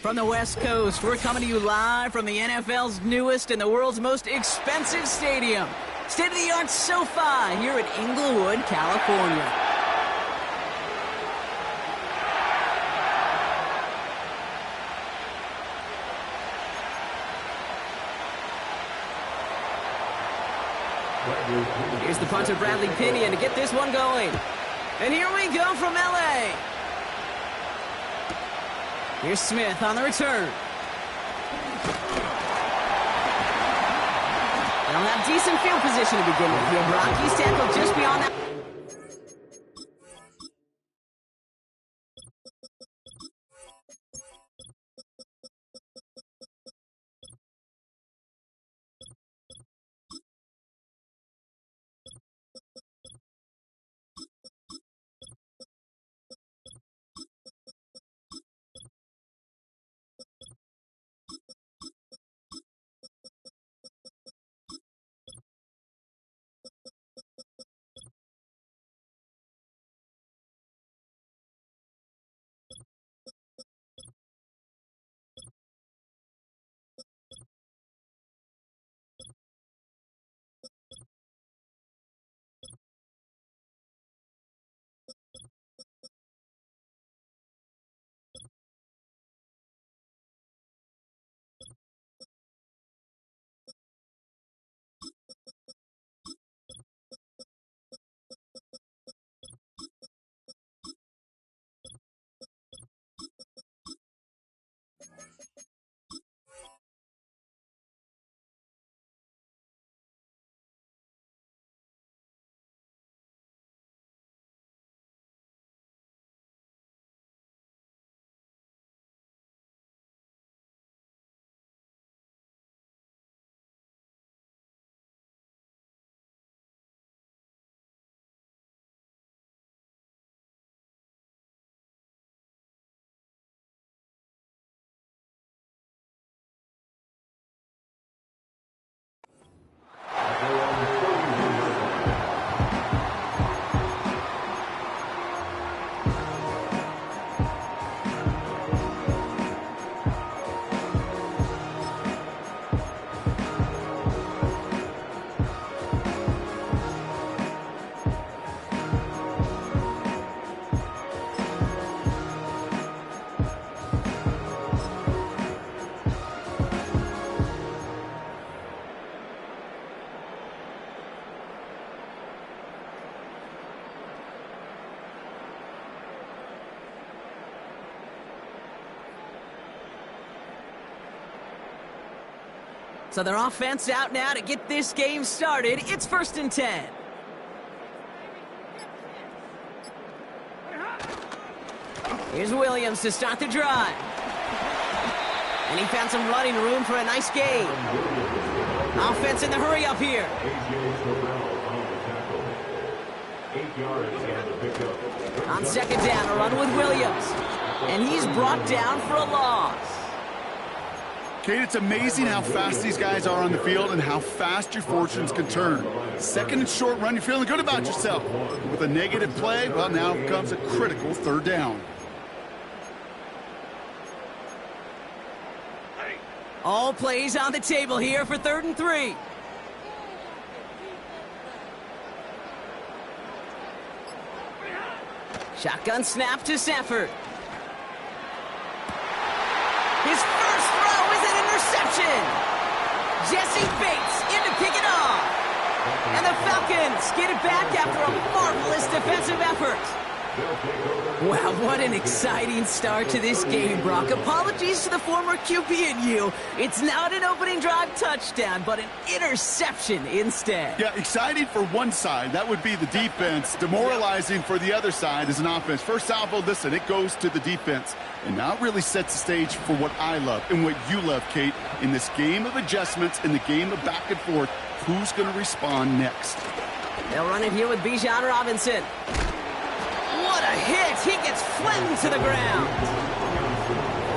From the West Coast, we're coming to you live from the NFL's newest and the world's most expensive stadium. State-of-the-art SoFi here at Inglewood, California. Here's the punter, Bradley Pinion, to get this one going. And here we go from L.A. Here's Smith on the return. They'll have decent field position to begin with here. Rockies tackle just beyond that. So their offense out now to get this game started. It's 1st and 10. Here's Williams to start the drive. And he found some running room for a nice gain. Offense in the hurry up here. 8 yards and a pickup. On 2nd down, a run with Williams. And he's brought down for a loss. Kate, it's amazing how fast these guys are on the field and how fast your fortunes can turn. 2nd and short run, you're feeling good about yourself. With a negative play, well, now comes a critical 3rd down. All plays on the table here for 3rd and 3. Shotgun snap to Sanford. His first throw is an interception. Jesse Bates in to pick it off. And the Falcons get it back after a marvelous defensive effort. Wow, what an exciting start to this game, Brock. Apologies to the former QB and you. It's not an opening drive touchdown, but an interception instead. Yeah, exciting for one side. That would be the defense. Demoralizing for the other side as an offense. First salvo, listen, it goes to the defense. And now it really sets the stage for what I love and what you love, Kate. In this game of adjustments, in the game of back and forth, who's going to respond next? They'll run it here with Bijan Robinson. What a hit! He gets flattened to the ground.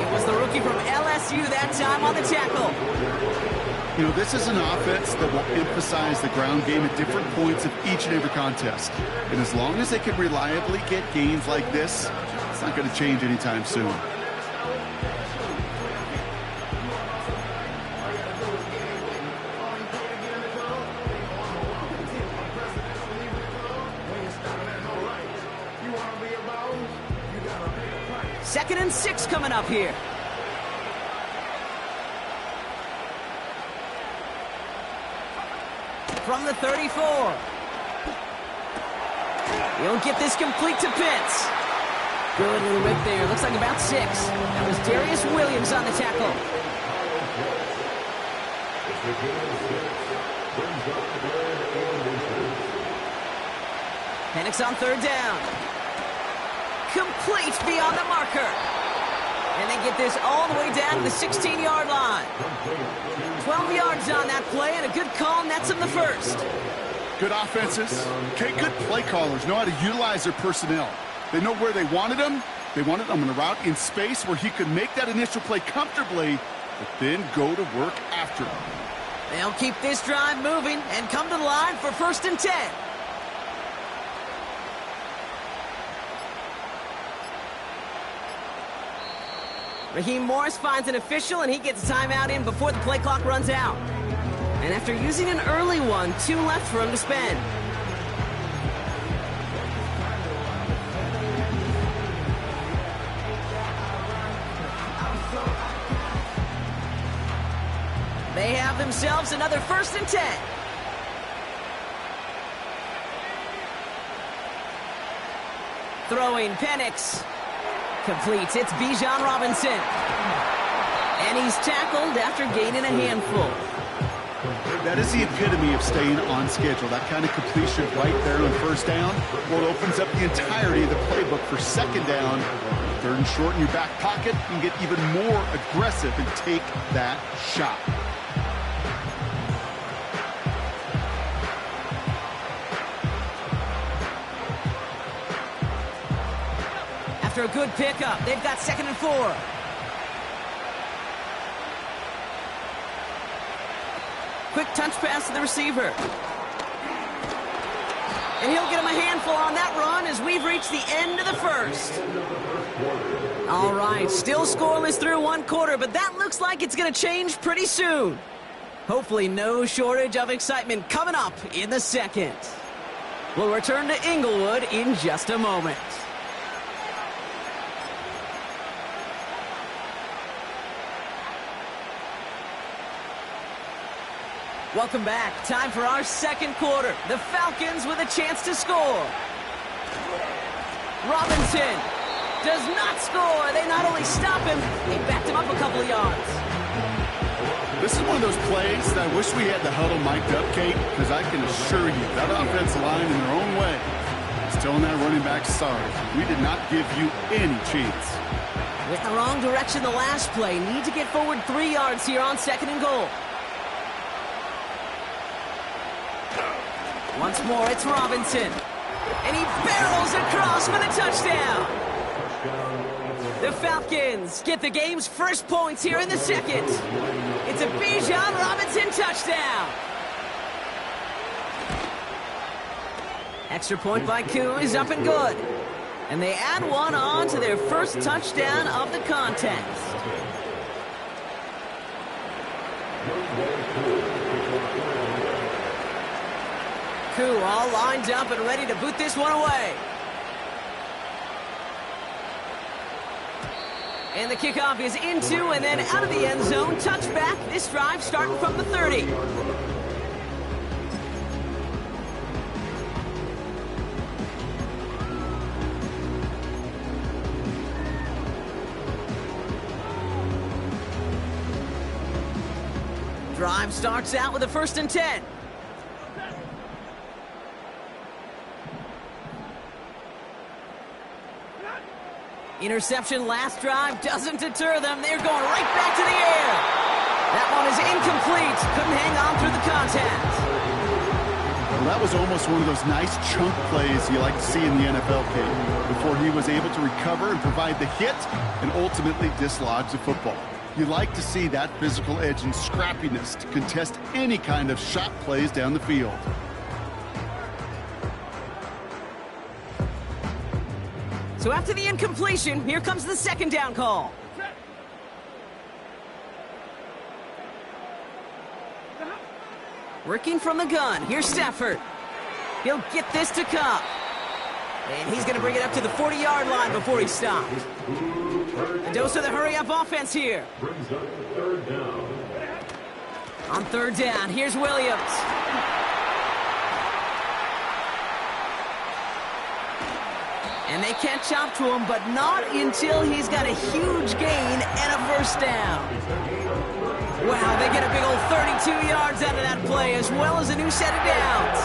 It was the rookie from LSU that time on the tackle. You know, this is an offense that will emphasize the ground game at different points of each and every contest. And as long as they can reliably get gains like this, it's not going to change anytime soon. 2nd and 6 coming up here. From the 34. He'll get this complete to Pitts. Good little rip there. Looks like about 6. That was Darius Williams on the tackle. Penix on 3rd down. Complete beyond the marker. And they get this all the way down to the 16-yard line. 12 yards on that play, and a good call nets him the 1st. Good offenses. Okay, good play callers know how to utilize their personnel. They know where they wanted him. They wanted him on a route in space where he could make that initial play comfortably, but then go to work after him. They'll keep this drive moving and come to the line for 1st and 10. Raheem Morris finds an official, and he gets a timeout in before the play clock runs out. And after using an early one, 2 left for him to spend. They have themselves another 1st and 10. Throwing Penix. Completes. It's Bijan Robinson. And he's tackled after gaining a handful. That is the epitome of staying on schedule. That kind of completion right there on 1st down. Well, it opens up the entirety of the playbook for 2nd down. 3rd and short in your back pocket. You can get even more aggressive and take that shot. After a good pickup, they've got 2nd and 4. Quick touch pass to the receiver. And he'll get him a handful on that run as we've reached the end of the 1st. All right, still scoreless through 1 quarter, but that looks like it's going to change pretty soon. Hopefully no shortage of excitement coming up in the 2nd. We'll return to Inglewood in just a moment. Welcome back. Time for our 2nd quarter. The Falcons with a chance to score. Robinson does not score. They not only stop him, they backed him up a couple of yards. This is one of those plays that I wish we had the huddle mic'd up, Kate, because I can assure you that offensive line in their own way is telling that running back, sorry, we did not give you any chance. With the wrong direction the last play, need to get forward 3 yards here on 2nd and goal. Once more, it's Robinson. And he barrels across for the touchdown. The Falcons get the game's 1st points here in the 2nd. It's a Bijan Robinson touchdown. Extra point by Koo is up and good. And they add one on to their 1st touchdown of the contest. Koo all lined up and ready to boot this one away. And the kickoff is into and then out of the end zone. Touchback. This drive starting from the 30. Drive starts out with a 1st and 10. Interception last drive doesn't deter them. They're going right back to the air. That one is incomplete. Couldn't hang on through the contact. Well, that was almost one of those nice chunk plays you like to see in the NFL, Kate, before he was able to recover and provide the hit and ultimately dislodge the football. You like to see that physical edge and scrappiness to contest any kind of shot plays down the field. So after the incompletion, here comes the 2nd down call. Working from the gun, here's Stafford. He'll get this to Kupp. And he's going to bring it up to the 40-yard line before he stopped. A dose of the hurry-up offense here. Brings up third down. On third down, here's Williams. And they catch up to him, but not until he's got a huge gain and a first down. Wow, they get a big old 32 yards out of that play, as well as a new set of downs.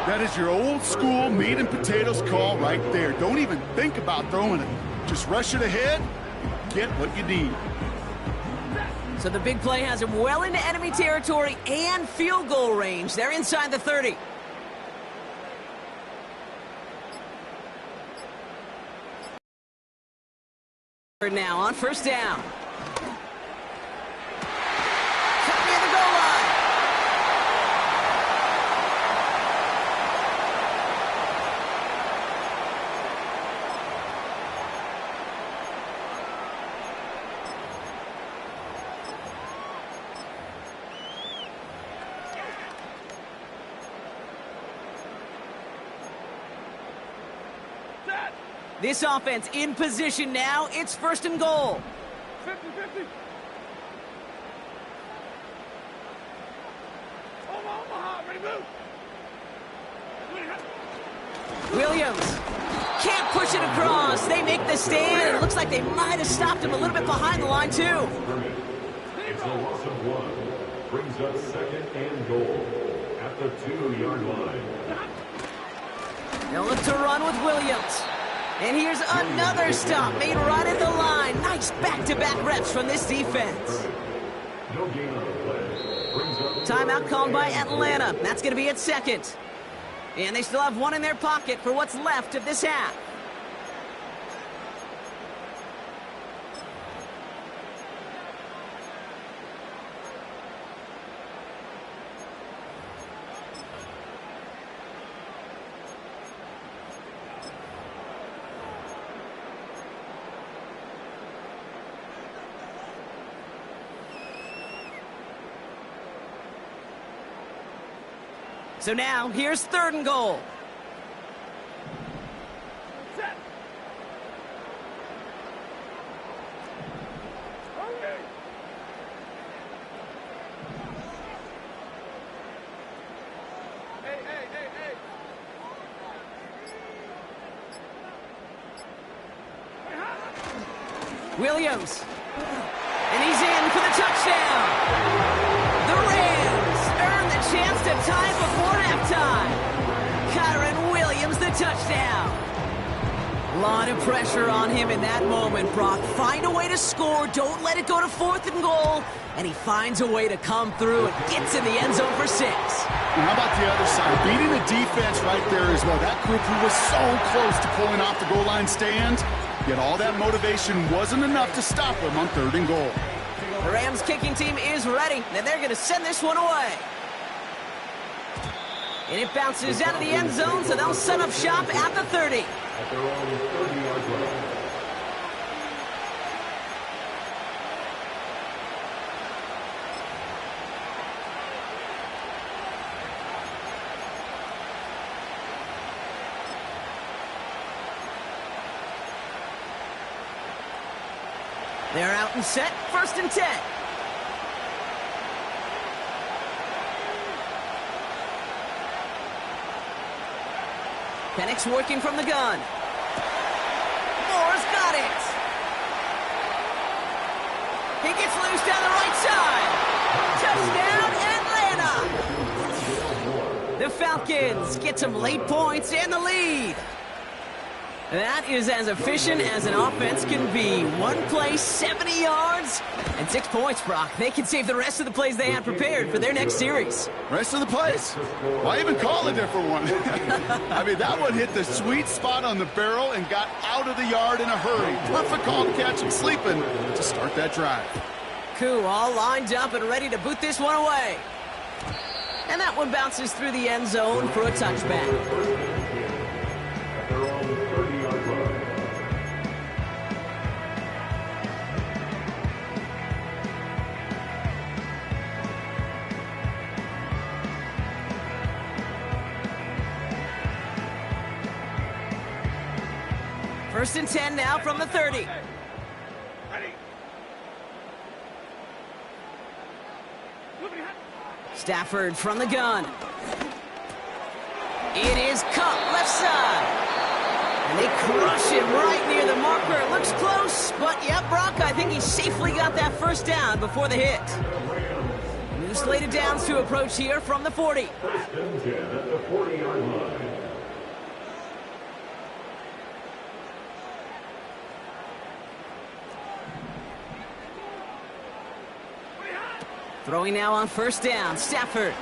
That is your old school meat and potatoes call right there. Don't even think about throwing it. Just rush it ahead and get what you need. So the big play has him well into enemy territory and field goal range. They're inside the 30. Now on first down. Cut near the goal line. This offense in position now. It's first and goal. 50-50. Omaha, ready move. Williams can't push it across. They make the stand, and it looks like they might have stopped him a little bit behind the line, too. It's a loss of 1. Brings up second and goal at the 2-yard line. They'll look to run with Williams. And here's another stop made right at the line. Nice back-to-back reps from this defense. No gain on the play. Brings up Timeout called by Atlanta. That's going to be at second. And they still have one in their pocket for what's left of this half. So now, here's third and goal. Set. Okay. Hey. Williams. And he's in for the touchdown. The Rams earn the chance to tie it before halftime. Kyren Williams, the touchdown. A lot of pressure on him in that moment, Brock. Find a way to score. Don't let it go to fourth and goal. And he finds a way to come through and gets in the end zone for 6. And how about the other side? Beating the defense right there as well. That group who was so close to pulling off the goal line stand, yet all that motivation wasn't enough to stop them on third and goal. The Rams kicking team is ready, and they're going to send this one away. And it bounces out of the end zone, so they'll set up shop at the 30. At their own 30-yard line. They're out and set, first and 10. Penix working from the gun. Moore's got it. He gets loose down the right side. Touchdown, Atlanta. The Falcons get some late points and the lead. That is as efficient as an offense can be. One play, 70 yards, and 6 points, Brock. They can save the rest of the plays they had prepared for their next series. Rest of the plays? Why even call a different one? I mean, that one hit the sweet spot on the barrel and got out of the yard in a hurry. Perfect call to catch him sleeping to start that drive. Koo all lined up and ready to boot this one away. And that one bounces through the end zone for a touchback. At their own 30-yard line. First and 10 now from the 30. Ready. Moving ahead. Stafford from the gun. It is Cup left side. And they crush it right near the marker. It looks close, but yep, Brock, I think he safely got that first down before the hit. New slated downs to approach here from the 40. First and 10 at the 40-yard line. Throwing now on first down, Stafford.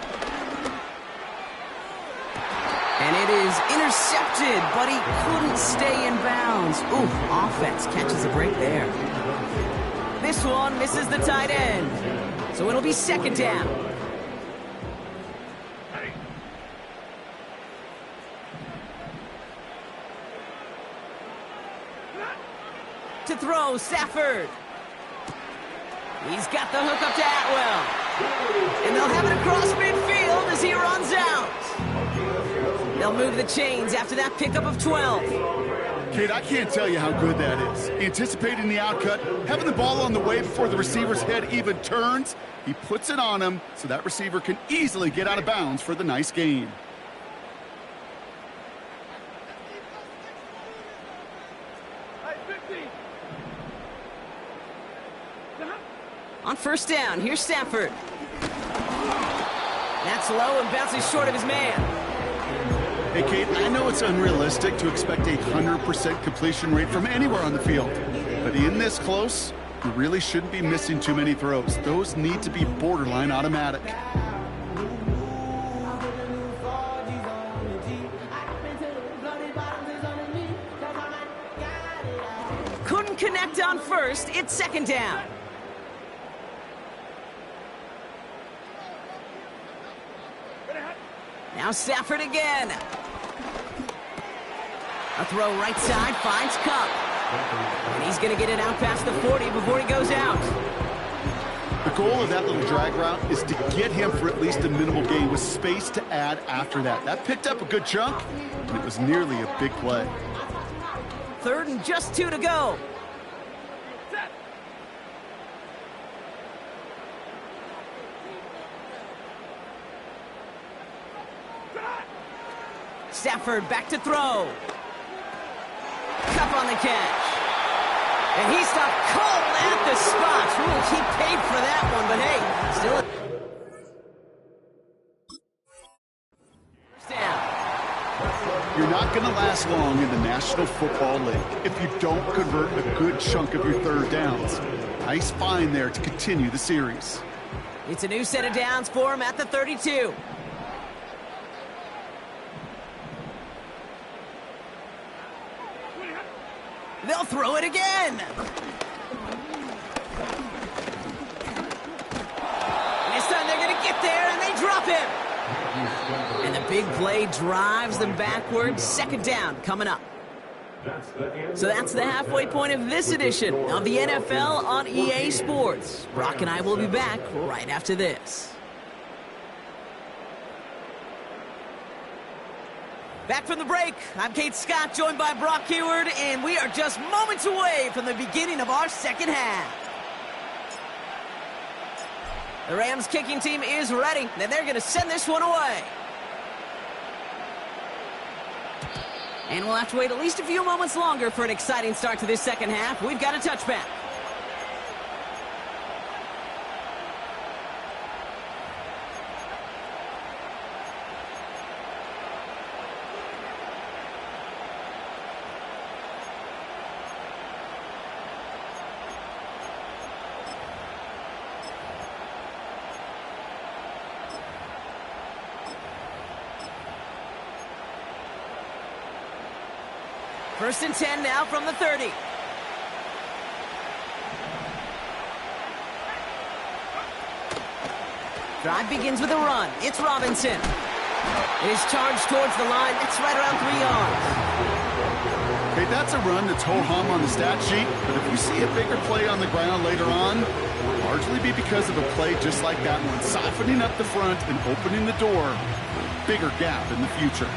And it is intercepted, but he couldn't stay in bounds. Ooh, offense catches a break there. This one misses the tight end. So it'll be second down. To throw, Stafford. He's got the hook up to Atwell. And they'll have it across midfield as he runs out. They'll move the chains after that pickup of 12. Kate, I can't tell you how good that is. Anticipating the outcut, having the ball on the way before the receiver's head even turns, he puts it on him so that receiver can easily get out of bounds for the nice gain. Hey, 15. On first down, here's Stafford. That's low and bounces short of his man. Hey, Kate, I know it's unrealistic to expect a 100% completion rate from anywhere on the field. But in this close, you really shouldn't be missing too many throws. Those need to be borderline automatic. Couldn't connect on first. It's second down. Now Stafford again. A throw right side finds Cup. And he's going to get it out past the 40 before he goes out. The goal of that little drag route is to get him for at least a minimal gain with space to add after that. That picked up a good chunk, and it was nearly a big play. Third and just 2 to go. Set. Stafford back to throw. Cup on the catch. And he stopped cold at the spot. Ooh, he paid for that one, but hey, still down. You're not going to last long in the National Football League if you don't convert a good chunk of your third downs. Nice find there to continue the series. It's a new set of downs for him at the 32. They'll throw it again. This time they're going to get there, and they drop him. And the big play drives them backwards. Second down coming up. So that's the halfway point of this edition of the NFL on EA Sports. Brock and I will be back right after this. Back from the break, I'm Kate Scott, joined by Brock Huard, and we are just moments away from the beginning of our second half. The Rams kicking team is ready, and they're going to send this one away. And we'll have to wait at least a few moments longer for an exciting start to this second half. We've got a touchback. First and 10 now from the 30. Drive begins with a run. It's Robinson. It is charged towards the line. It's right around 3 yards. Okay, that's a run that's ho-hum on the stat sheet, but if you see a bigger play on the ground later on, it'll largely be because of a play just like that one, softening up the front and opening the door for a bigger gap in the future.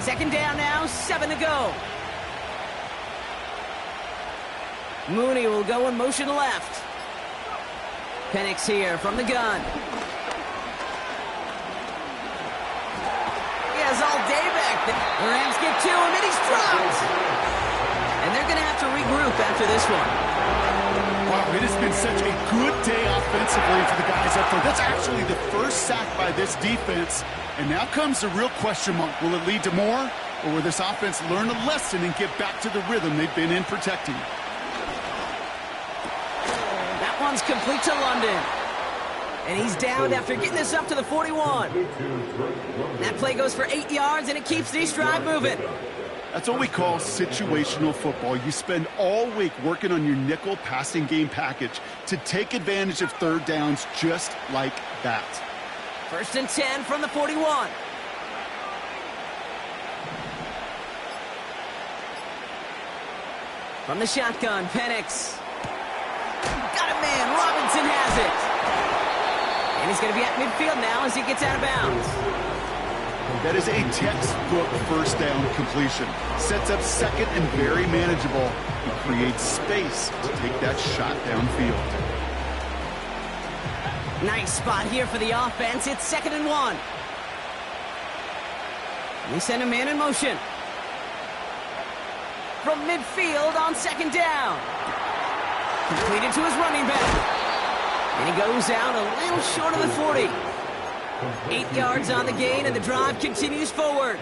Second down now, 7 to go. Mooney will go in motion left. Penix here from the gun. He has all day back there. The Rams get to him, and he's dropped. And they're going to have to regroup after this one. Wow, it has been such a good day offensively for the guys up front. That's actually the first sack by this defense. And now comes the real question mark. Will it lead to more? Or will this offense learn a lesson and get back to the rhythm they've been in protecting? That one's complete to London. And he's down after getting this up to the 41. That play goes for 8 yards, and it keeps this drive moving. That's what we call situational football. You spend all week working on your nickel passing game package to take advantage of third downs just like that. First and 10 from the 41. From the shotgun, Penix. Got a man, Robinson has it. And he's going to be at midfield now as he gets out of bounds. That is a textbook first down completion. Sets up second and very manageable. He creates space to take that shot downfield. Nice spot here for the offense. It's 2nd and 1. They send a man in motion. From midfield on 2nd down. Completed to his running back. And he goes out a little short of the 40. 8 yards on the gain, and the drive continues forward.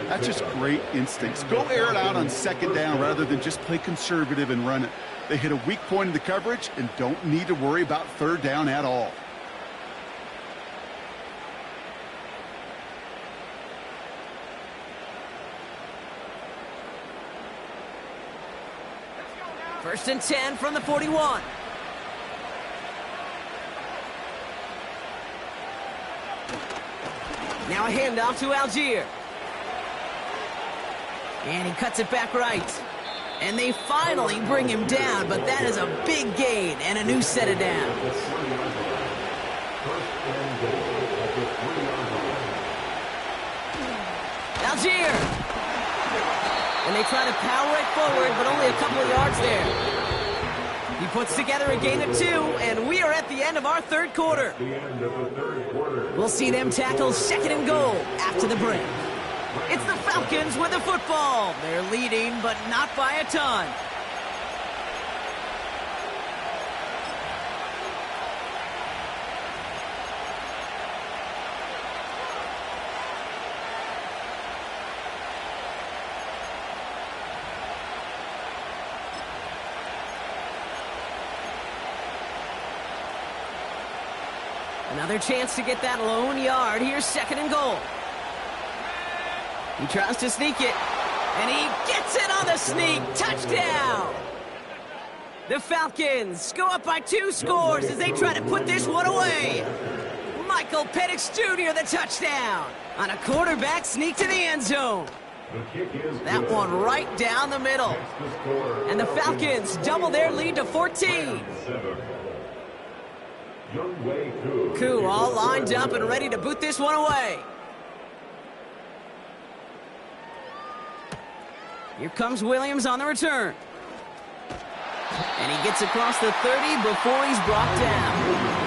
That's just great instincts. Go air it out on 2nd down rather than just play conservative and run it. They hit a weak point in the coverage and don't need to worry about 3rd down at all. First and 10 from the 41. Now a handoff to Algier. And he cuts it back right. And they finally bring him down, but that is a big gain and a new set of downs. Algier. And they try to power it forward, but only a couple of yards there. He puts together a gain of 2, and we are at the end of our 3rd quarter. We'll see them tackle 2nd and goal after the break. It's the Falcons with the football. They're leading, but not by a ton. Another chance to get that lone yard. Here's 2nd and goal. He tries to sneak it, and he gets it on the sneak. Touchdown! The Falcons go up by 2 scores as they try to put this one away. Michael Penix Jr. the touchdown on a quarterback sneak to the end zone. That one right down the middle. And the Falcons double their lead to 14. Koo all lined up and ready to boot this one away. Here comes Williams on the return. And he gets across the 30 before he's brought down.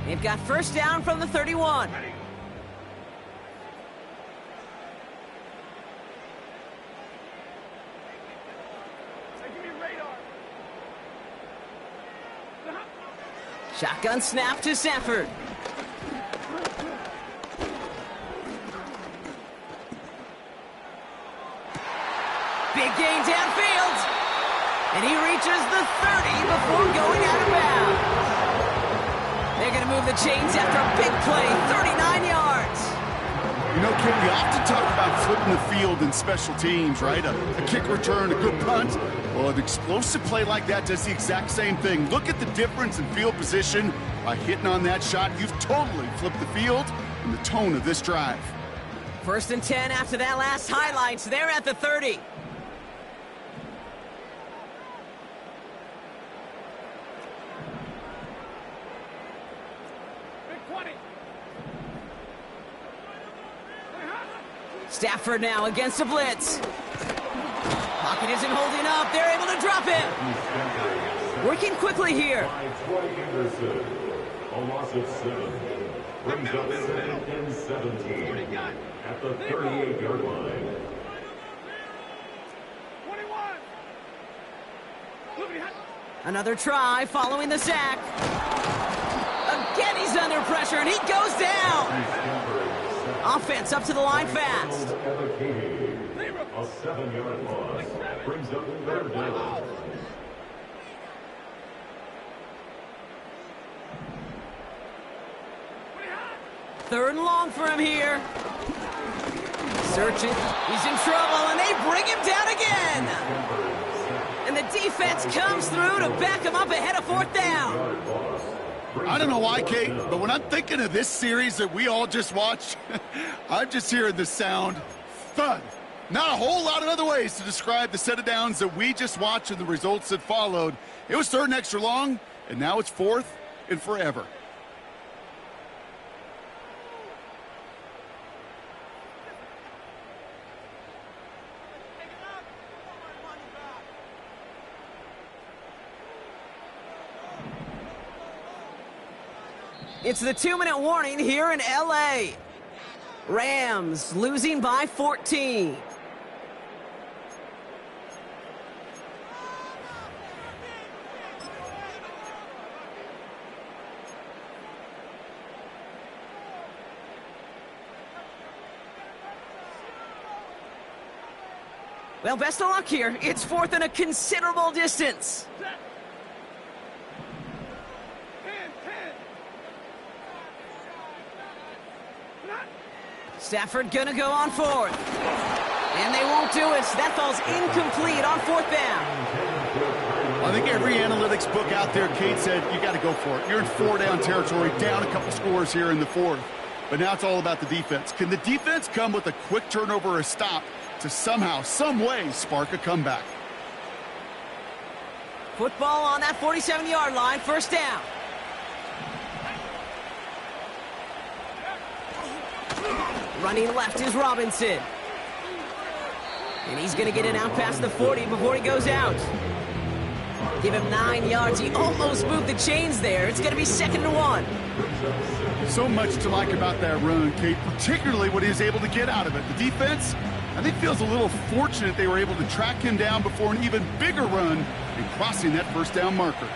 They've got first down from the 31. Shotgun snap to Sanford. Big gain downfield. And he reaches the 30 before going out of bounds. They're going to move the chains after a big play, 39 yards. You know, Ken, we often talk about flipping the field in special teams, right? A kick return, a good punt. Well, an explosive play like that does the exact same thing. Look at the difference in field position. By hitting on that shot, you've totally flipped the field and the tone of this drive. 1st and 10 after that last highlights. They're at the 30. Big 20. Stafford now against the blitz. Pocket isn't holding up. They're able to drop him. Working quickly here. By Troy Anderson. A loss of 7. Brings up 2nd and 17. At the 38-yard line. 21. Liberty Hut. Another try following the sack. Again, he's under pressure, and he goes down. Offense up to the line fast. A 7-yard loss. Brings up 3rd down. Third and long for him here. Searching. He's in trouble, and they bring him down again. And the defense comes through to back him up ahead of 4th down. I don't know why, Kate, but when I'm thinking of this series that we all just watched, I'm just hearing the sound thud. Not a whole lot of other ways to describe the set of downs that we just watched and the results that followed. It was 3rd and extra long, and now it's 4th and forever. It's the 2-minute warning here in L.A. Rams losing by 14. Well, best of luck here. It's 4th and a considerable distance. Set. 10. Not. Stafford gonna go on 4th. And they won't do it. That falls incomplete on 4th down. I think every analytics book out there, Kate, said you got to go for it. You're in 4-down territory, down a couple scores here in the 4th. But now it's all about the defense. Can the defense come with a quick turnover or a stop to somehow, some way, spark a comeback? Football on that 47-yard line, 1st down. Running left is Robinson. And he's going to get it out past the 40 before he goes out. Give him 9 yards. He almost moved the chains there. It's going to be 2nd and 1. So much to like about that run, Kate, particularly what he was able to get out of it. The defense, I think, feels a little fortunate they were able to track him down before an even bigger run and crossing that 1st down marker.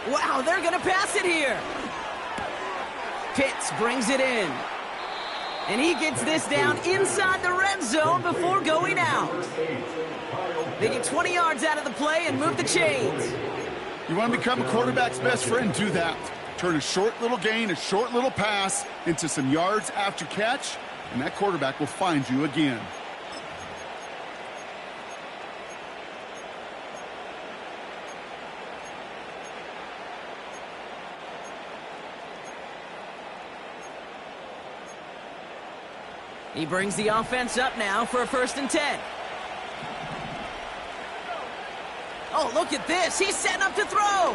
Wow, they're going to pass it here. Pitts brings it in. And he gets this down inside the red zone before going out. They get 20 yards out of the play and move the chains. You want to become a quarterback's best friend? Do that. Turn a short little gain, a short little pass into some yards after catch, and that quarterback will find you again. He brings the offense up now for a 1st and 10. Oh, look at this. He's setting up to throw.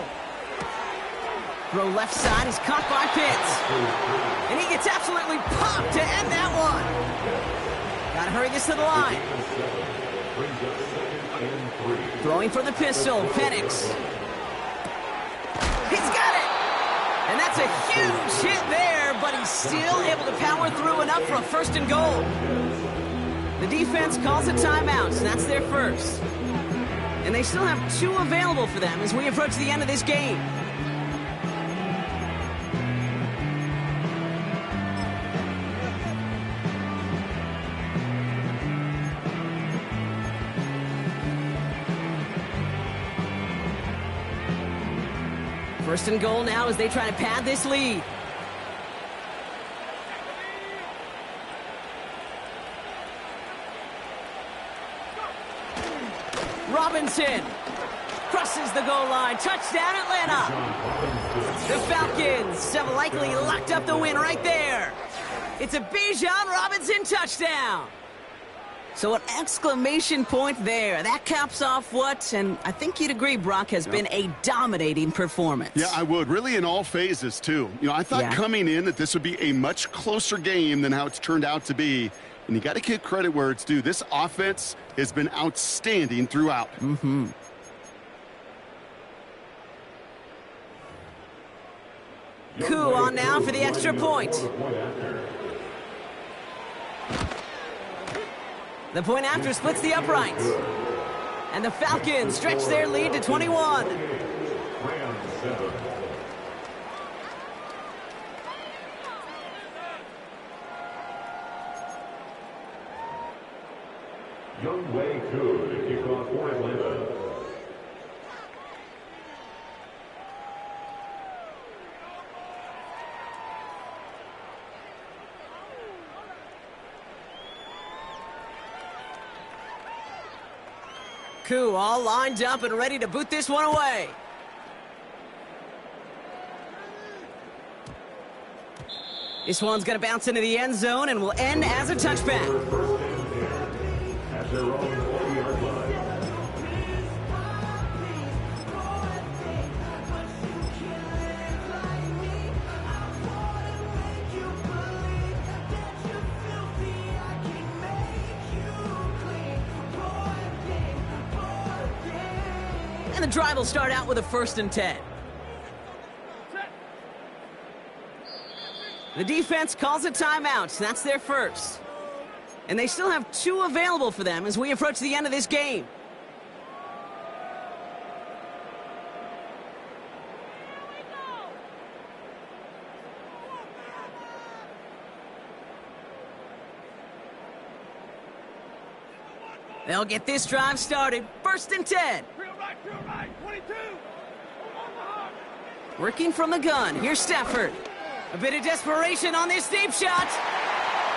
Throw left side is caught by Pitts. And he gets absolutely popped to end that one. Got to hurry this to the line. Throwing for the pistol, Penix. He's got it. And that's a huge hit there, but he's still able to power through enough for a 1st and goal. The defense calls a timeout, so that's their first. And they still have 2 available for them as we approach the end of this game. First and goal now as they try to pad this lead. Robinson crosses the goal line. Touchdown, Atlanta. The Falcons have likely locked up the win right there. It's a Bijan Robinson touchdown. So an exclamation point there. That caps off what, and I think you'd agree, Brock, has been a dominating performance. Yeah, I would. Really in all phases, too. You know, I thought coming in that this would be a much closer game than how it's turned out to be. And you got to give credit where it's due. This offense has been outstanding throughout. Koo on now for the extra point. The point after splits the uprights. And the Falcons stretch their lead to 21. Younghoe Koo to kick off for Atlanta. Koo all lined up and ready to boot this one away. This one's going to bounce into the end zone and will end as a touchback. At their own 40-yard line. And the drive will start out with a 1st and 10. The defense calls a timeout. That's their first. And they still have 2 available for them as we approach the end of this game. They'll get this drive started. 1st and 10. Drill right, 22. Working from the gun. Here's Stafford. A bit of desperation on this deep shot.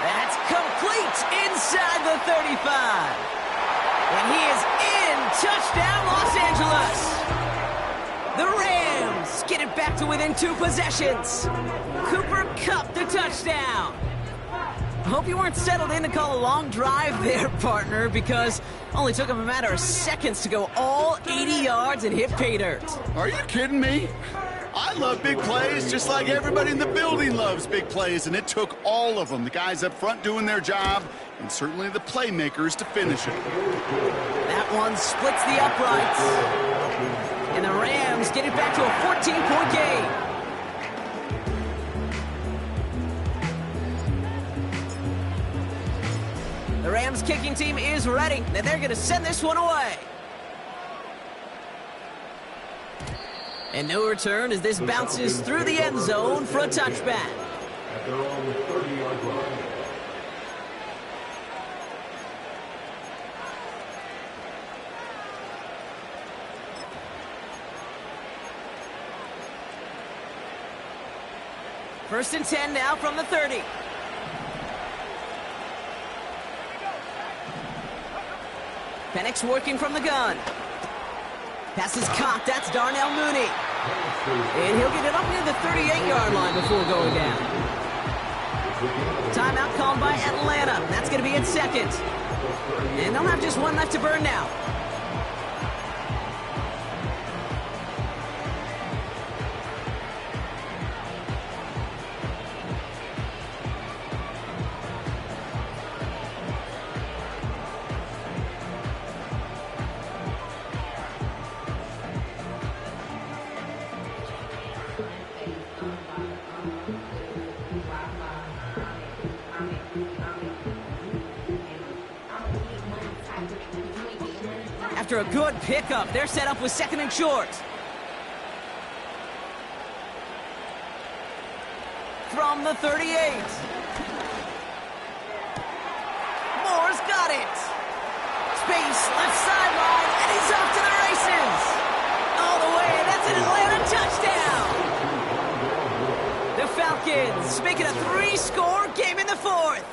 That's complete inside the 35. And he is in. Touchdown, Los Angeles. The Rams get it back to within 2 possessions. Cooper Kupp the touchdown. I hope you weren't settled in to call a long drive there, partner, because only took him a matter of seconds to go all 80 yards and hit pay dirt. Are you kidding me? I love big plays just like everybody in the building loves big plays, and it took all of them. The guys up front doing their job, and certainly the playmakers to finish it. That one splits the uprights. And the Rams get it back to a 14-point game. The Rams kicking team is ready, and they're going to send this one away. And no return as this bounces through the end zone for a touchback. At their own 30-yard line. First and 10 now from the 30. Penix working from the gun. Pass is caught. That's Darnell Mooney. And he'll get it up near the 38-yard line before going down. Timeout called by Atlanta. That's going to be at 2nd. And they'll have just 1 left to burn now. After a good pickup, they're set up with 2nd and short. From the 38. Moore's got it. Space, left sideline, and he's off to the races. All the way, that's an Atlanta touchdown. The Falcons make it a 3-score game in the 4th.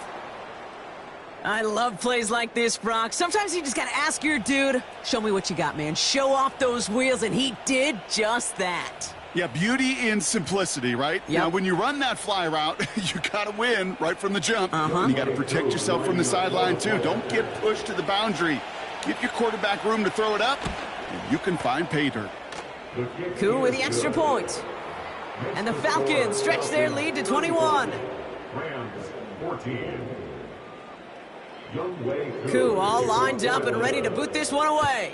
I love plays like this, Brock. Sometimes you just gotta ask your dude, show me what you got, man. Show off those wheels, and he did just that. Yeah, beauty in simplicity, right? Yep. Now, when you run that fly route, you got to win right from the jump. You got to protect yourself from the sideline, too. Don't get pushed to the boundary. Give your quarterback room to throw it up, and you can find pay dirt. Koo with the extra point. And the Falcons stretch their lead to 21. Rams 14. Koo all lined up and ready to boot this one away.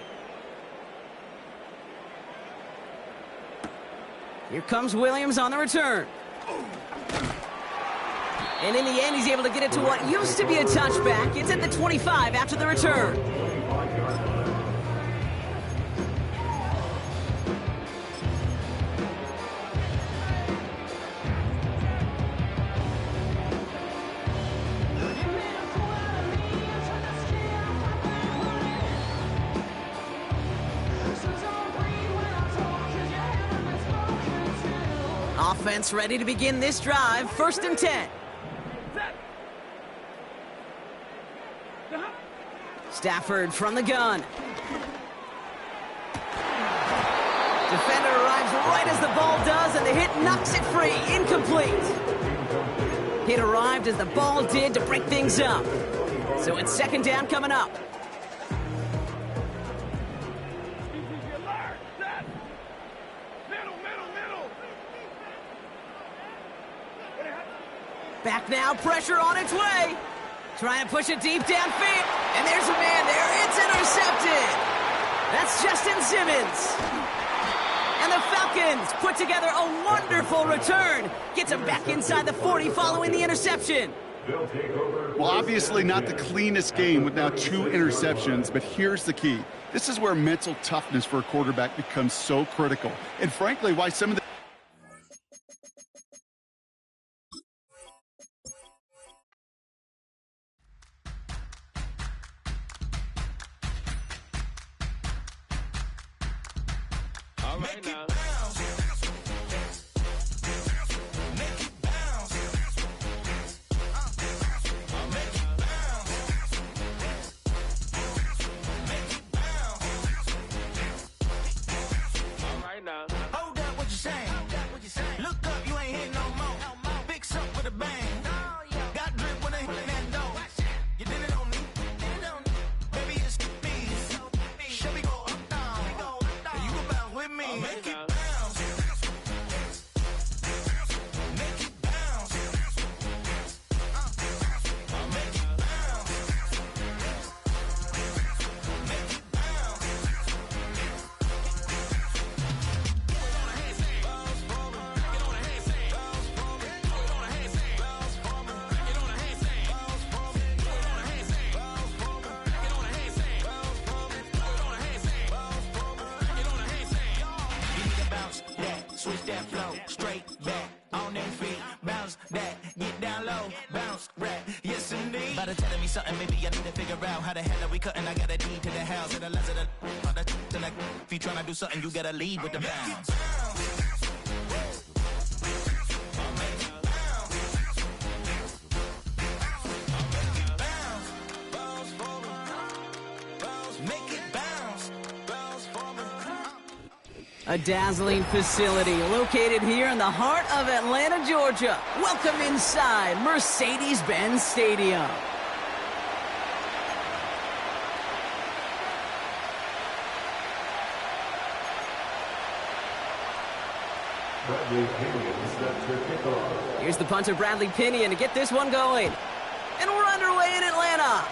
Here comes Williams on the return. And in the end, he's able to get it to what used to be a touchback. It's at the 25 after the return. Offense ready to begin this drive. 1st and 10. Stafford from the gun. Defender arrives right as the ball does, and the hit knocks it free. Incomplete. Hit arrived as the ball did to break things up. So it's 2nd down coming up. Back now, pressure on its way. Trying to push it deep downfield. And there's a man there. It's intercepted. That's Justin Simmons. And the Falcons put together a wonderful return. Gets him back inside the 40 following the interception. Well, obviously not the cleanest game with now 2 interceptions, but here's the key. This is where mental toughness for a quarterback becomes so critical. And frankly, why some of the Hold up, what you saying? Look up, you ain't hitting no more. Fix up with a bang. Got drip when I hit that door. You did it on me. Baby, it's me. Show me go up, down. And you go bounce with me. Make it bounce. Make it bounce. Make it bounce. Make it bounce. Switch that flow, straight back, on them feet, bounce that, get down low, bounce, rap, yes indeed. By the telling me something, maybe I need to figure out how the hell are we cutting. I got a deed to the house, and the less of the to like, if you tryna do something, you gotta lead with the bounce. Make it bounce, bounce for me. A dazzling facility located here in the heart of Atlanta, Georgia. Welcome inside Mercedes-Benz Stadium. Bradley Pinion set to kickoff. Here's the punter, Bradley Pinion, to get this one going. And we're underway in Atlanta.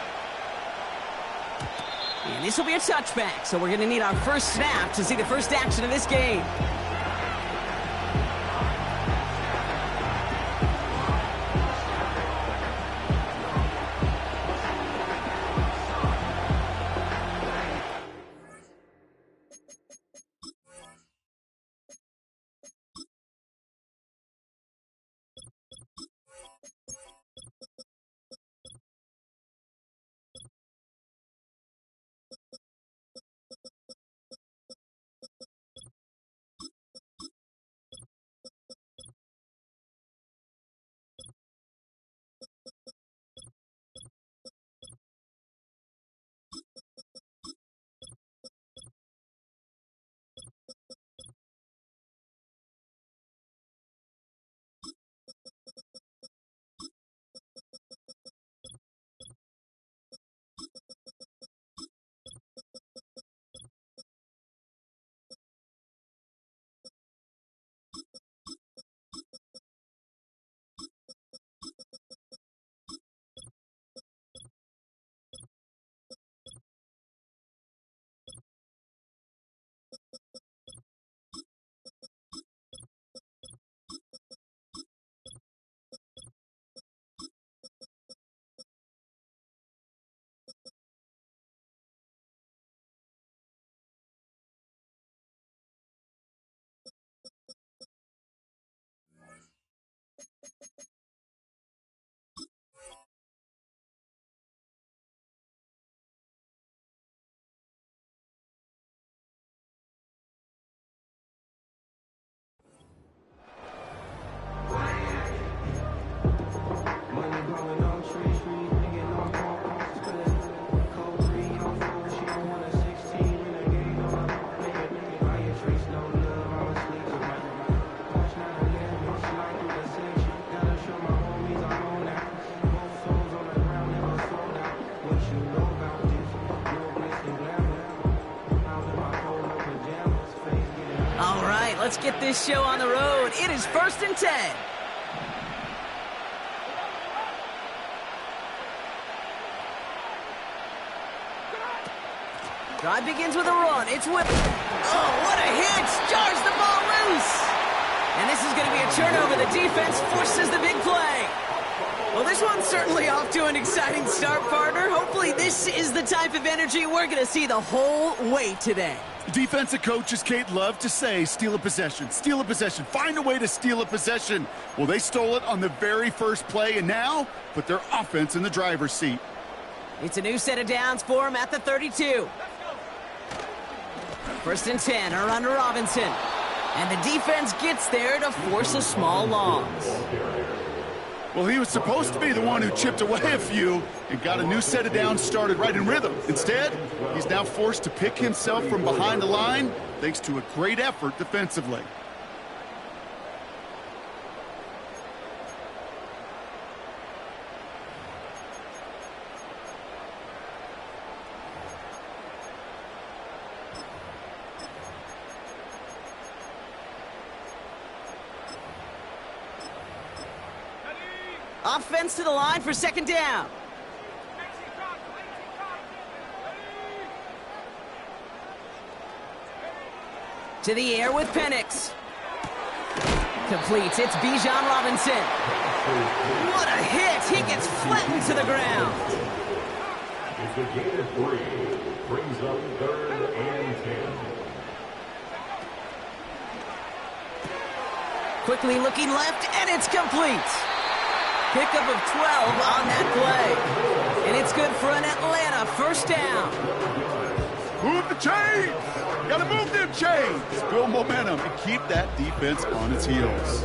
And this will be a touchback, so we're going to need our first snap to see the first action of this game. let's get this show on the road. It is 1st and 10. Drive begins with a run. It's with... Oh, what a hit! Jars the ball loose! And this is going to be a turnover. The defense forces the big play. Well, this one's certainly off to an exciting start, partner. Hopefully this is the type of energy we're going to see the whole way today. Defensive coaches, Kate, love to say, steal a possession, find a way to steal a possession. Well, they stole it on the very first play, and now put their offense in the driver's seat. It's a new set of downs for him at the 32. 1st and 10, a run to Robinson. And the defense gets there to force a small loss. Well, he was supposed to be the one who chipped away a few and got a new set of downs started right in rhythm. Instead, he's now forced to pick himself from behind the line thanks to a great effort defensively. Offense to the line for 2nd down. To the air with Penix. Completes. It's Bijan Robinson. What a hit! He gets flattened to the ground. It's a gain of 3. Brings up 3rd and 10. Quickly looking left, and it's complete. Pickup of 12 on that play. And it's good for an Atlanta 1st down. Move the chains! Gotta move them chains! Build momentum and keep that defense on its heels.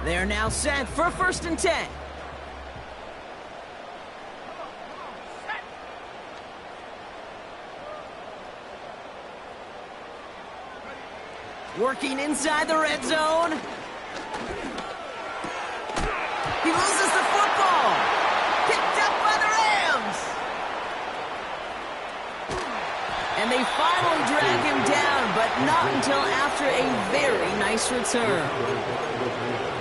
They're now set for 1st and 10. Working inside the red zone. He loses the football. Picked up by the Rams. And they finally drag him down, but not until after a very nice return.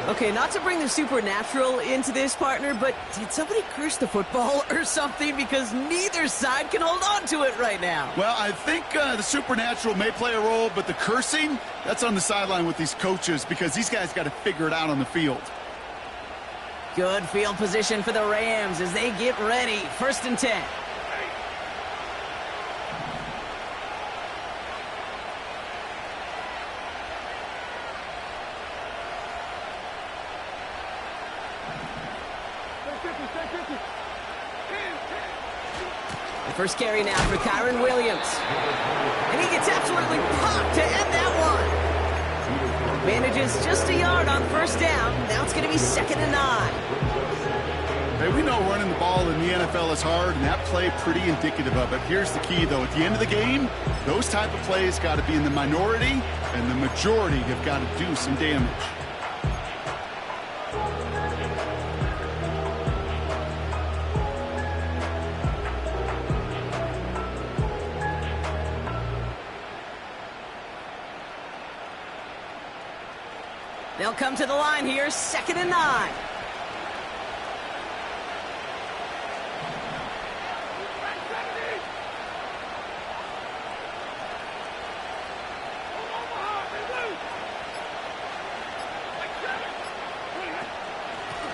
Okay, not to bring the supernatural into this, partner, but did somebody curse the football or something? Because neither side can hold on to it right now. Well, I think the supernatural may play a role, but the cursing, that's on the sideline with these coaches because these guys got to figure it out on the field. Good field position for the Rams as they get ready. 1st and 10. The first carry now for Kyren Williams. And he gets absolutely popped to end that one. Manages just a yard on 1st down. Now it's going to be 2nd and 9. Hey, we know running the ball in the NFL is hard, and that play pretty indicative of it. Here's the key, though. At the end of the game, those type of plays got to be in the minority, and the majority have got to do some damage. They'll come to the line here, 2nd and 9.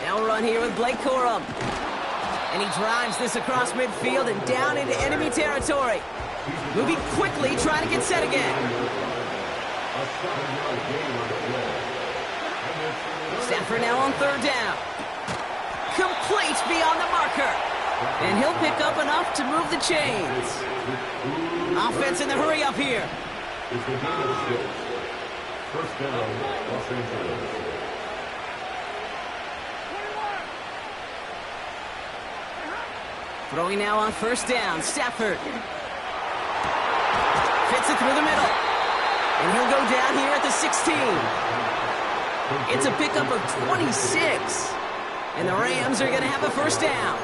They'll run here with Blake Corum. And he drives this across midfield and down into enemy territory. Moving quickly, trying to get set again. Stafford now on 3rd down. Complete beyond the marker. And he'll pick up enough to move the chains. Offense in the hurry up here. It's the gain of 6. 1st down, Los Angeles. Throwing now on 1st down, Stafford. Fits it through the middle. And he'll go down here at the 16. It's a pickup of 26. And the Rams are going to have a 1st down.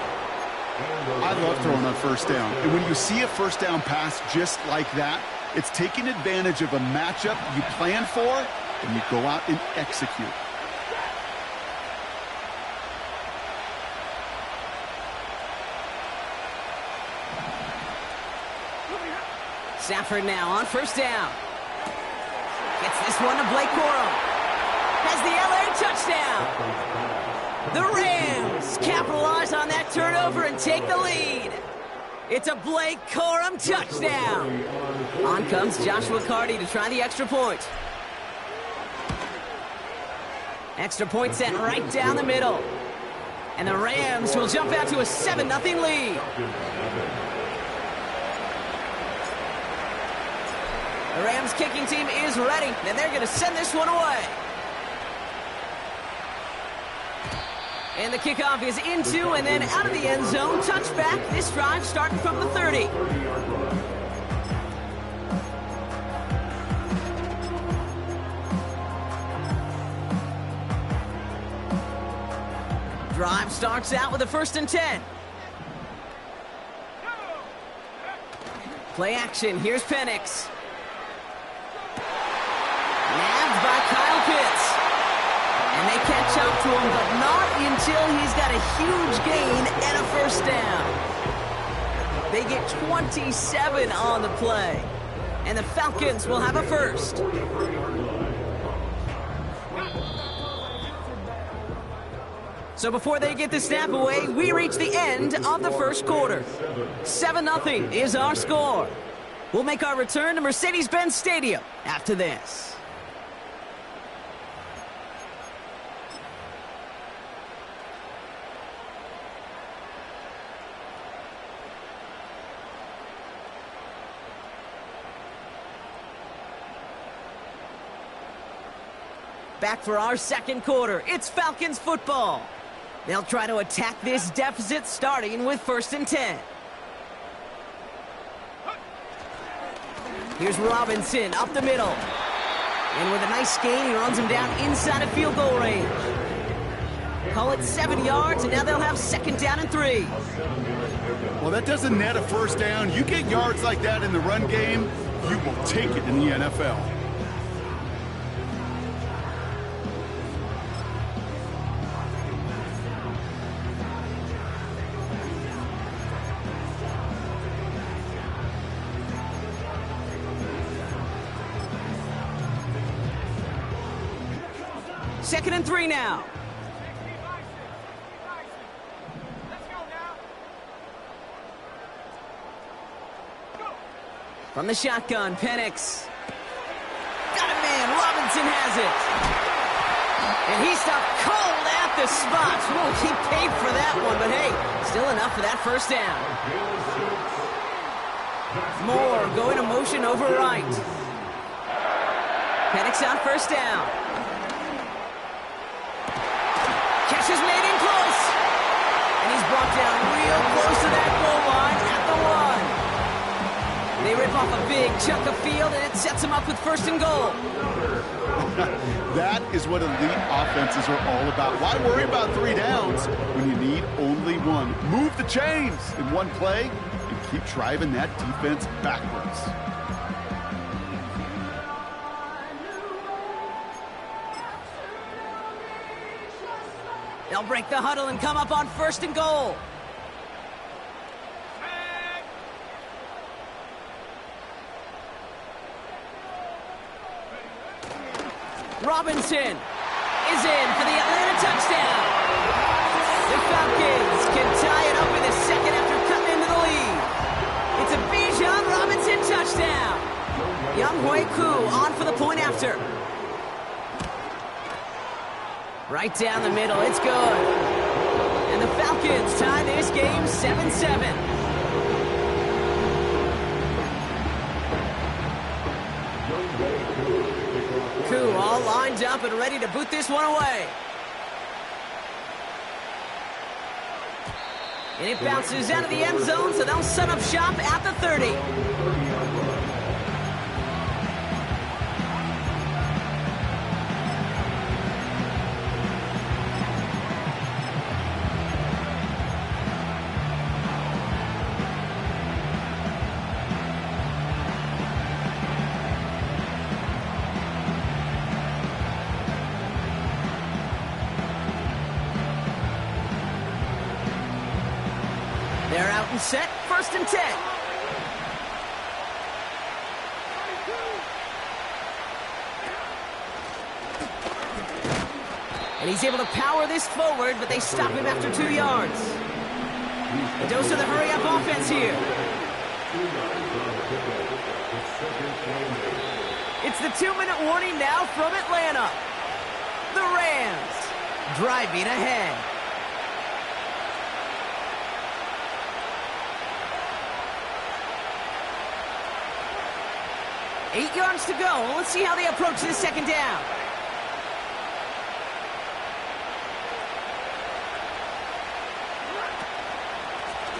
I love throwing on first down. And when you see a first down pass just like that, it's taking advantage of a matchup you plan for, and you go out and execute. Stafford now on first down. Gets this one to Blake Corum. Has the LA touchdown. The Rams capitalize on that turnover and take the lead. It's a Blake Corum touchdown. On comes Joshua Carty to try the extra point. Extra point set right down the middle. And the Rams will jump out to a 7-0 lead. The Rams kicking team is ready, and they're going to send this one away. And the kickoff is into and then out of the end zone. Touchback. This drive starting from the 30. Drive starts out with a 1st and 10. Play action. Here's Penix. Nabbed by Kyle Pitts. And they catch up to him, but not until he's got a huge gain and a first down. They get 27 on the play. And the Falcons will have a first. So before they get the snap away, we reach the end of the first quarter. 7-0 is our score. We'll make our return to Mercedes-Benz Stadium after this. Back for our second quarter. It's Falcons football. They'll try to attack this deficit starting with 1st and 10. Here's Robinson up the middle. And with a nice gain, he runs him down inside of field goal range. Call it 7 yards, and now they'll have 2nd down and 3. Well, that doesn't net a first down. You get yards like that in the run game, you will take it in the NFL. Second and 3 now. From the shotgun, Penix. Got a man. Robinson has it. And he stopped cold at the spot. Whoa, he paid for that one, but hey, still enough for that first down. Moore going to motion over right. Penix on first down. Catch is made in close. And he's brought down real close to that goal line at the 1. They rip off a big chunk of field, and it sets them up with 1st and goal. That is what elite offenses are all about. Why worry about 3 downs when you need only 1? Move the chains in one play and keep driving that defense backwards. They'll break the huddle and come up on 1st and goal. Robinson is in for the Atlanta touchdown. The Falcons can tie it up in a second after cutting into the lead. It's a Bijan Robinson touchdown. Younghoe Koo on for the point after. Right down the middle, it's good. And the Falcons tie this game 7-7. Koo all lined up and ready to boot this one away. And it bounces out of the end zone, so they'll set up shop at the 30. and set, 1st and 10. And he's able to power this forward, but they stop him after 2 yards. A dose of the hurry-up offense here. It's the 2-minute warning now from Atlanta. The Rams driving ahead. Eight yards to go. Let's see how they approach this 2nd down.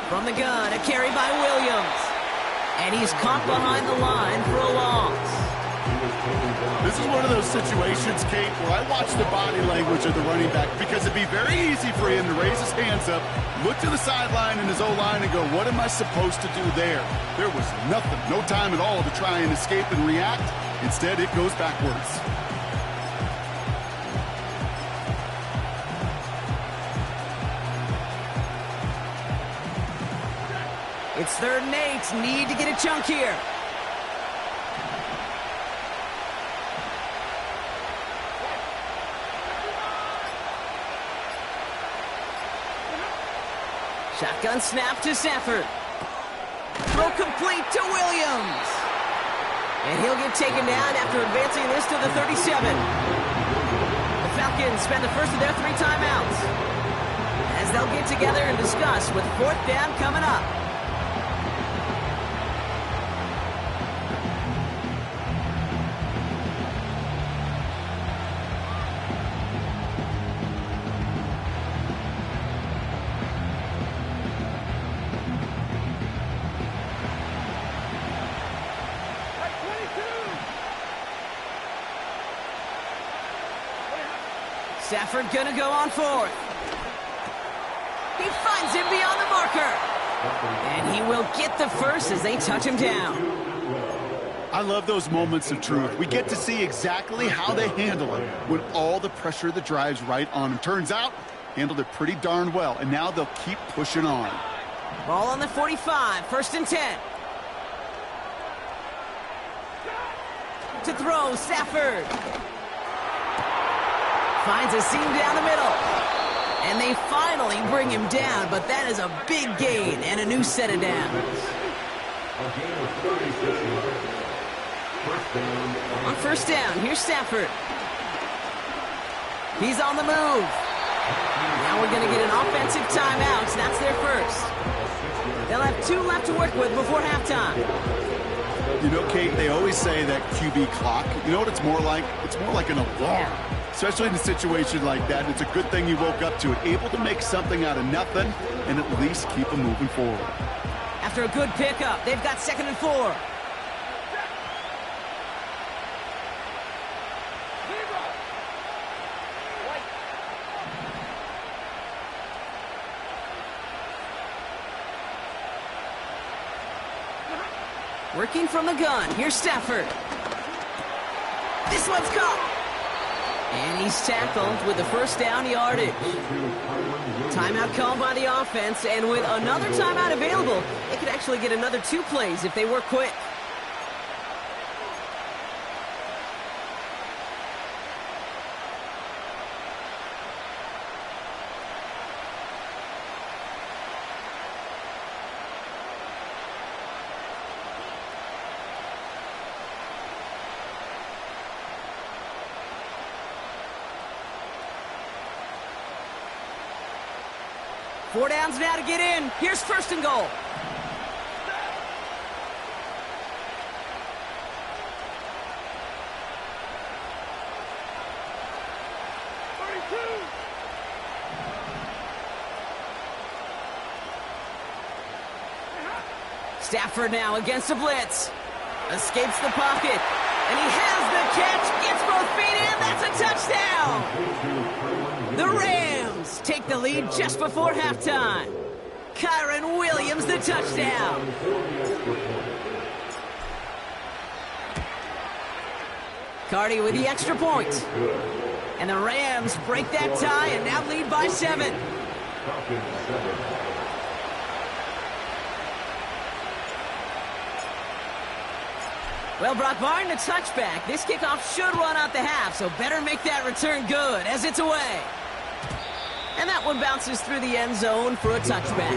From the gun, a carry by Williams. And he's caught behind the line for a loss. This is one of those situations, Kate, where I watch the body language of the running back because it'd be very easy for him to raise his hands up, look to the sideline in his O-line and go, what am I supposed to do there? There was nothing, no time at all to try and escape and react. Instead, it goes backwards. It's 3rd and 8. Need to get a chunk here. Shotgun snap to Stafford. Throw complete to Williams. And he'll get taken down after advancing this to the 37. The Falcons spend the first of their 3 timeouts as they'll get together and discuss with 4th down coming up. Stafford gonna go on 4th. He finds him beyond the marker. And he will get the first as they touch him down. I love those moments of truth. We get to see exactly how they handle it when all the pressure that drives right on them. Turns out, handled it pretty darn well, and now they'll keep pushing on. Ball on the 45, 1st and 10. To throw, Stafford. Finds a seam down the middle. And they finally bring him down, but that is a big gain and a new set of downs. On 1st down, here's Stafford. He's on the move. Now we're going to get an offensive timeout. That's their first. They'll have 2 left to work with before halftime. You know, Kate, they always say that QB clock. You know what it's more like? It's more like an alarm. Especially in a situation like that, it's a good thing you woke up to it, able to make something out of nothing and at least keep them moving forward. After a good pickup, they've got 2nd and 4. Working from the gun, here's Stafford. This one's caught. And he's tackled with the 1st down yardage. Timeout called by the offense, and with another timeout available, they could actually get another 2 plays if they work quick. Four downs now to get in. Here's 1st and goal. Stafford now against a blitz. Escapes the pocket. And he has the catch. Gets both feet in. That's a touchdown. The Rams take the lead just before halftime. Kyren Williams, the touchdown. Cardi with the extra point. And the Rams break that tie and now lead by 7. Well, Brock, barring the touchback, this kickoff should run out the half, so better make that return good as it's away. And that one bounces through the end zone for a touchback.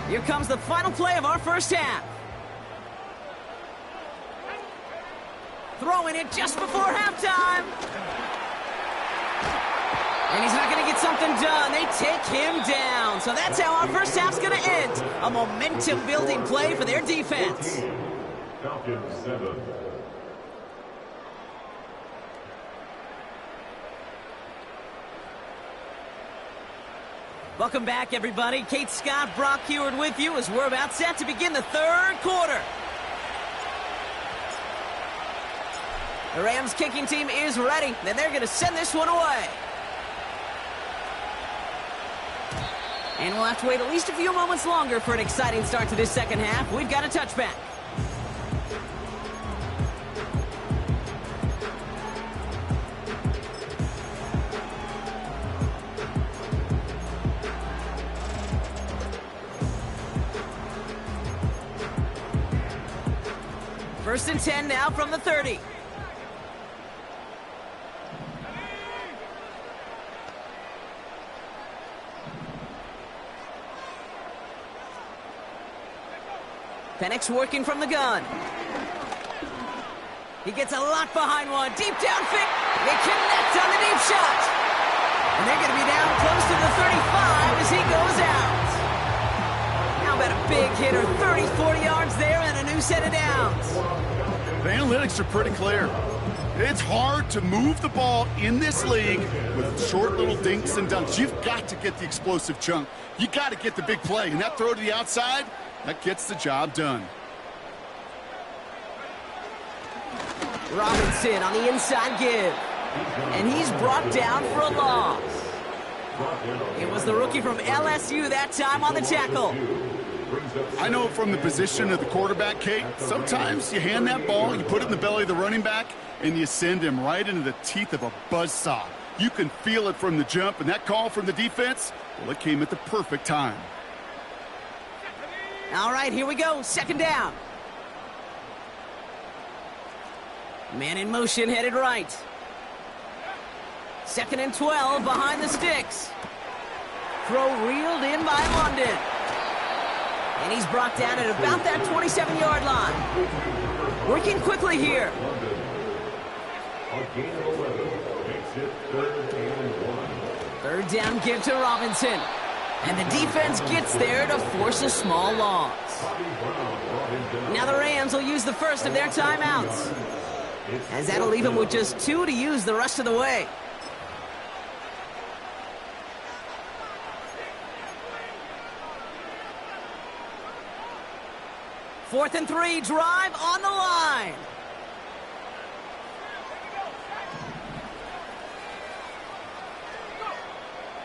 Here comes the final play of our first half. Throwing it just before halftime. And he's not going to get something done. They take him down. So that's how our first half's going to end. A momentum-building play for their defense. Falcons 7. Welcome back, everybody. Kate Scott, Brock Huard with you as we're about set to begin the third quarter. The Rams kicking team is ready, and they're going to send this one away. And we'll have to wait at least a few moments longer for an exciting start to this second half. We've got a touchback. First and 10 now from the 30. Penix working from the gun. He gets a lot behind one. Deep downfield. They connect on the deep shot. And they're going to be down close to the 35 as he goes out. How about a big hitter? 30, 40 yards there and a new set of downs. The analytics are pretty clear. It's hard to move the ball in this league with short little dinks and dunks. You've got to get the explosive chunk. You got to get the big play. And that throw to the outside, that gets the job done. Robinson on the inside give. And he's brought down for a loss. It was the rookie from LSU that time on the tackle. I know from the position of the quarterback, Kate, sometimes you hand that ball, you put it in the belly of the running back, and you send him right into the teeth of a buzzsaw. You can feel it from the jump, and that call from the defense, well, it came at the perfect time. All right, here we go. Second down. Man in motion, headed right. Second and 12 behind the sticks. Throw reeled in by London. And he's brought down at about that 27-yard line. Working quickly here. Third down give to Robinson. And the defense gets there to force a small loss. Now the Rams will use the first of their timeouts, as that'll leave them with just 2 to use the rest of the way. Fourth and 3, drive on the line.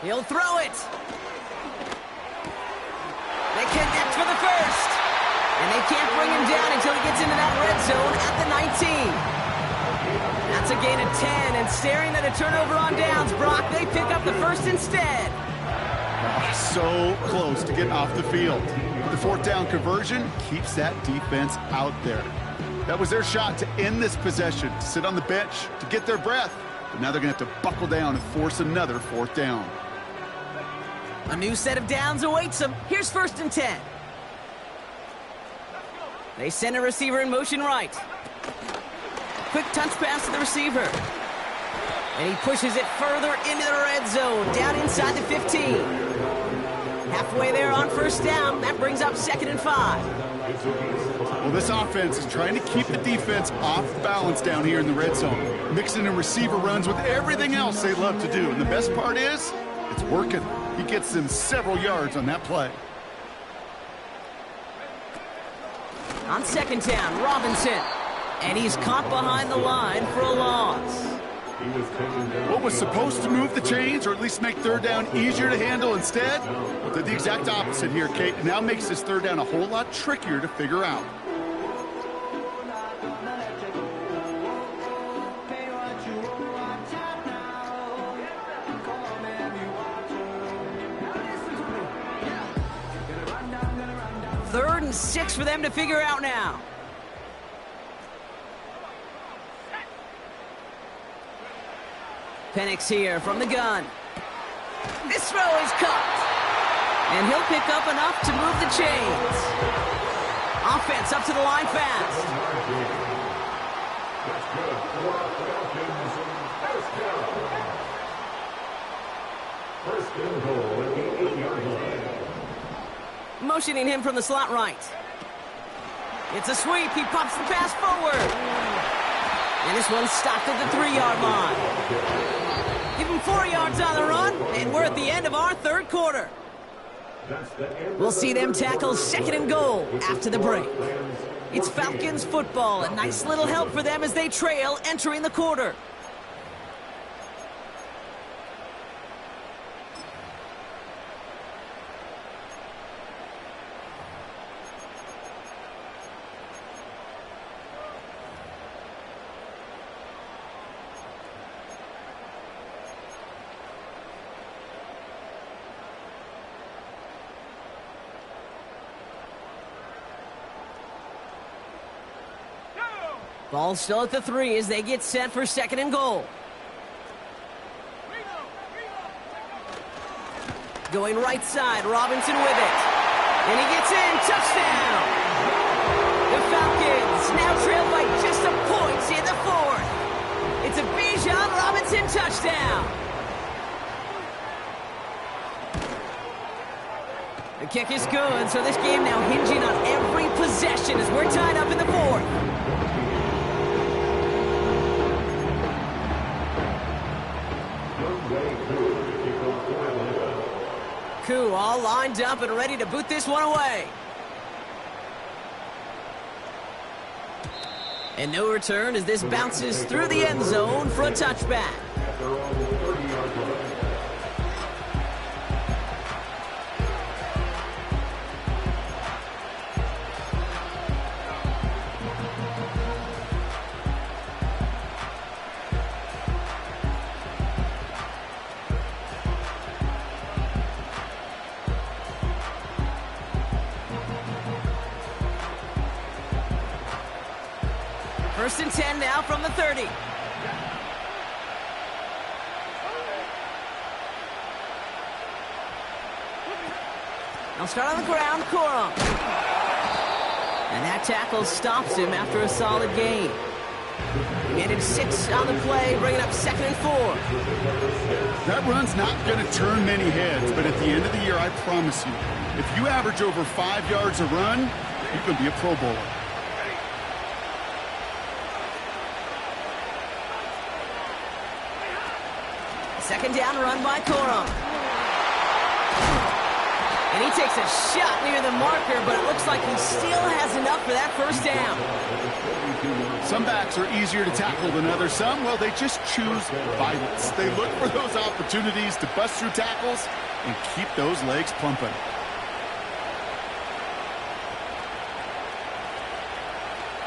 He'll throw it. They connect for the first. And they can't bring him down until he gets into that red zone at the 19. That's a gain of 10, and staring at a turnover on downs, Brock, they pick up the first instead. So close to getting off the field. The fourth down conversion keeps that defense out there. That was their shot to end this possession, to sit on the bench, to get their breath. But now they're going to have to buckle down and force another fourth down. A new set of downs awaits them. Here's first and 10. They send a receiver in motion right. Quick touch pass to the receiver. And he pushes it further into the red zone, down inside the 15. Halfway there on first down. That brings up second and 5. Well, this offense is trying to keep the defense off balance down here in the red zone, mixing in receiver runs with everything else they love to do. And the best part is, it's working. He gets them several yards on that play. On second down, Robinson. And he's caught behind the line for a loss. What was supposed to move the chains, or at least make third down easier to handle instead, well, did the exact opposite here, Kate. It now makes this third down a whole lot trickier to figure out. 3rd and 6 for them to figure out now. Penix here from the gun. This throw is caught. And he'll pick up enough to move the chains. Offense up to the line fast. That's good for Falcons. First and goal at the 8-yard line. Motioning him from the slot right. It's a sweep. He pops the pass forward. And this one's stopped at the 3-yard line. Give him 4 yards on the run, and we're at the end of our 3rd quarter. We'll see them tackle 2nd and goal after the break. It's Falcons football. A nice little help for them as they trail entering the quarter. Ball still at the 3 as they get set for 2nd and goal. Going right side, Robinson with it. And he gets in, touchdown! The Falcons now trail by just a point in the 4th. It's a Bijan Robinson touchdown. The kick is good, so this game now hinging on every possession as we're tied up in the 4th. Koo all lined up and ready to boot this one away. And no return as this bounces through the end zone for a touchback. First and 10 now from the 30. Now start on the ground, Corum. And that tackle stops him after a solid gain. He managed 6 on the play, bringing up 2nd and 4. That run's not going to turn many heads, but at the end of the year, I promise you, if you average over 5 yards a run, you can be a Pro Bowler. Second down run by Corum. And he takes a shot near the marker, but it looks like he still has enough for that first down. Some backs are easier to tackle than others. Some, well, they just choose violence. They look for those opportunities to bust through tackles and keep those legs pumping.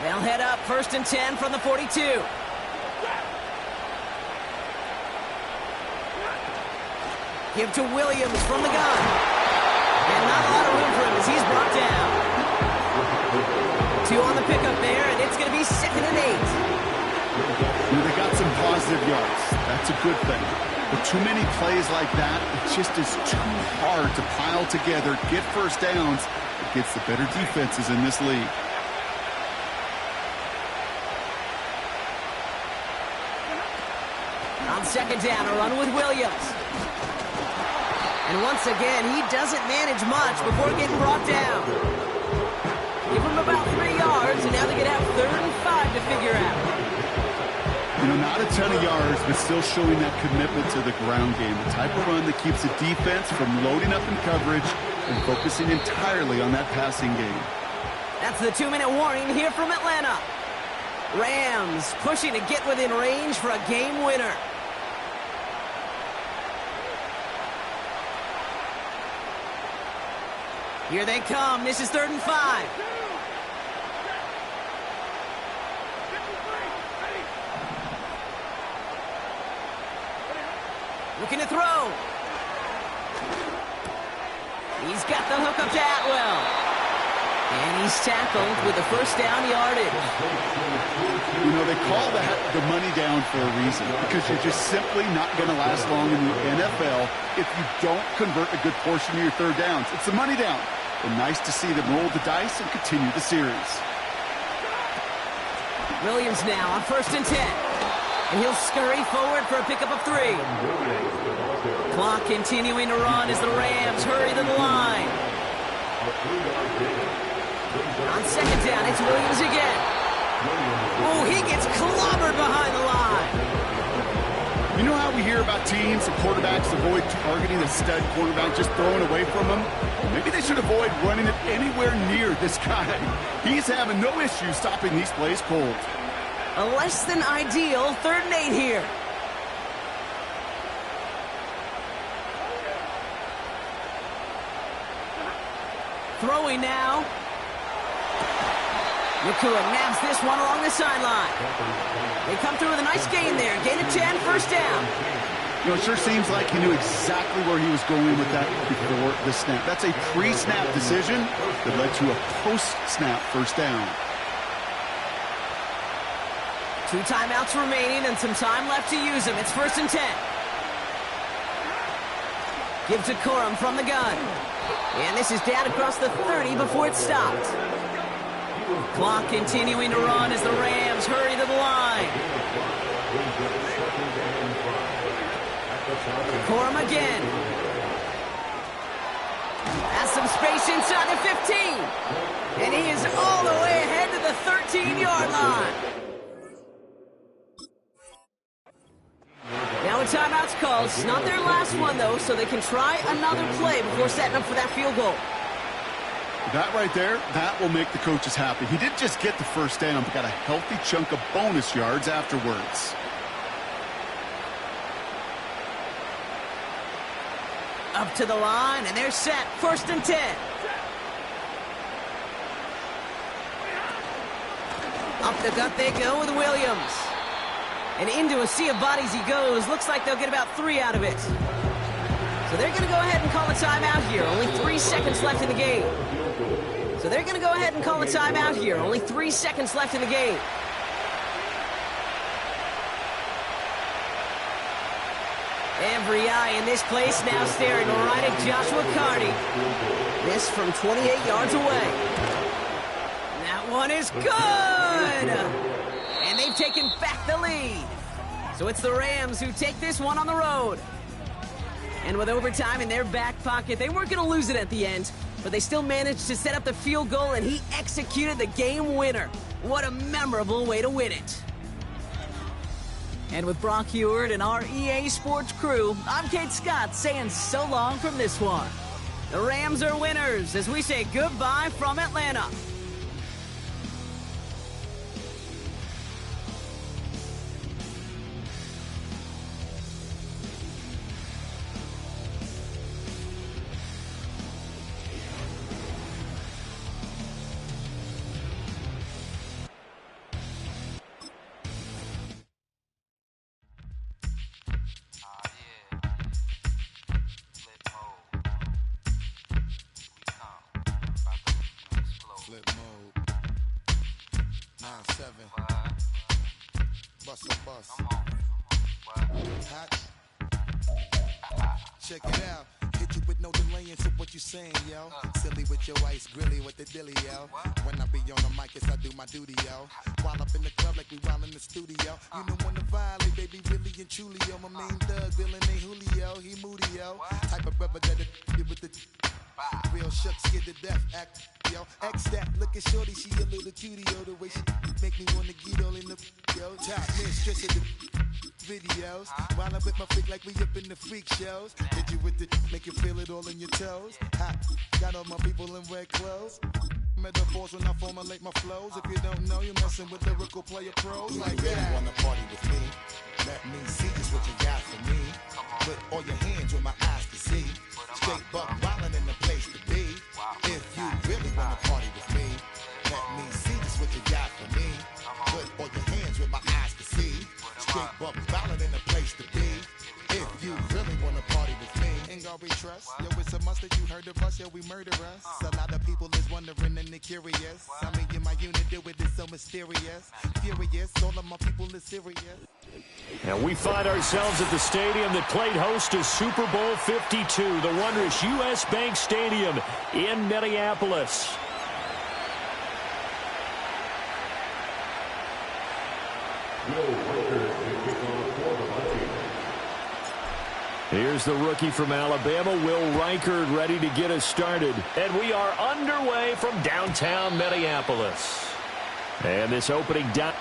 They'll head up first and 10 from the 42. Give to Williams from the gun. And not a lot of room for him as he's brought down. 2 on the pickup there, and it's going to be 2nd and 8. They got some positive yards. That's a good thing. But too many plays like that, it just is too hard to pile together, get first downs against the better defenses in this league. On 2nd down, a run with Williams. And once again, he doesn't manage much before getting brought down. Give him about 3 yards, and now they're going to have 3rd and 5 to figure out. You know, not a ton of yards, but still showing that commitment to the ground game. The type of run that keeps the defense from loading up in coverage and focusing entirely on that passing game. That's the 2-minute warning here from Atlanta. Rams pushing to get within range for a game winner. Here they come. This is 3rd and 5. Looking to throw. He's got the hook up to Atwell. And he's tackled with the first down yardage. You know, they call that the money down for a reason, because you're just simply not going to last long in the NFL if you don't convert a good portion of your third downs. It's the money down. And nice to see them roll the dice and continue the series. Williams now on 1st and 10. And he'll scurry forward for a pickup of 3. Clock continuing to run as the Rams hurry to the line. On 2nd down, it's Williams again. Oh, he gets clobbered behind the line. You know how we hear about teams and quarterbacks avoid targeting a stud quarterback, just throwing away from him? Maybe they should avoid running it anywhere near this guy. He's having no issue stopping these plays cold. A less than ideal 3rd and 8 here. Throwing now. Nakua nabs this one along the sideline. They come through with a nice gain there. Gain of 10, 1st down. You know, it sure seems like he knew exactly where he was going with that before the snap. That's a pre-snap decision that led to a post-snap 1st down. 2 timeouts remaining and some time left to use them. It's 1st and 10. Give to Corum from the gun. And this is down across the 30 before it stopped. Clock continuing to run as the Rams hurry to the line. Corum again. Has some space inside the 15. And he is all the way ahead to the 13-yard line. Now a timeout's called. It's not their last one, though, so they can try another play before setting up for that field goal. That right there, that will make the coaches happy. He didn't just get the 1st down, but got a healthy chunk of bonus yards afterwards. Up to the line, and they're set. 1st and 10. Up the gut they go with Williams. And into a sea of bodies he goes. Looks like they'll get about 3 out of it. So they're going to go ahead and call a timeout here. Only 3 seconds left in the game. So they're going to go ahead and call a timeout here. Only 3 seconds left in the game. Every eye in this place now staring right at Joshua Carney. This from 28 yards away. That one is good! And they've taken back the lead. So it's the Rams who take this one on the road. And with overtime in their back pocket, they weren't going to lose it at the end, but they still managed to set up the field goal, and he executed the game winner. What a memorable way to win it. And with Brock Huard and our EA Sports crew, I'm Kate Scott saying so long from this one. The Rams are winners as we say goodbye from Atlanta. Flip mode. 9-7. Bust a bus. Hot. Check it out. Hit you with no delaying, so what you saying, yo? Silly with your ice, grilly with the dilly, yo. When I be on the mic, yes, I do my duty, yo. While up in the club like we while in the studio. You know when to violate, baby, really and truly, yo. My main thug, villain ain't Julio, he moody, yo. Type of brother that it with the real shook, scared to death, act, yo. X that, look at shorty, she a little cutie, yo. The way she make me wanna get all in the, yo. Top mistress of the videos. While I'm with my freak like we up in the freak shows. Hit you with the, make you feel it all in your toes. Hot, got all my people in red clothes. Metaphors when I formulate my flows. If you don't know, you're messing with lyrical player pros like that. You wanna party with me? Let me see just what you got for me. Put all your hands where my eyes can see. Straight buck wildin' in the place to be. If you really wanna party with me, let me see just what you got for me. Put all your hands where my eyes can see. Straight buck wildin' in the place to be. If you really wanna party with me, ain't all we trust. Yo, it's a must that you heard of us, yo, we murder us. A lot of people is wondering and they're curious. I mean, in my unit, do it is so mysterious. Furious, all of my people is serious. And we find ourselves at the stadium that played host to Super Bowl 52, the wondrous U.S. Bank Stadium in Minneapolis. Here's the rookie from Alabama, Will Reichard, ready to get us started. And we are underway from downtown Minneapolis. And this opening down.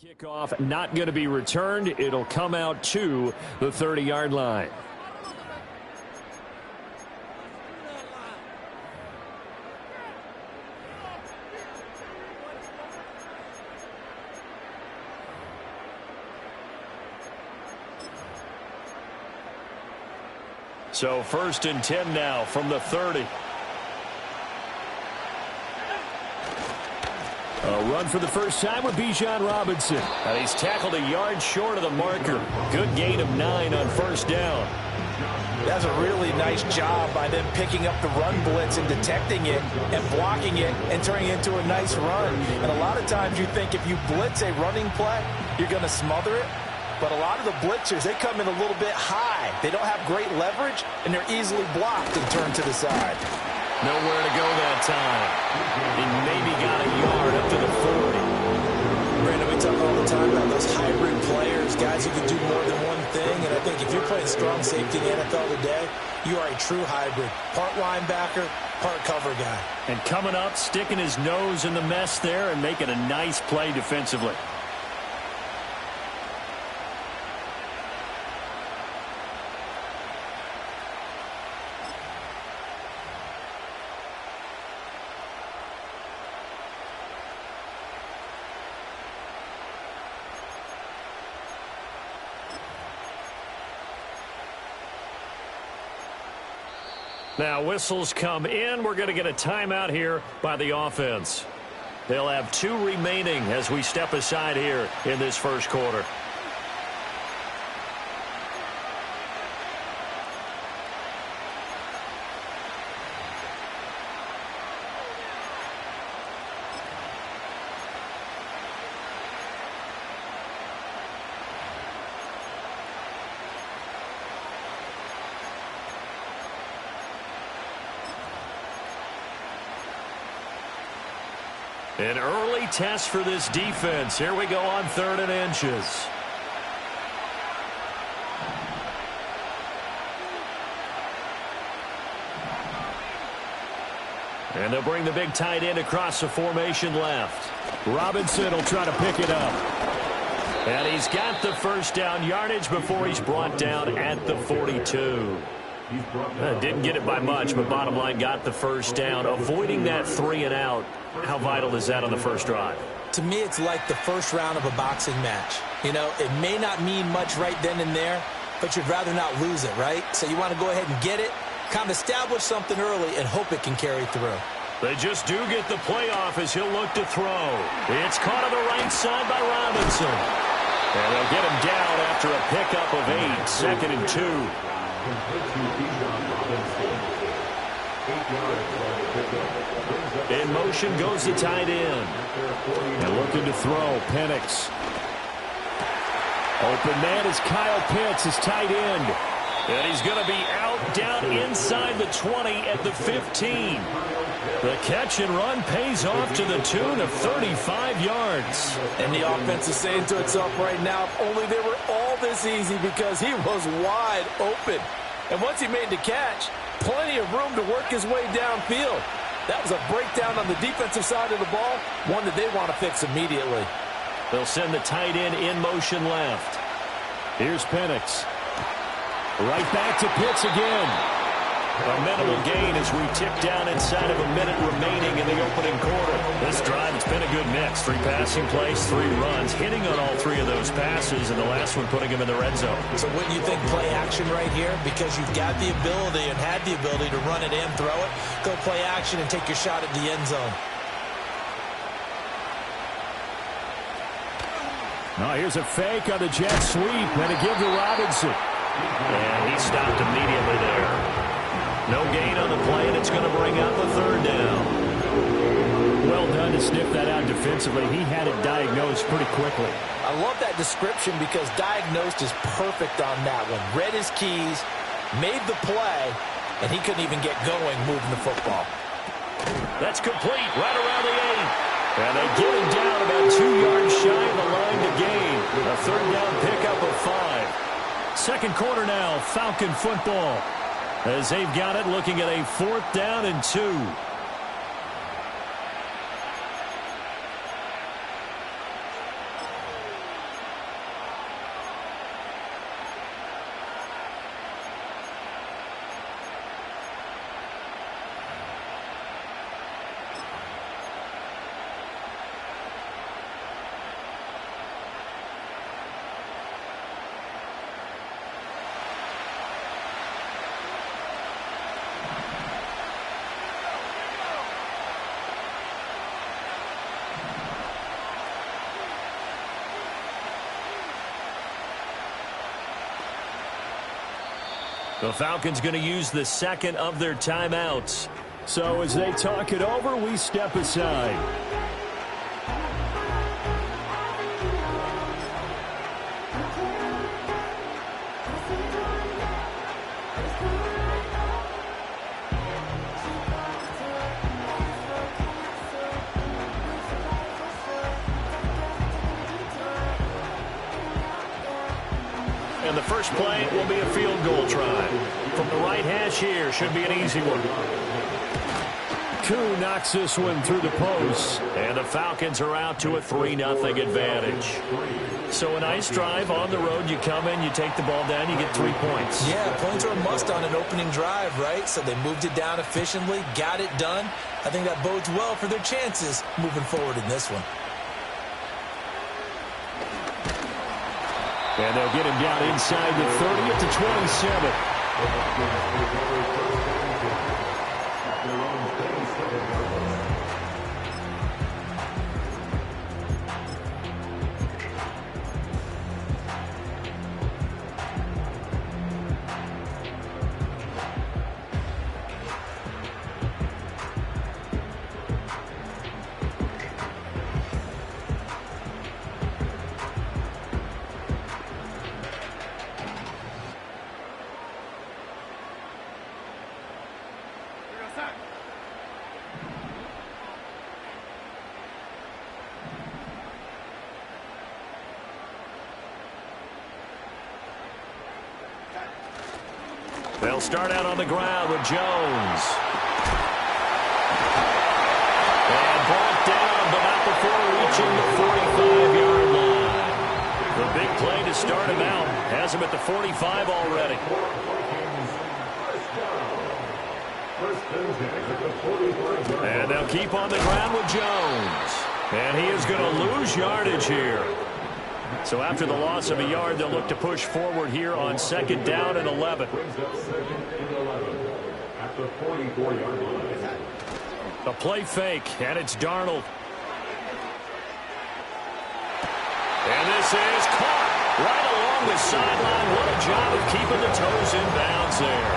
Kickoff not going to be returned. It'll come out to the 30-yard line. So 1st and 10 now from the 30. A run for the first time with Bijan Robinson. And he's tackled a yard short of the marker. Good gain of 9 on 1st down. That's a really nice job by them picking up the run blitz and detecting it and blocking it and turning it into a nice run. And a lot of times you think if you blitz a running play, you're going to smother it. But a lot of the blitzers, they come in a little bit high. They don't have great leverage, and they're easily blocked and turned to the side. Nowhere to go that time. He maybe got a yard up to the 40. Brandon, we talk all the time about those hybrid players, guys who can do more than one thing. And I think if you're playing strong safety in the NFL today, you are a true hybrid. Part linebacker, part cover guy. And coming up, sticking his nose in the mess there and making a nice play defensively. Now whistles come in. We're going to get a timeout here by the offense. They'll have 2 remaining as we step aside here in this first quarter. An early test for this defense. Here we go on 3rd and inches. And they'll bring the big tight end across the formation left. Robinson will try to pick it up. And he's got the first down yardage before he's brought down at the 42. Didn't get it by much, but bottom line, got the first down. Avoiding that 3 and out. How vital is that on the first drive? To me, it's like the first round of a boxing match. You know, it may not mean much right then and there, but you'd rather not lose it, right? So you want to go ahead and get it, kind of establish something early, and hope it can carry through. They just do get the playoff as he'll look to throw. It's caught on the right side by Robinson. And they'll get him down after a pickup of 8, 2nd and 2. In motion goes the tight end. And looking to throw, Penix. Open man is Kyle Pitts, his tight end. And he's going to be out down inside the 20 at the 15. The catch and run pays off to the tune of 35 yards. And the offense is saying to itself right now, if only they were all this easy, because he was wide open. And once he made the catch, plenty of room to work his way downfield. That was a breakdown on the defensive side of the ball, one that they want to fix immediately. They'll send the tight end in motion left. Here's Penix. Right back to Pitts again. A minimal gain as we tip down inside of a minute remaining in the opening quarter. This drive, it's been a good mix. 3 passing plays, 3 runs, hitting on all 3 of those passes, and the last one putting him in the red zone. So wouldn't you think play action right here? Because you've got the ability and had the ability to run it and throw it. Go play action and take your shot at the end zone. Now here's a fake on the jet sweep, and a give to Robinson. And he stopped immediately there. No gain on the play, and it's going to bring up a 3rd down. Well done to sniff that out defensively. He had it diagnosed pretty quickly. I love that description because diagnosed is perfect on that one. Read his keys, made the play, and he couldn't even get going moving the football. That's complete right around the 8. And they get him down about 2 yards shy of the line to gain. A 3rd down pickup of 5. Second quarter now, Falcon football. As they've got it, looking at a 4th down and 2. The Falcons going to use the 2nd of their timeouts. So as they talk it over, we step aside. And the first play will be a field goal try. From the right hash here, should be an easy one. Koo knocks this one through the post. And the Falcons are out to a 3-0 advantage. So a nice drive on the road. You come in, you take the ball down, you get 3 points. Yeah, points are a must on an opening drive, right? So they moved it down efficiently, got it done. I think that bodes well for their chances moving forward in this one. And they'll get him down inside the 30 at the 27. They'll start out on the ground with Jones. And brought down, but not before reaching the 45-yard line. The big play to start him out has him at the 45 already. And they'll keep on the ground with Jones. And he is going to lose yardage here. So after the loss of a yard, they'll look to push forward here on 2nd down and 11. A play fake, and it's Darnold. And this is caught right along the sideline. What a job of keeping the toes in bounds there.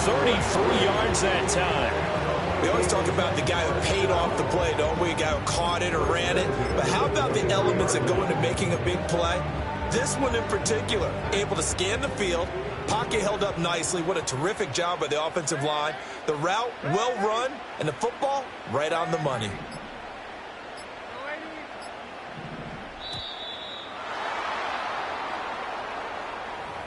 33 yards that time. We always talk about the guy who paid off the play, don't we? A guy who caught it or ran it. But how about the elements that go into making a big play? This one in particular, able to scan the field. Pocket held up nicely. What a terrific job by the offensive line. The route, well run, and the football, right on the money.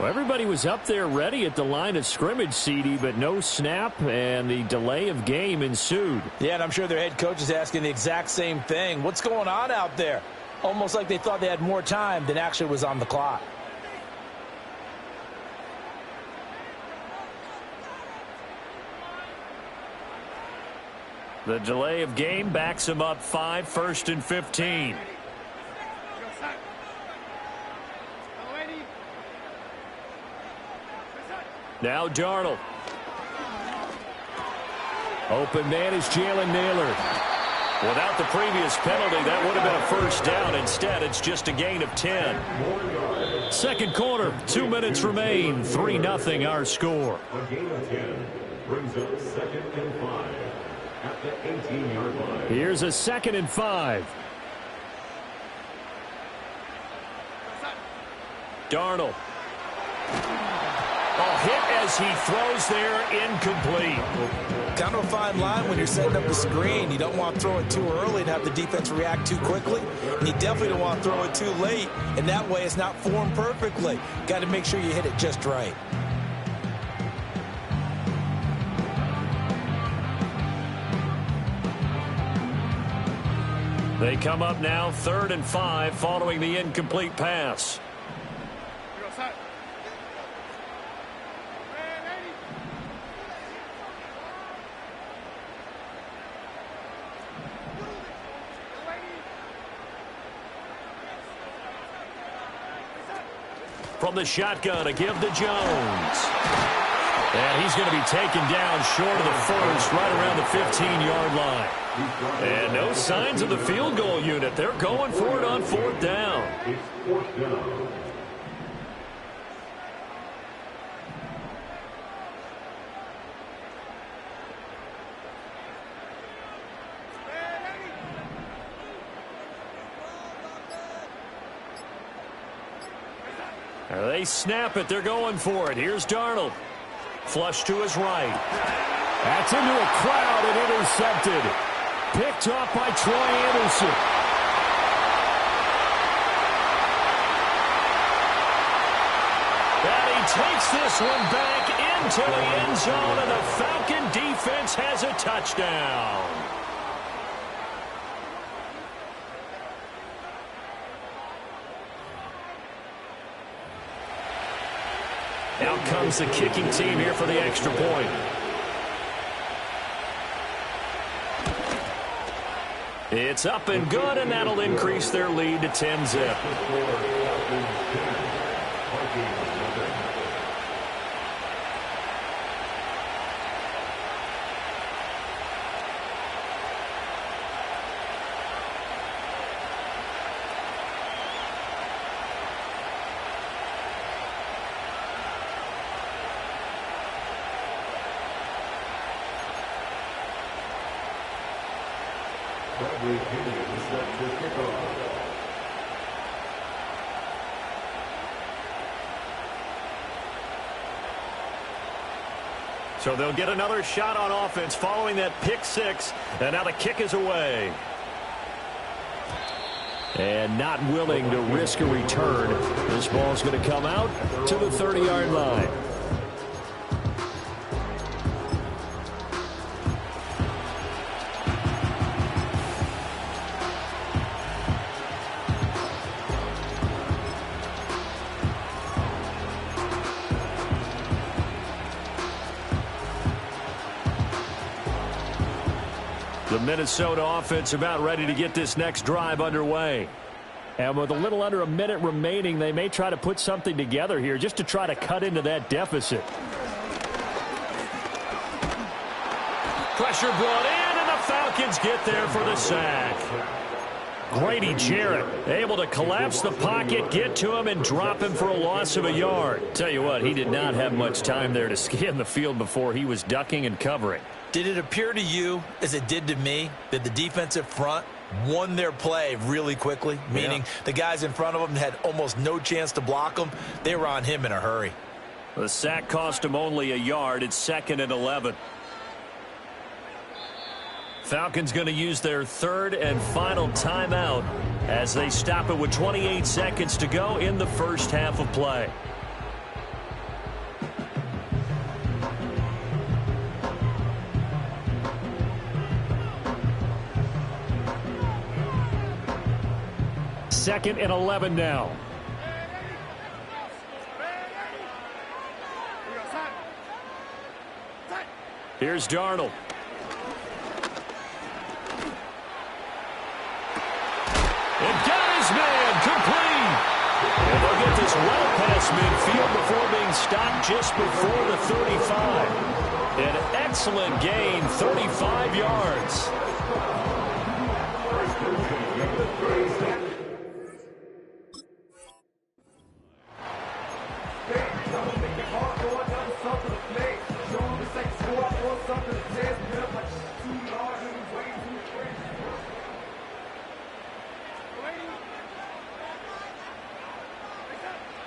Well, everybody was up there ready at the line of scrimmage, CD, but no snap, and the delay of game ensued. Yeah, and I'm sure their head coach is asking the exact same thing. What's going on out there? Almost like they thought they had more time than actually was on the clock. The delay of game backs him up 5, 1st and 15. Now Darnold. Open man is Jalen Nailor. Without the previous penalty, that would have been a first down. Instead, it's just a gain of 10. Second quarter, 2 minutes remain. 3-0 our score. A gain of 10 brings up 2nd and 5 at the 18-yard line. Here's a 2nd and 5. Darnold. A hit as he throws there, incomplete. Kind of a fine line when you're setting up a screen. You don't want to throw it too early and have the defense react too quickly. And you definitely don't want to throw it too late. And that way it's not formed perfectly. Got to make sure you hit it just right. They come up now 3rd and 5 following the incomplete pass. From the shotgun, a give to Jones. And he's going to be taken down short of the first, right around the 15-yard line. And no signs of the field goal unit. They're going for it on 4th down. It's 4th down. They snap it. They're going for it. Here's Darnold. Flush to his right. That's into a crowd and intercepted. Picked off by Troy Anderson. And he takes this one back into the end zone, and the Falcon defense has a touchdown. Out comes the kicking team here for the extra point. It's up and good, and that'll increase their lead to 10-zip. Bradley Pinion is set to kick off. So they'll get another shot on offense following that pick six, and now the kick is away. And not willing to risk a return. This ball's going to come out to the 30-yard line. The Minnesota offense about ready to get this next drive underway. And with a little under a minute remaining, they may try to put something together here just to try to cut into that deficit. Pressure brought in, and the Falcons get there for the sack. Grady Jarrett able to collapse the pocket, get to him, and drop him for a loss of a yard. Tell you what, he did not have much time there to scan the field before he was ducking and covering. Did it appear to you, as it did to me, that the defensive front won their play really quickly? Meaning the guys in front of them had almost no chance to block them. They were on him in a hurry. The sack cost him only a yard. It's 2nd and 11. Falcons going to use their 3rd and final timeout as they stop it with 28 seconds to go in the first half of play. Second and 11 now. Here's Darnold. And got his man complete. And they'll get this well past midfield before being stopped just before the 35. An excellent gain, 35 yards.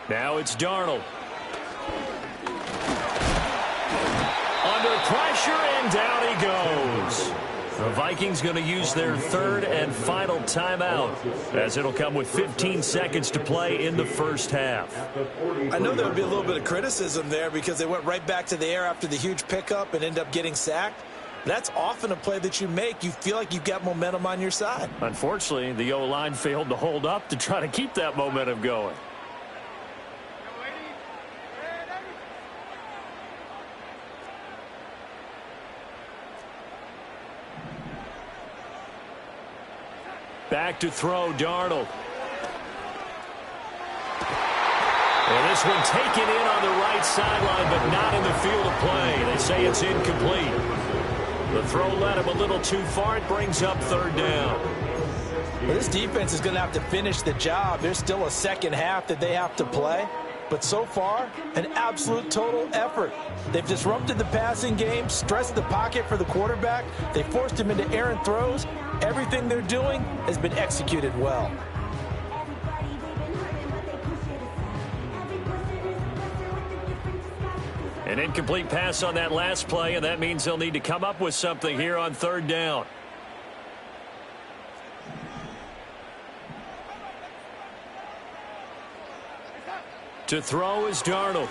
Now it's Darnold. Under pressure, and down he goes. The Vikings going to use their 3rd and final timeout, as it'll come with 15 seconds to play in the first half. I know there would be a little bit of criticism there because they went right back to the air after the huge pickup and end up getting sacked. That's often a play that you make. You feel like you've got momentum on your side. Unfortunately, the O-line failed to hold up to try to keep that momentum going. Back to throw, Darnold. And this one taken in on the right sideline, but not in the field of play. They say it's incomplete. The throw led him a little too far. It brings up 3rd down. Well, this defense is going to have to finish the job. There's still a second half that they have to play. But so far, an absolute total effort. They've disrupted the passing game, stressed the pocket for the quarterback. They forced him into errant throws. Everything they're doing has been executed well. An incomplete pass on that last play, and that means they'll need to come up with something here on 3rd down. To throw is Darnold.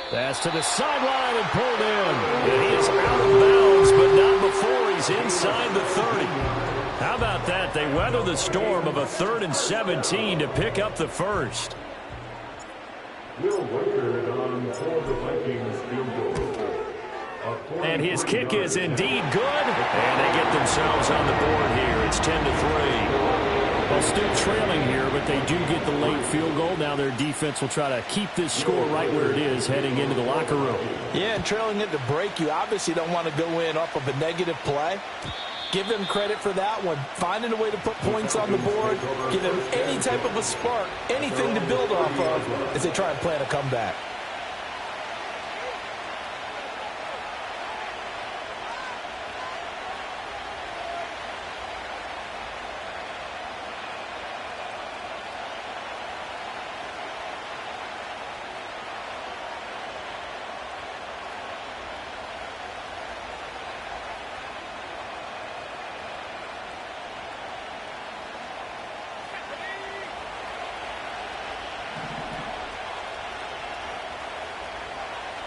Pass to the sideline and pulled in. And he is out of bounds, but not before he's inside the 30. How about that? They weather the storm of a 3rd and 17 to pick up the first. Will Rickard on for the Vikings field goal. And his kick is indeed good. And they get themselves on the board here. It's 10-3. Well, still trailing here, but they do get the late field goal. Now their defense will try to keep this score right where it is heading into the locker room. Yeah, and trailing it to break, you obviously don't want to go in off of a negative play. Give them credit for that one. Finding a way to put points on the board, give them any type of a spark, anything to build off of as they try and plan a comeback.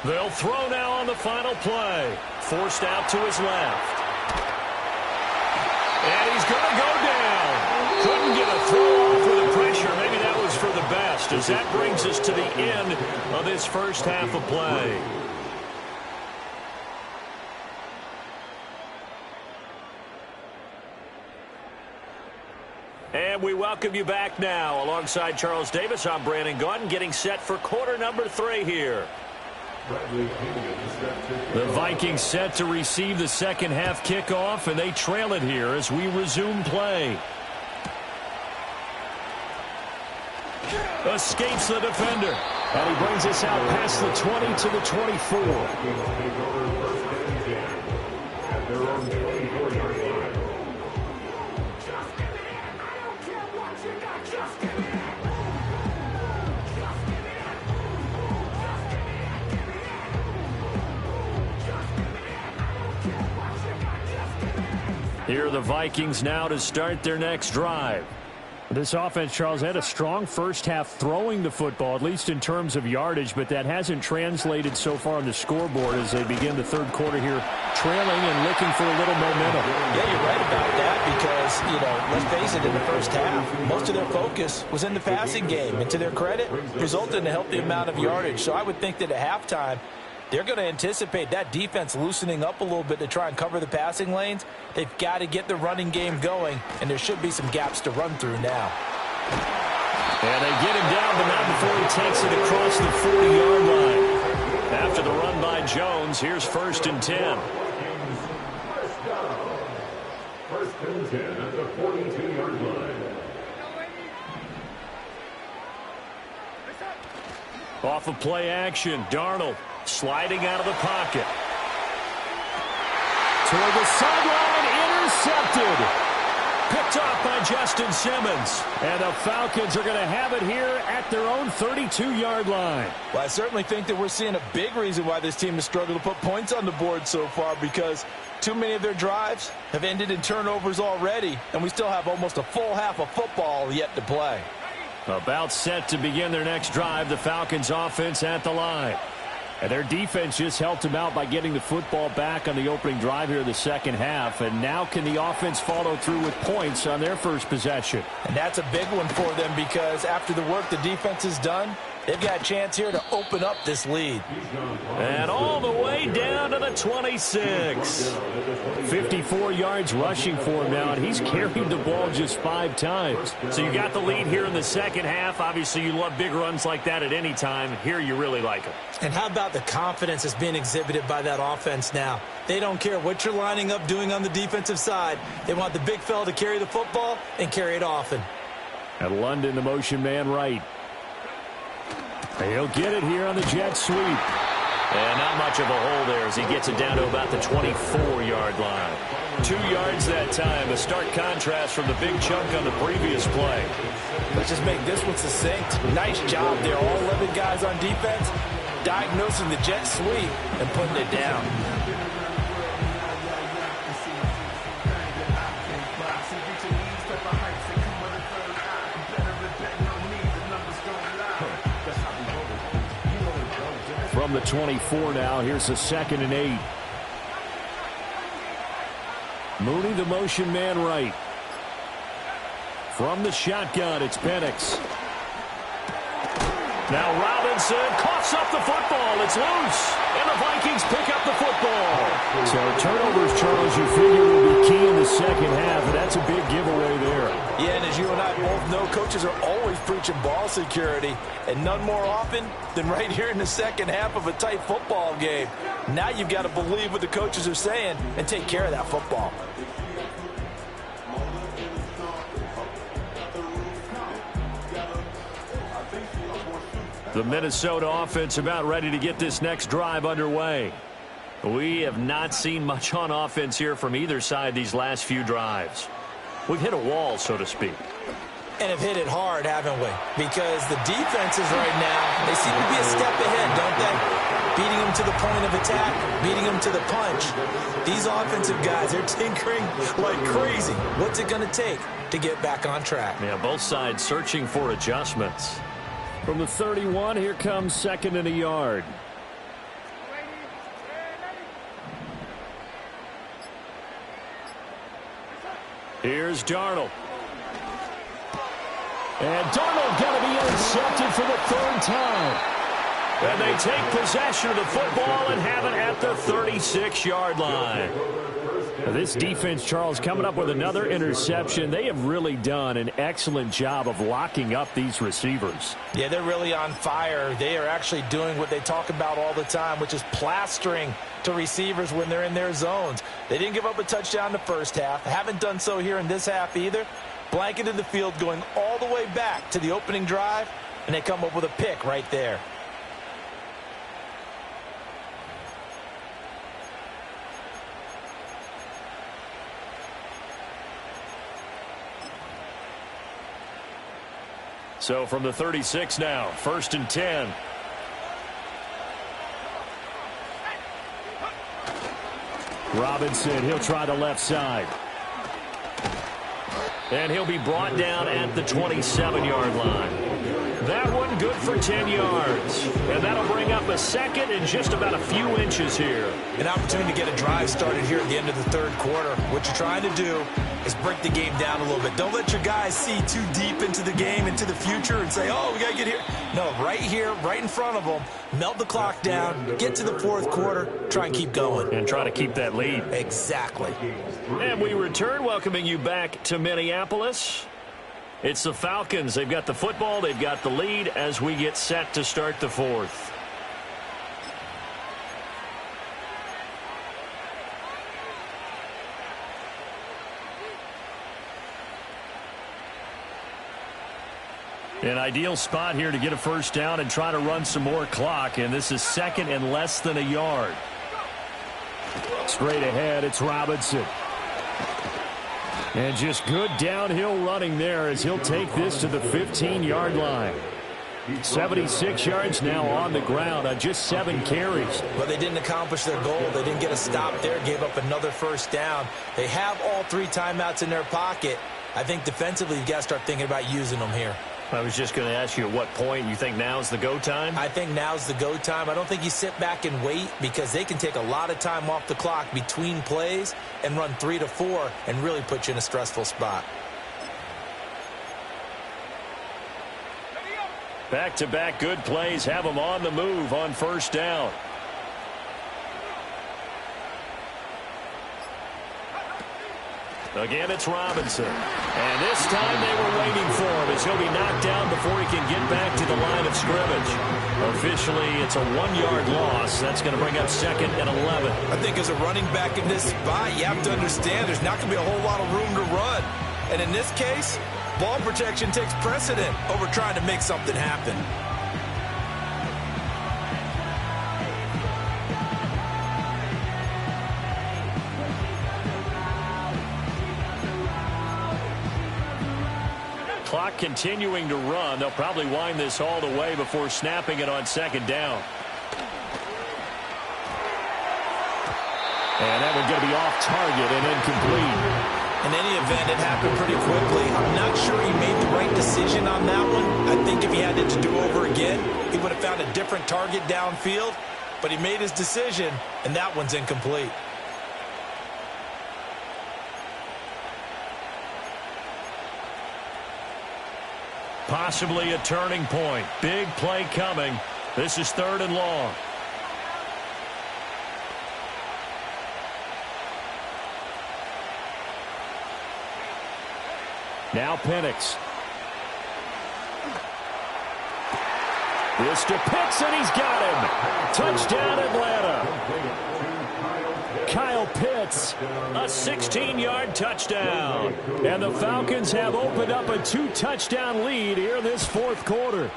They'll throw now on the final play. Forced out to his left. And he's going to go down. Couldn't get a throw off with the pressure. Maybe that was for the best, as that brings us to the end of this first half of play. And we welcome you back now. Alongside Charles Davis, I'm Brandon Gaudin, getting set for quarter number 3 here. The Vikings set to receive the second half kickoff, and they trail it here as we resume play. Escapes the defender. And he brings us out past the 20 to the 24. Here are the Vikings now to start their next drive. This offense, Charles, had a strong first half throwing the football, at least in terms of yardage, but that hasn't translated so far on the scoreboard as they begin the third quarter here, trailing and looking for a little momentum. Yeah, you're right about that because, let's face it, in the first half, most of their focus was in the passing game. And to their credit, resulted in a healthy amount of yardage. So I would think that at halftime, they're going to anticipate that defense loosening up a little bit to try and cover the passing lanes. They've got to get the running game going, and there should be some gaps to run through now. And they get him down, but not before he takes it across the 40-yard line. After the run by Jones, here's 1st and 10. First and 10 at the 42-yard line. Off of play action, Darnold sliding out of the pocket. Toward the sideline, intercepted. Picked off by Justin Simmons. And the Falcons are going to have it here at their own 32-yard line. Well, I certainly think that we're seeing a big reason why this team has struggled to put points on the board so far, because too many of their drives have ended in turnovers already, and we still have almost a full half of football yet to play. About set to begin their next drive, the Falcons offense at the line. And their defense just helped them out by getting the football back on the opening drive here in the second half. And now can the offense follow through with points on their first possession? And that's a big one for them because after the work the defense has done, they've got a chance here to open up this lead. And all the way down to the 26. 54 yards rushing for him now, and he's carried the ball just 5 times. So you got the lead here in the second half. Obviously, you love big runs like that at any time. Here you really like them. And how about the confidence that's being exhibited by that offense now? They don't care what you're lining up doing on the defensive side. They want the big fella to carry the football and carry it often. At London, the motion man right. He'll get it here on the jet sweep. And not much of a hole there as he gets it down to about the 24-yard line. 2 yards that time, a stark contrast from the big chunk on the previous play. Let's just make this one succinct. Nice job there, all 11 guys on defense, diagnosing the jet sweep and putting it down. From the 24 now, here's the 2nd and 8. Mooney, the motion man right. From the shotgun, it's Penix. Now Robinson coughs up the football. It's loose. And the Vikings pick up the football. So turnovers, Charles, you figure will be key in the second half, and that's a big giveaway there. Yeah, and as you and I both know, coaches are always preaching ball security, and none more often than right here in the second half of a tight football game. Now you've got to believe what the coaches are saying and take care of that football. The Minnesota offense about ready to get this next drive underway. We have not seen much on offense here from either side these last few drives. We've hit a wall, so to speak. And have hit it hard, haven't we? Because the defenses right now, they seem to be a step ahead, don't they? Beating them to the point of attack, beating them to the punch. These offensive guys, they're tinkering like crazy. What's it going to take to get back on track? Yeah, both sides searching for adjustments. From the 31, here comes 2nd and a yard. Here's Darnold. And Darnold going to be intercepted for the 3rd time. And they take possession of the football and have it at the 36-yard line. This defense, Charles, coming up with another interception. They have really done an excellent job of locking up these receivers. Yeah, they're really on fire. They are actually doing what they talk about all the time, which is plastering to receivers when they're in their zones. They didn't give up a touchdown in the first half. Haven't done so here in this half either. Blanketed the field going all the way back to the opening drive, and they come up with a pick right there. So from the 36 now, 1st and 10. Robinson, he'll try the left side. And he'll be brought down at the 27-yard line. That one good for 10 yards. And that'll bring up a second and just about a few inches here. An opportunity to get a drive started here at the end of the third quarter. What you're trying to do is break the game down a little bit. Don't let your guys see too deep into the game, into the future, and say, oh, we got to get here. No, right here, right in front of them, melt the clock down, get to the fourth quarter, try and keep going. And try to keep that lead. Exactly. And we return, welcoming you back to Minneapolis. It's the Falcons. They've got the football, they've got the lead as we get set to start the fourth. An ideal spot here to get a first down and try to run some more clock, and this is second and less than a yard. Straight ahead, it's Robinson. And just good downhill running there as he'll take this to the 15-yard line. 76 yards now on the ground on just 7 carries. But they didn't accomplish their goal. They didn't get a stop there, gave up another first down. They have all 3 timeouts in their pocket. I think defensively you've got to start thinking about using them here. I was just going to ask you at what point you think now's the go time? I think now's the go time. I don't think you sit back and wait because they can take a lot of time off the clock between plays and run 3 to 4 and really put you in a stressful spot. Back-to-back good plays have them on the move on first down. Again, it's Robinson. And this time they were waiting for him as he'll be knocked down before he can get back to the line of scrimmage. Officially, it's a 1-yard loss. That's going to bring up 2nd and 11. I think as a running back in this spot, you have to understand there's not going to be a whole lot of room to run. And in this case, ball protection takes precedent over trying to make something happen. Clock continuing to run. They'll probably wind this all the way before snapping it on 2nd down. And that one's going to be off target and incomplete. In any event, it happened pretty quickly. I'm not sure he made the right decision on that one. I think if he had it to do over again, he would have found a different target downfield. But he made his decision, and that one's incomplete. Possibly a turning point. Big play coming. This is 3rd and long. Now Penix. This to Pitts, and he's got him. Touchdown, Atlanta. Kyle Pitts, a 16-yard touchdown. And the Falcons have opened up a 2-touchdown lead here in this 4th quarter.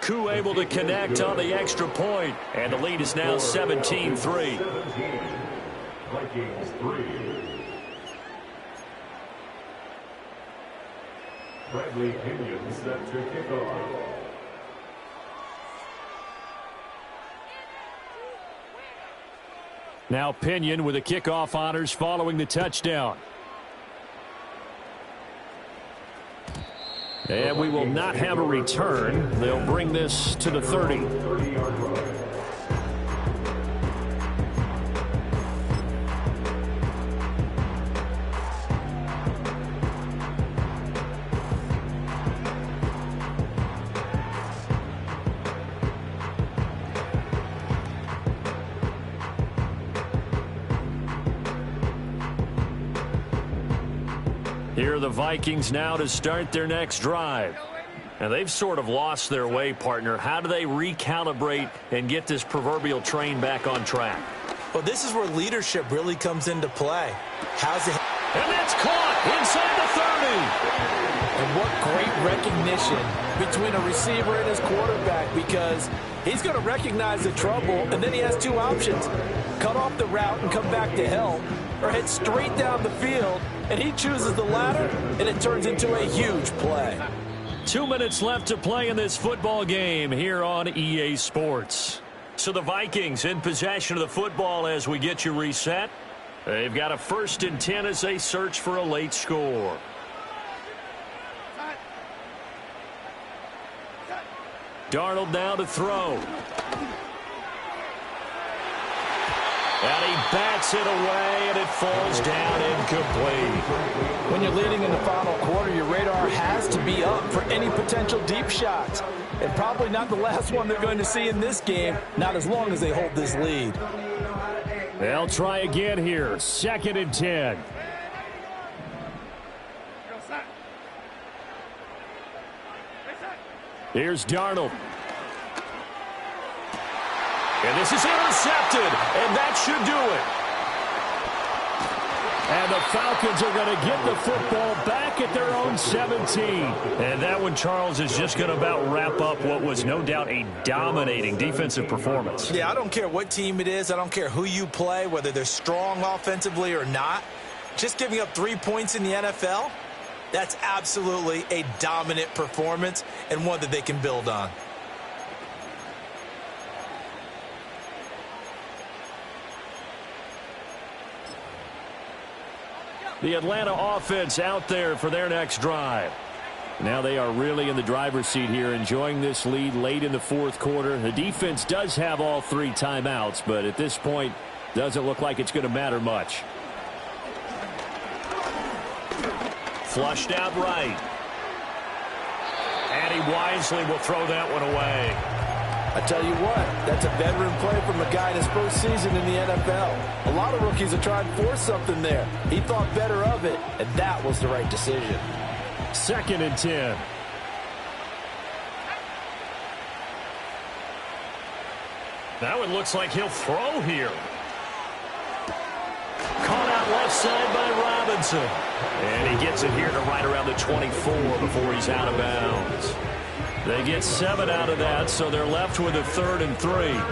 Koo able to connect on the extra point, and the lead is now 17-3. Vikings 3. Bradley Pinion set to kick off. Now Pinion with the kickoff honors following the touchdown. And we will not have a return. They'll bring this to the 30. Here are the Vikings now to start their next drive. And they've sort of lost their way, partner. How do they recalibrate and get this proverbial train back on track? Well, this is where leadership really comes into play. How's it? And that's caught inside the 30. And what great recognition between a receiver and his quarterback, because he's going to recognize the trouble, and then he has two options. Cut off the route and come back to help, or head straight down the field, and he chooses the latter, and it turns into a huge play. 2 minutes left to play in this football game here on EA Sports. So the Vikings in possession of the football as we get you reset. They've got a 1st and 10 as they search for a late score. Darnold now to throw. And he bats it away, and it falls down incomplete. When you're leading in the final quarter, your radar has to be up for any potential deep shots. And probably not the last one they're going to see in this game, not as long as they hold this lead. They'll try again here. 2nd and 10. Here's Darnold. And this is intercepted, and that should do it. And the Falcons are going to get the football back at their own 17. And that one, Charles, is just going to about wrap up what was no doubt a dominating defensive performance. Yeah, I don't care what team it is. I don't care who you play, whether they're strong offensively or not. Just giving up 3 points in the NFL, that's absolutely a dominant performance and one that they can build on. The Atlanta offense out there for their next drive. Now they are really in the driver's seat here, enjoying this lead late in the 4th quarter. The defense does have all 3 timeouts, but at this point, doesn't look like it's going to matter much. Flushed out right. And he wisely will throw that one away. I tell you what, that's a veteran play from a guy in his first season in the NFL. A lot of rookies are trying to force something there. He thought better of it, and that was the right decision. 2nd and 10. Now it looks like he'll throw here. Caught out left side by Robinson. And he gets it here to right around the 24 before he's out of bounds. They get 7 out of that, so they're left with a 3rd and 3.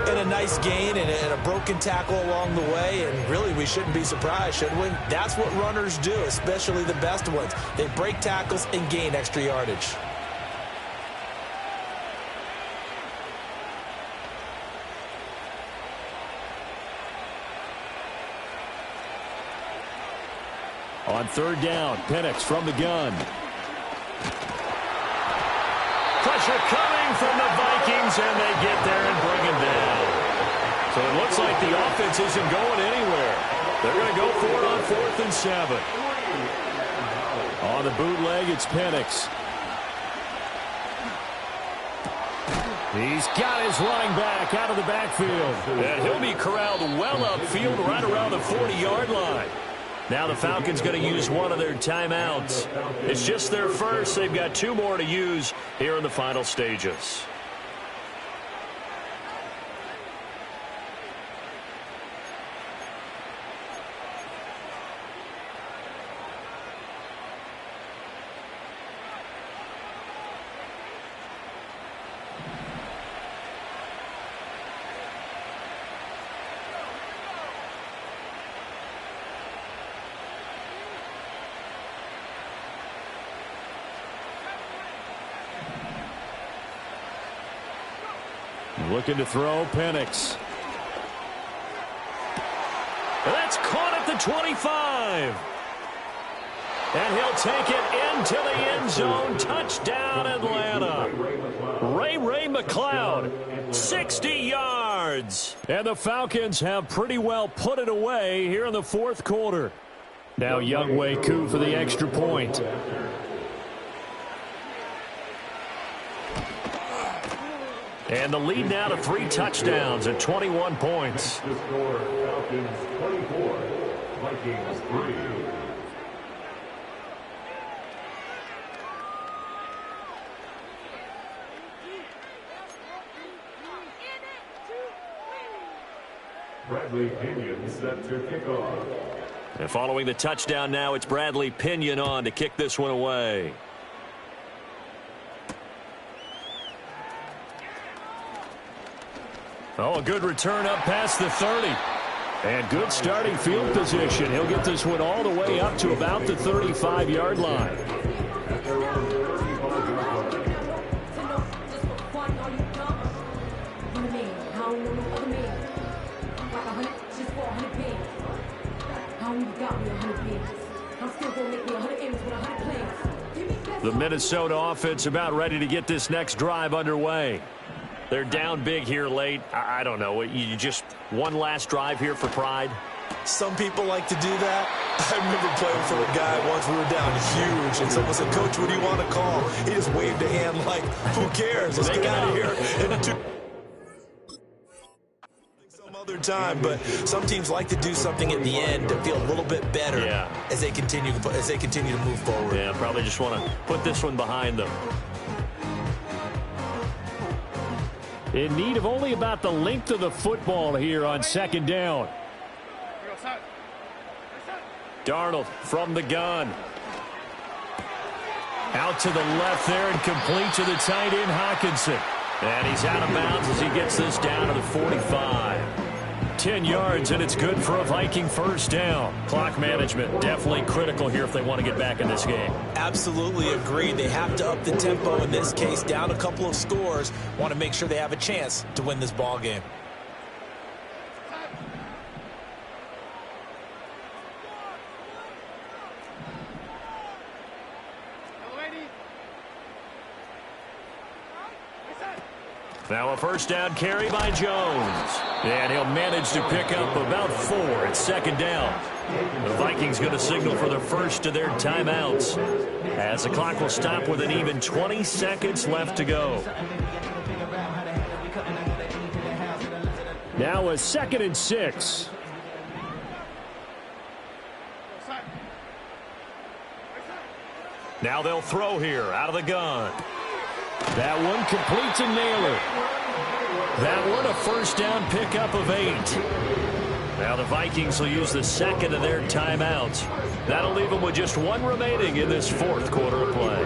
And a nice gain and a broken tackle along the way, and really we shouldn't be surprised, should we? That's what runners do, especially the best ones. They break tackles and gain extra yardage. On 3rd down, Penix from the gun. Pressure coming from the Vikings, and they get there and bring him down. So it looks like the offense isn't going anywhere. They're going to go for it on 4th and 7. On the bootleg, it's Penix. He's got his running back out of the backfield. And he'll be corralled well upfield right around the 40-yard line. Now the Falcons going to use one of their timeouts. It's just their first. They've got 2 more to use here in the final stages. Looking to throw, Penix. That's caught at the 25. And he'll take it into the end zone. Touchdown, Atlanta. Ray McCloud, 60 yards. And the Falcons have pretty well put it away here in the 4th quarter. Now Younghoe Koo for the extra point. And the lead now to 3 touchdowns at 21 points. The score, Falcons 24, Vikings 3. Bradley Pinion set to kick off. And following the touchdown now, it's Bradley Pinion on to kick this one away. Oh, a good return up past the 30. And good starting field position. He'll get this one all the way up to about the 35-yard line. The Minnesota offense about ready to get this next drive underway. They're down big here late. I don't know. You just one last drive here for pride? Some people like to do that. I remember playing for a guy once. We were down huge, and someone said, "Coach, what do you want to call?" He just waved a hand like, "Who cares? Let's get out of here." Some other time, but some teams like to do something at the end to feel a little bit better as they continue to move forward. Yeah, probably just want to put this one behind them. In need of only about the length of the football here on second down. Darnold from the gun. Out to the left there and complete to the tight end, Hockenson. And he's out of bounds as he gets this down to the 45. 10 yards, and it's good for a Viking first down. Clock management definitely critical here if they want to get back in this game. Absolutely agree. They have to up the tempo in this case, down a couple of scores. Want to make sure they have a chance to win this ball game. Now a first down carry by Jones. And he'll manage to pick up about 4 at second down. The Vikings going to signal for the first of their timeouts, as the clock will stop with an even 20 seconds left to go. Now a 2nd and 6. Now they'll throw here out of the gun. That one complete to Naylor. That one a first down pickup of 8. Now the Vikings will use the second of their timeouts. That'll leave them with just one remaining in this fourth quarter of play.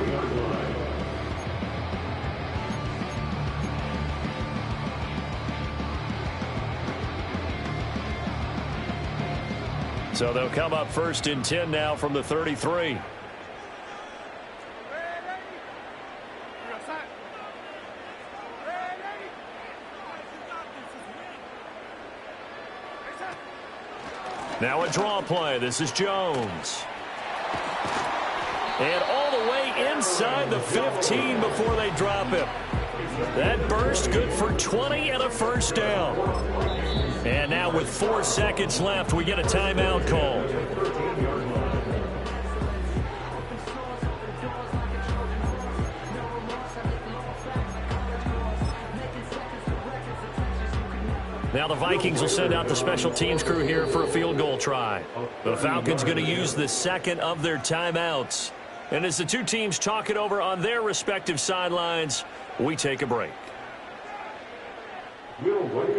So they'll come up 1st and 10 now from the 33. Now a draw play. This is Jones. And all the way inside the 15 before they drop him. That burst good for 20 and a first down. And now with 4 seconds left, we get a timeout call. Now the Vikings will send out the special teams crew here for a field goal try. The Falcons going to use the second of their timeouts. And as the two teams talk it over on their respective sidelines, we take a break.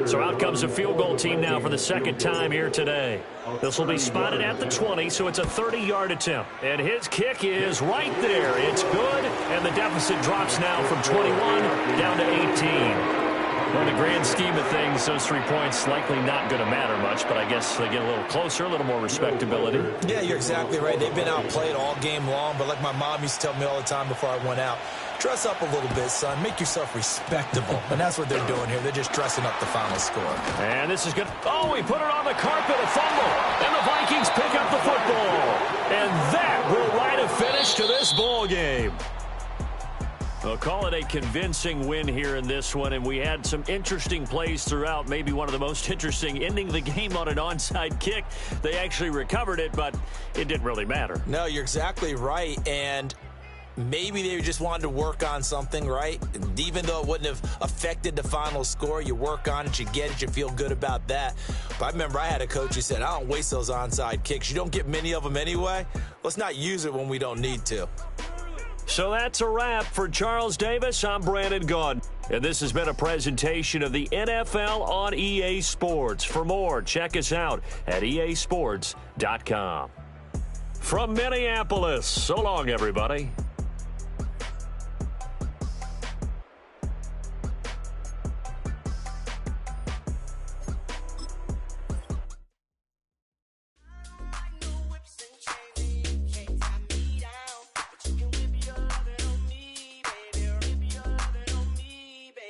So out comes the field goal team now for the second time here today. This will be spotted at the 20, so it's a 30-yard attempt. And his kick is right there. It's good, and the deficit drops now from 21 down to 18. In the grand scheme of things, those 3 points likely not going to matter much, but I guess they get a little closer, a little more respectability. Yeah, you're exactly right. They've been outplayed all game long, but like my mom used to tell me all the time before I went out, dress up a little bit, son. Make yourself respectable. And that's what they're doing here. They're just dressing up the final score. And this is good. Oh, he put it on the carpet, a fumble. And the Vikings pick up the football. And that will write a finish to this ball game. We'll call it a convincing win here in this one, and we had some interesting plays throughout. Maybe one of the most interesting, ending the game on an onside kick. They actually recovered it, but it didn't really matter. No, you're exactly right, and maybe they just wanted to work on something, right? Even though it wouldn't have affected the final score, you work on it, you get it, you feel good about that. But I remember I had a coach who said, I don't waste those onside kicks. You don't get many of them anyway. Let's not use it when we don't need to. So that's a wrap for Charles Davis. I'm Brandon Gaudin. And this has been a presentation of the NFL on EA Sports. For more, check us out at easports.com. From Minneapolis, so long, everybody.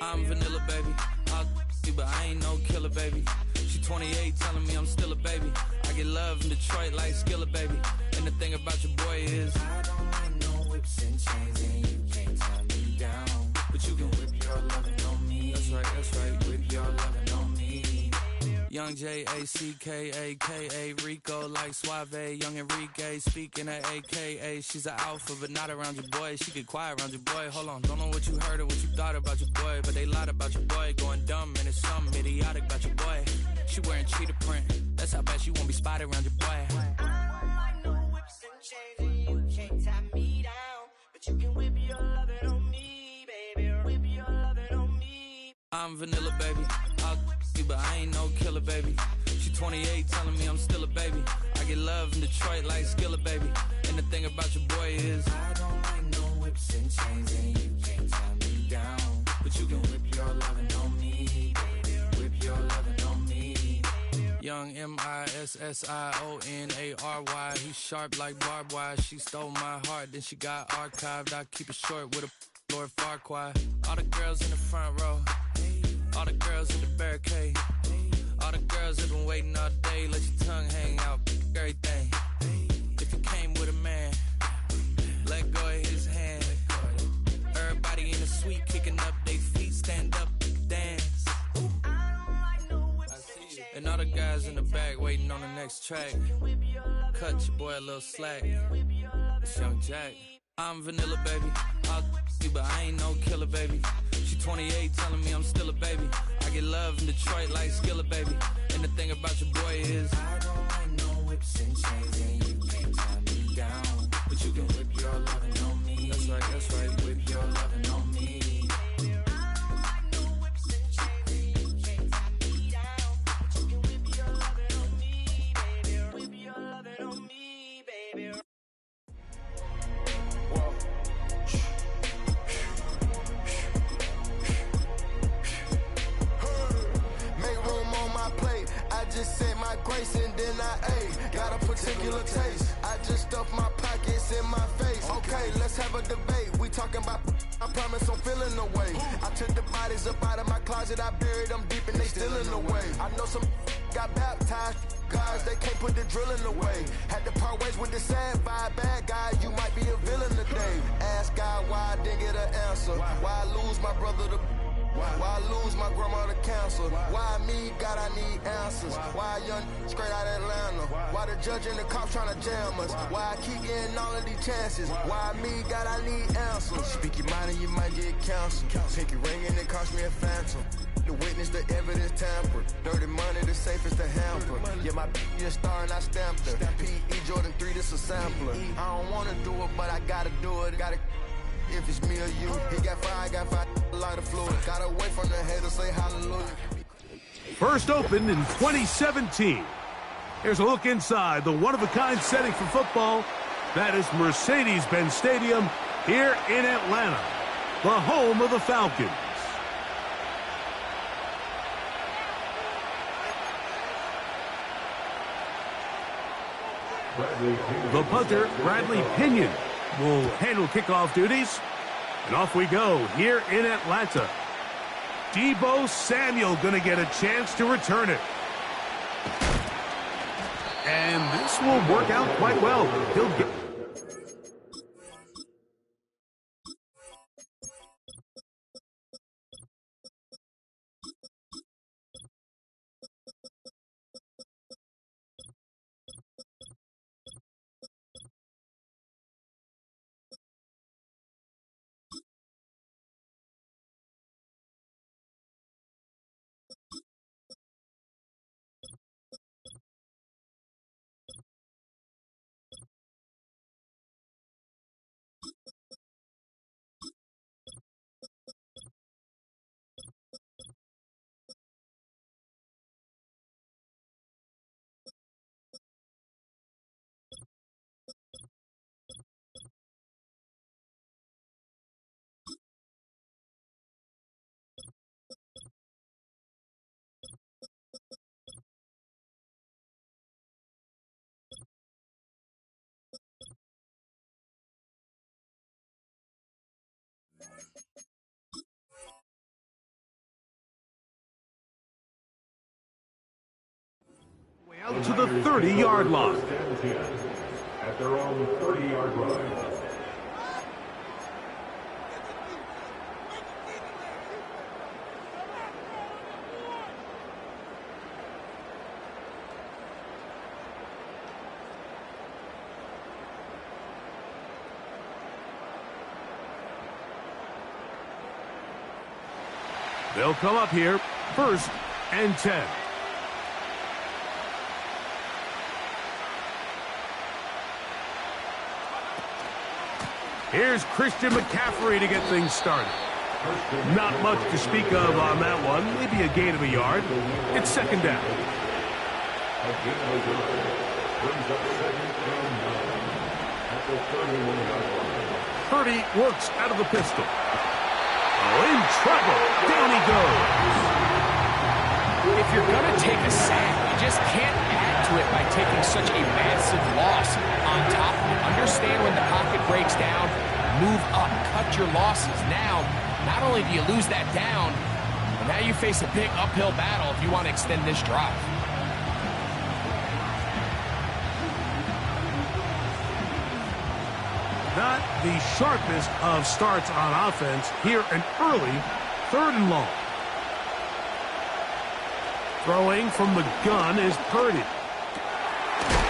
I'm vanilla, baby. I'll you, but I ain't no killer, baby. She 28, telling me I'm still a baby. I get love in Detroit like Skilla, baby. And the thing about your boy is I don't like no whips and chains, and you can't tie me down. But you can whip your lovin' on me. That's right, whip your lovin' on me. Young J-A-C-K-A-K-A, Rico like Suave, Young Enrique, speaking of AKA. She's an alpha, but not around your boy. She get quiet around your boy. Hold on, don't know what you heard or what you thought about your boy, but they lied about your boy. Going dumb, and it's something idiotic about your boy. She wearing cheetah print, that's how bad she won't be spotted around your boy. I don't like no whips and chains, and you can't tie me down. But you can whip your lovin' on me, baby. Whip your lovin' on me. I'm vanilla, baby. I'll you, but I ain't no killer, baby. She 28, telling me I'm still a baby. I get love in Detroit like Skilla, baby. And the thing about your boy is I don't like no whips and chains, and you can't tie me down. But you can whip your lovin' on me, baby. Whip your lovin' on me. Young M-I-S-S-I-O-N-A-R-Y. He's sharp like barbed wire. She stole my heart, then she got archived. I keep it short with a Lord Farquaad. All the girls in the front row, all the girls in the barricade, all the girls that been waiting all day. Let your tongue hang out, everything. If you came with a man, let go of his hand. Everybody in the suite kicking up their feet, stand up, dance. And all the guys in the back waiting on the next track. Cut your boy a little slack. It's Young Jack. I'm vanilla, baby. I'll you, but I ain't no killer, baby. She 28, telling me I'm still a baby. I get love in Detroit like Skilla, baby. And the thing about your boy is I don't like no whips and chains, and you can't tie me down. But you can whip your lovin' on me. That's right, whip your lovin' on me. Just said my grace and then I ate. Got a particular taste. I just stuffed my pockets in my face. Okay, let's have a debate. We talking about, I promise I'm feeling the way. I took the bodies up out of my closet. I buried them deep and they still in the way. I know some got baptized. Guys, they can't put the drilling away. Had to part ways with the sad vibe. Bad guy, you might be a villain today. Ask God why I didn't get an answer. Why I lose my brother to why I lose my grandma to cancer? Why me, God, I need answers. Why a young straight out of Atlanta? Why the judge and the cops trying to jam us? Why I keep getting all of these chances? Why me, God, I need answers. Speak your mind and you might get canceled. Pinky ring and it cost me a phantom. The witness, the evidence tampered. Dirty money, the safest to hamper. Yeah, my a star and I stamped her. P.E. Jordan 3, this a sampler. I don't wanna do it, but I gotta do it. Gotta if it's me or you. He got five, lighter fluid. Gotta wait from the haters, say hallelujah. First opened in 2017. Here's a look inside the one-of-a-kind setting for football. That is Mercedes-Benz Stadium here in Atlanta, the home of the Falcons. The punter, Bradley Pinion, will handle kickoff duties. And off we go here in Atlanta. Deebo Samuel going to get a chance to return it. And this will work out quite well. He'll get Out to the 30-yard line. At their own 30-yard line. They'll come up here, 1st and 10. Here's Christian McCaffrey to get things started. Not much to speak of on that one. Maybe a gain of a yard. It's 2nd down. Purdy works out of the pistol. Oh, in trouble. Down he goes. If you're going to take a sack, you just can't add to it by taking such a massive loss on top of it. Understand when the pocket breaks down, move up, cut your losses. Now, not only do you lose that down, but now you face a big uphill battle if you want to extend this drive. Not the sharpest of starts on offense. Here an early 3rd and long. Throwing from the gun is Purdy.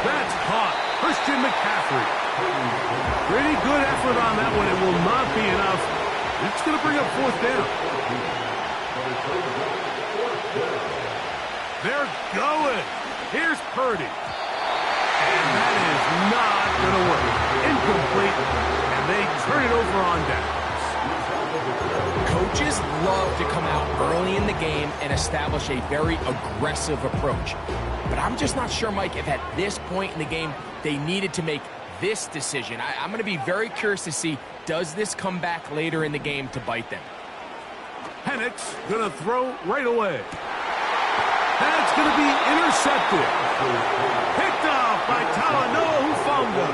That's caught. Christian McCaffrey. Pretty good effort on that one. It will not be enough. It's going to bring up 4th down. They're going. Here's Purdy. And that is not going to work. Incomplete. And they turn it over on downs. Coaches love to come out early in the game and establish a very aggressive approach. But I'm just not sure, Mike, if at this point in the game they needed to make this decision. I'm going to be very curious to see, does this come back later in the game to bite them? Penix going to throw right away. That's going to be intercepted. Picked off by Talanoa Hufanga.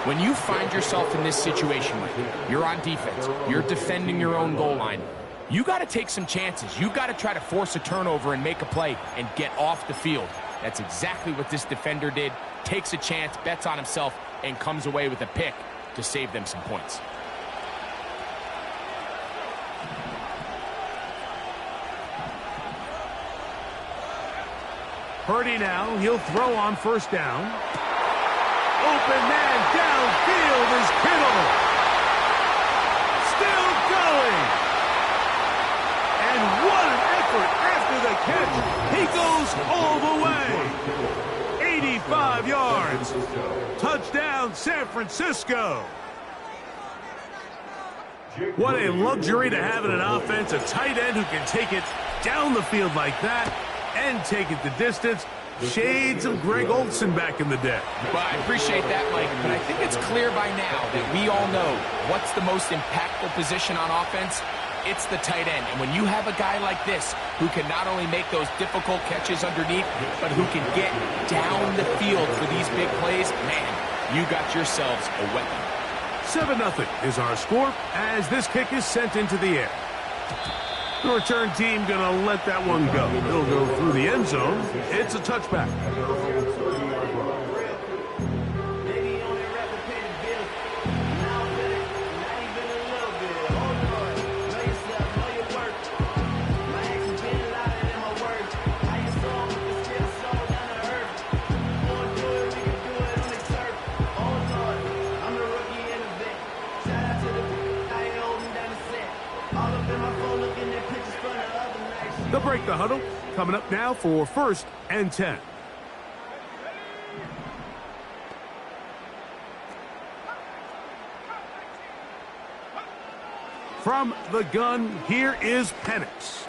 When you find yourself in this situation, Mike, you're on defense, you're defending your own goal line, you got to take some chances. You got to try to force a turnover and make a play and get off the field. That's exactly what this defender did. Takes a chance, bets on himself, and comes away with a pick to save them some points. Purdy now, he'll throw on 1st down. Open man downfield is Kittle. Still going. And what an effort after the catch. He goes all the way. 85 yards. Touchdown, San Francisco. What a luxury to have in an offense, a tight end who can take it down the field like that and take it the distance. Shades of Greg Olsen back in the day. Well, I appreciate that, Mike, but I think it's clear by now that we all know what's the most impactful position on offense. It's the tight end. And when you have a guy like this who can not only make those difficult catches underneath, but who can get down the field for these big plays, man, you got yourselves a weapon. 7-0 is our score as this kick is sent into the air. The return team going to let that one go. It'll go through the end zone. It's a touchback. They'll break the huddle. Coming up now for 1st and 10. From the gun, here is Penix.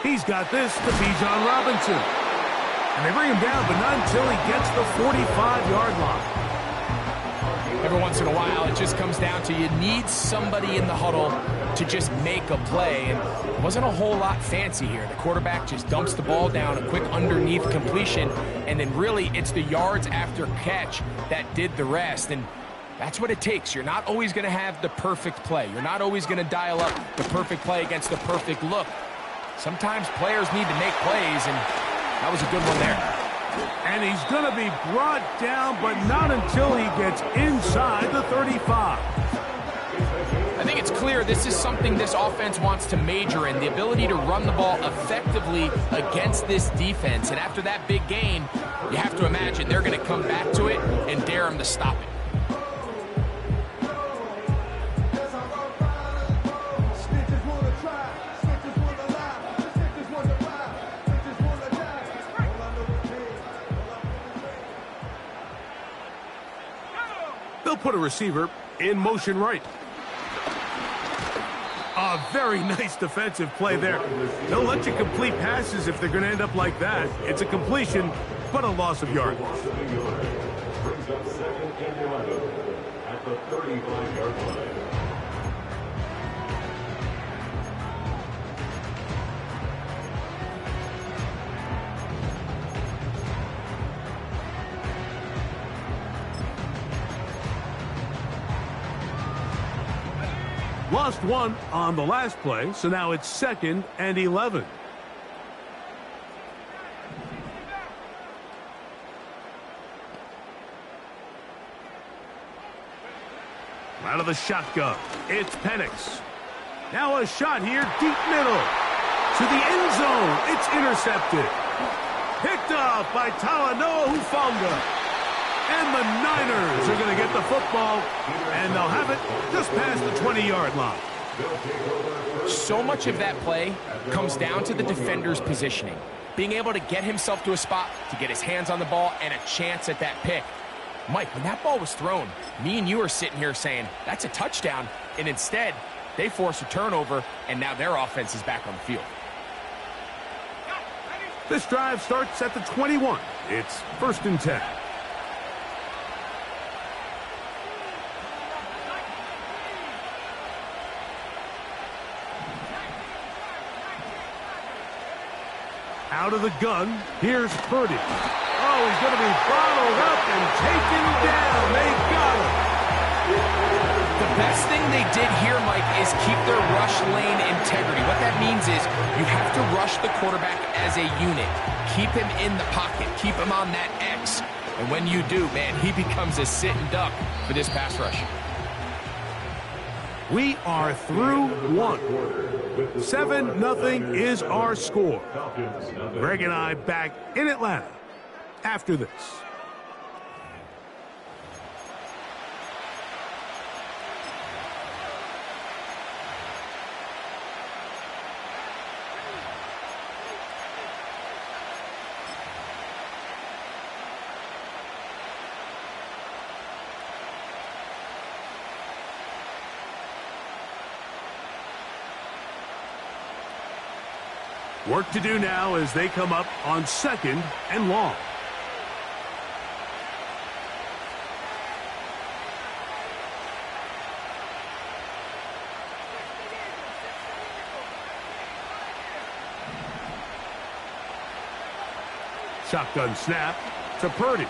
He's got this to Bijan Robinson. And they bring him down, but not until he gets the 45-yard line. Every once in a while, it just comes down to you need somebody in the huddle to just make a play. And it wasn't a whole lot fancy here. The quarterback just dumps the ball down, a quick underneath completion, and then really it's the yards after catch that did the rest. And That's what it takes. You're not always going to have the perfect play. You're not always going to dial up the perfect play against the perfect look. Sometimes players need to make plays, and that was a good one there. And he's going to be brought down, but not until he gets inside the 35. I think it's clear this is something this offense wants to major in, the ability to run the ball effectively against this defense. And after that big gain, you have to imagine they're going to come back to it and dare him to stop it. They'll put a receiver in motion right. A very nice defensive play there. They'll let you complete passes if they're going to end up like that. It's a completion, but a loss of yardage. Brings up 2nd and 11 at the 35-yard line. Lost one on the last play, so now it's 2nd and 11. Out of the shotgun, it's Penix. Now a shot here, deep middle. To the end zone, it's intercepted. Picked up by Talanoa Hufanga. And the Niners are going to get the football, and they'll have it just past the 20-yard line. So much of that play comes down to the defender's positioning. Being able to get himself to a spot, to get his hands on the ball, and a chance at that pick. Mike, when that ball was thrown, me and you are sitting here saying, that's a touchdown. And instead, they force a turnover, and now their offense is back on the field. This drive starts at the 21. It's 1st and 10. Out of the gun, here's Purdy. Oh, he's going to be bottled up and taken down. They got him. The best thing they did here, Mike, is keep their rush lane integrity. What that means is you have to rush the quarterback as a unit. Keep him in the pocket. Keep him on that X. And when you do, man, he becomes a sitting duck for this pass rush. We are through one. 7-0 is our score. Greg and I back in Atlanta after this. Work to do now as they come up on 2nd and long. Shotgun snap to Purdy.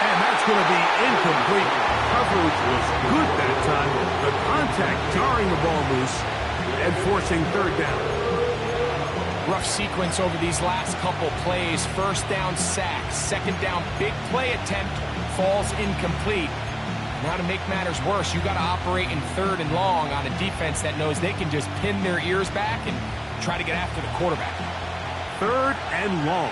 And that's going to be incomplete. Coverage was good that time. The contact jarring the ball loose and forcing 3rd down. Rough sequence over these last couple plays. 1st down sack. 2nd down big play attempt falls incomplete. Now to make matters worse, you got to operate in 3rd and long on a defense that knows they can just pin their ears back and try to get after the quarterback. 3rd and long.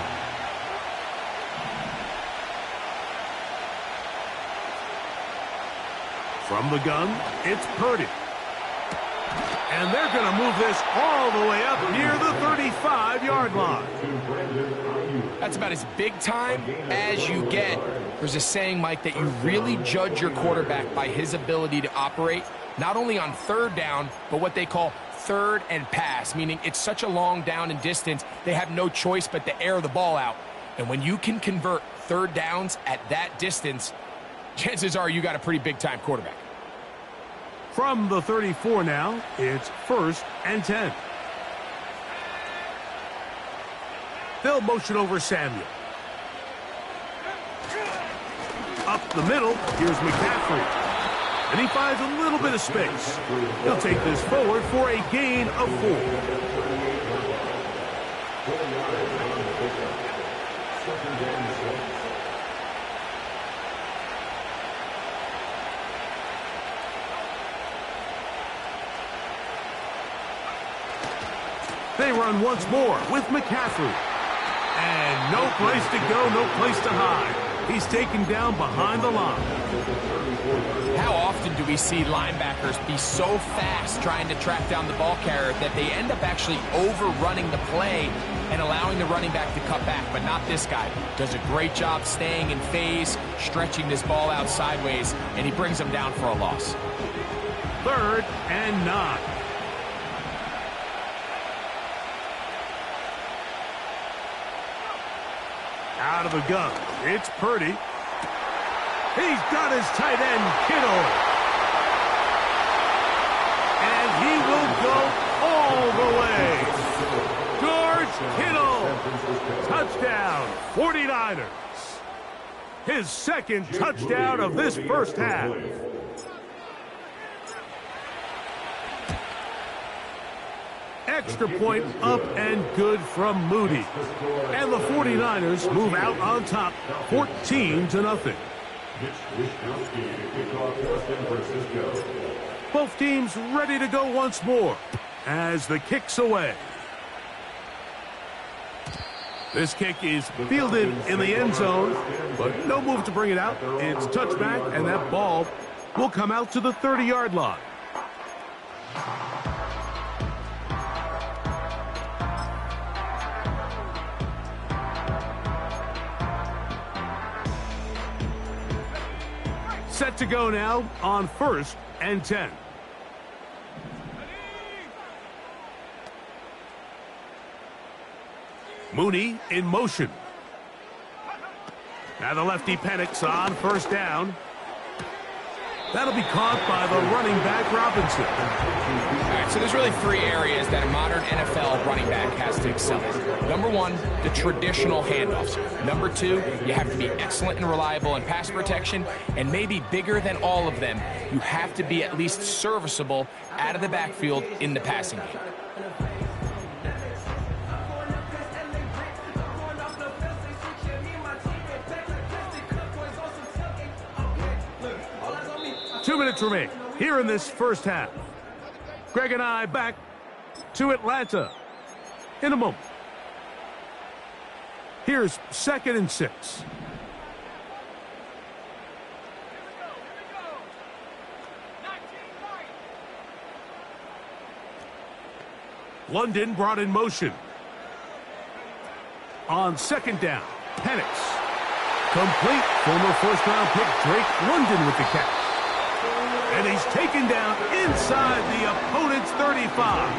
From the gun, it's Purdy. And they're going to move this all the way up near the 35-yard line. That's about as big time as you get. There's a saying, Mike, that you really judge your quarterback by his ability to operate, not only on 3rd down, but what they call 3rd and pass, meaning it's such a long down and distance, they have no choice but to air the ball out. And when you can convert 3rd downs at that distance, chances are you got a pretty big-time quarterback. From the 34 now, it's 1st and 10. They'll motion over Samuel. Up the middle, here's McCaffrey. And he finds a little bit of space. He'll take this forward for a gain of 4. They run once more with McCaffrey. And no place to go, no place to hide. He's taken down behind the line. How often do we see linebackers be so fast trying to track down the ball carrier that they end up actually overrunning the play and allowing the running back to cut back? But not this guy. Does a great job staying in phase, stretching this ball out sideways, and he brings them down for a loss. 3rd and 9. Out of the gun, it's Purdy. He's got his tight end, Kittle. And he will go all the way. George Kittle. Touchdown, 49ers. His 2nd touchdown of this first half. Extra point up and good from Moody. And the 49ers move out on top, 14-0. Both teams ready to go once more as the kick's away. This kick is fielded in the end zone, but no move to bring it out. It's touchback, and that ball will come out to the 30-yard line. Set to go now on 1st and 10. Mooney in motion. Now the lefty Penix on 1st down. That'll be caught by the running back Robinson. All right, so there's really 3 areas that a modern NFL running back has to excel in. Number 1, the traditional handoffs. Number 2, you have to be excellent and reliable in pass protection. And maybe bigger than all of them, you have to be at least serviceable out of the backfield in the passing game. Two minutes remain here in this first half. Greg and I back to Atlanta in a moment. Here's 2nd and 6. London brought in motion. On 2nd down, Penix. Complete. Former 1st-round pick Drake London with the catch. And he's taken down inside the opponent's 35.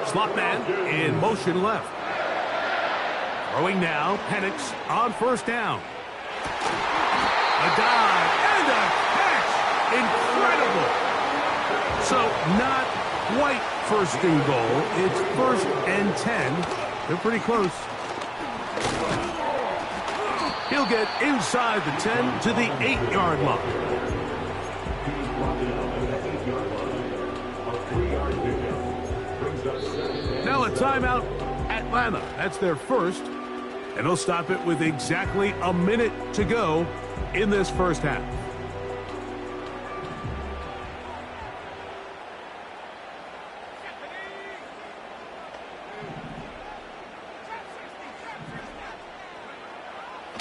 Slot man in motion left. Throwing now, Penix on 1st down. A dive and a catch. Incredible. So not quite 1st and goal. It's 1st and 10. They're pretty close. He'll get inside the 10 to the 8-yard line. Now a timeout, Atlanta. That's their 1st. And they'll stop it with exactly a minute to go in this first half.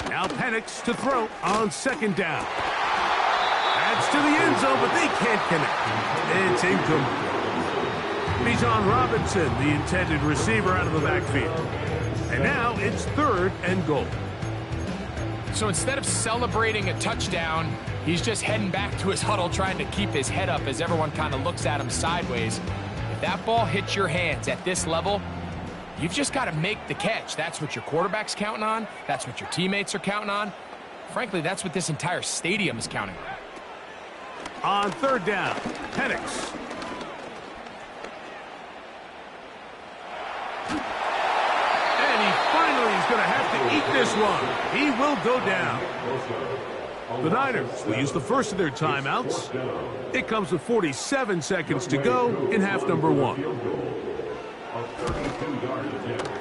Now Penix to throw on 2nd down. That's to the end zone, but they can't connect. It's incomplete. Bijan Robinson, the intended receiver, out of the backfield. And now it's 3rd and goal. So instead of celebrating a touchdown, he's just heading back to his huddle trying to keep his head up as everyone kind of looks at him sideways. If that ball hits your hands at this level, you've just got to make the catch. That's what your quarterback's counting on. That's what your teammates are counting on. Frankly, that's what this entire stadium is counting on. On 3rd down, Penix. And he finally is going to have to eat this one. He will go down. The Niners will use the first of their timeouts. It comes with 47 seconds to go in half number 1.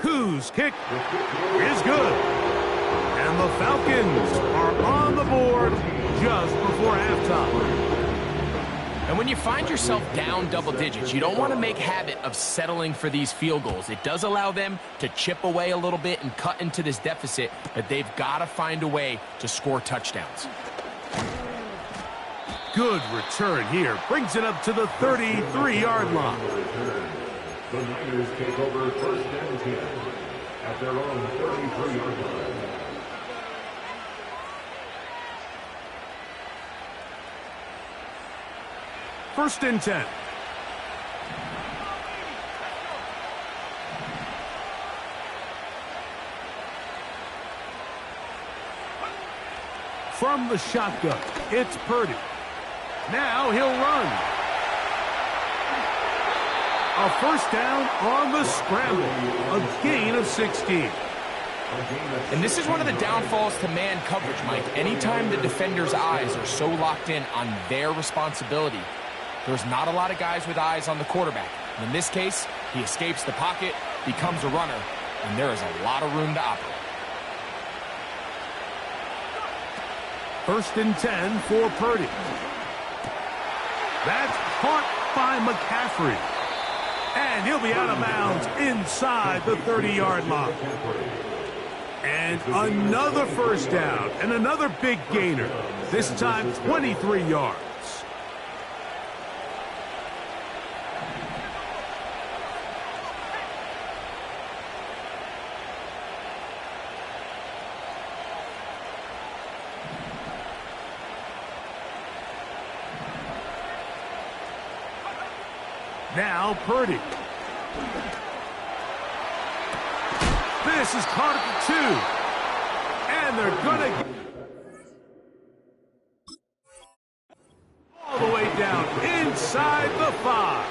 Koo's kick is good. And the Falcons are on the board just before halftime. And when you find yourself down double digits, you don't want to make habit of settling for these field goals. It does allow them to chip away a little bit and cut into this deficit, but they've got to find a way to score touchdowns. Good return here. Brings it up to the 33-yard line. The Niners take over first and 10 at their own 33-yard line. First and 10. From the shotgun, it's Purdy. Now he'll run. A first down on the scramble. A gain of 16. And this is one of the downfalls to man coverage, Mike. Anytime the defender's eyes are so locked in on their responsibility, there's not a lot of guys with eyes on the quarterback. In this case, he escapes the pocket, becomes a runner, and there is a lot of room to operate. First and 10 for Purdy. That's caught by McCaffrey. And he'll be out of bounds inside the 30-yard line. And another first down and another big gainer. This time 23 yards. Now Purdy. This is caught at the 2. And they're going to all the way down inside the 5.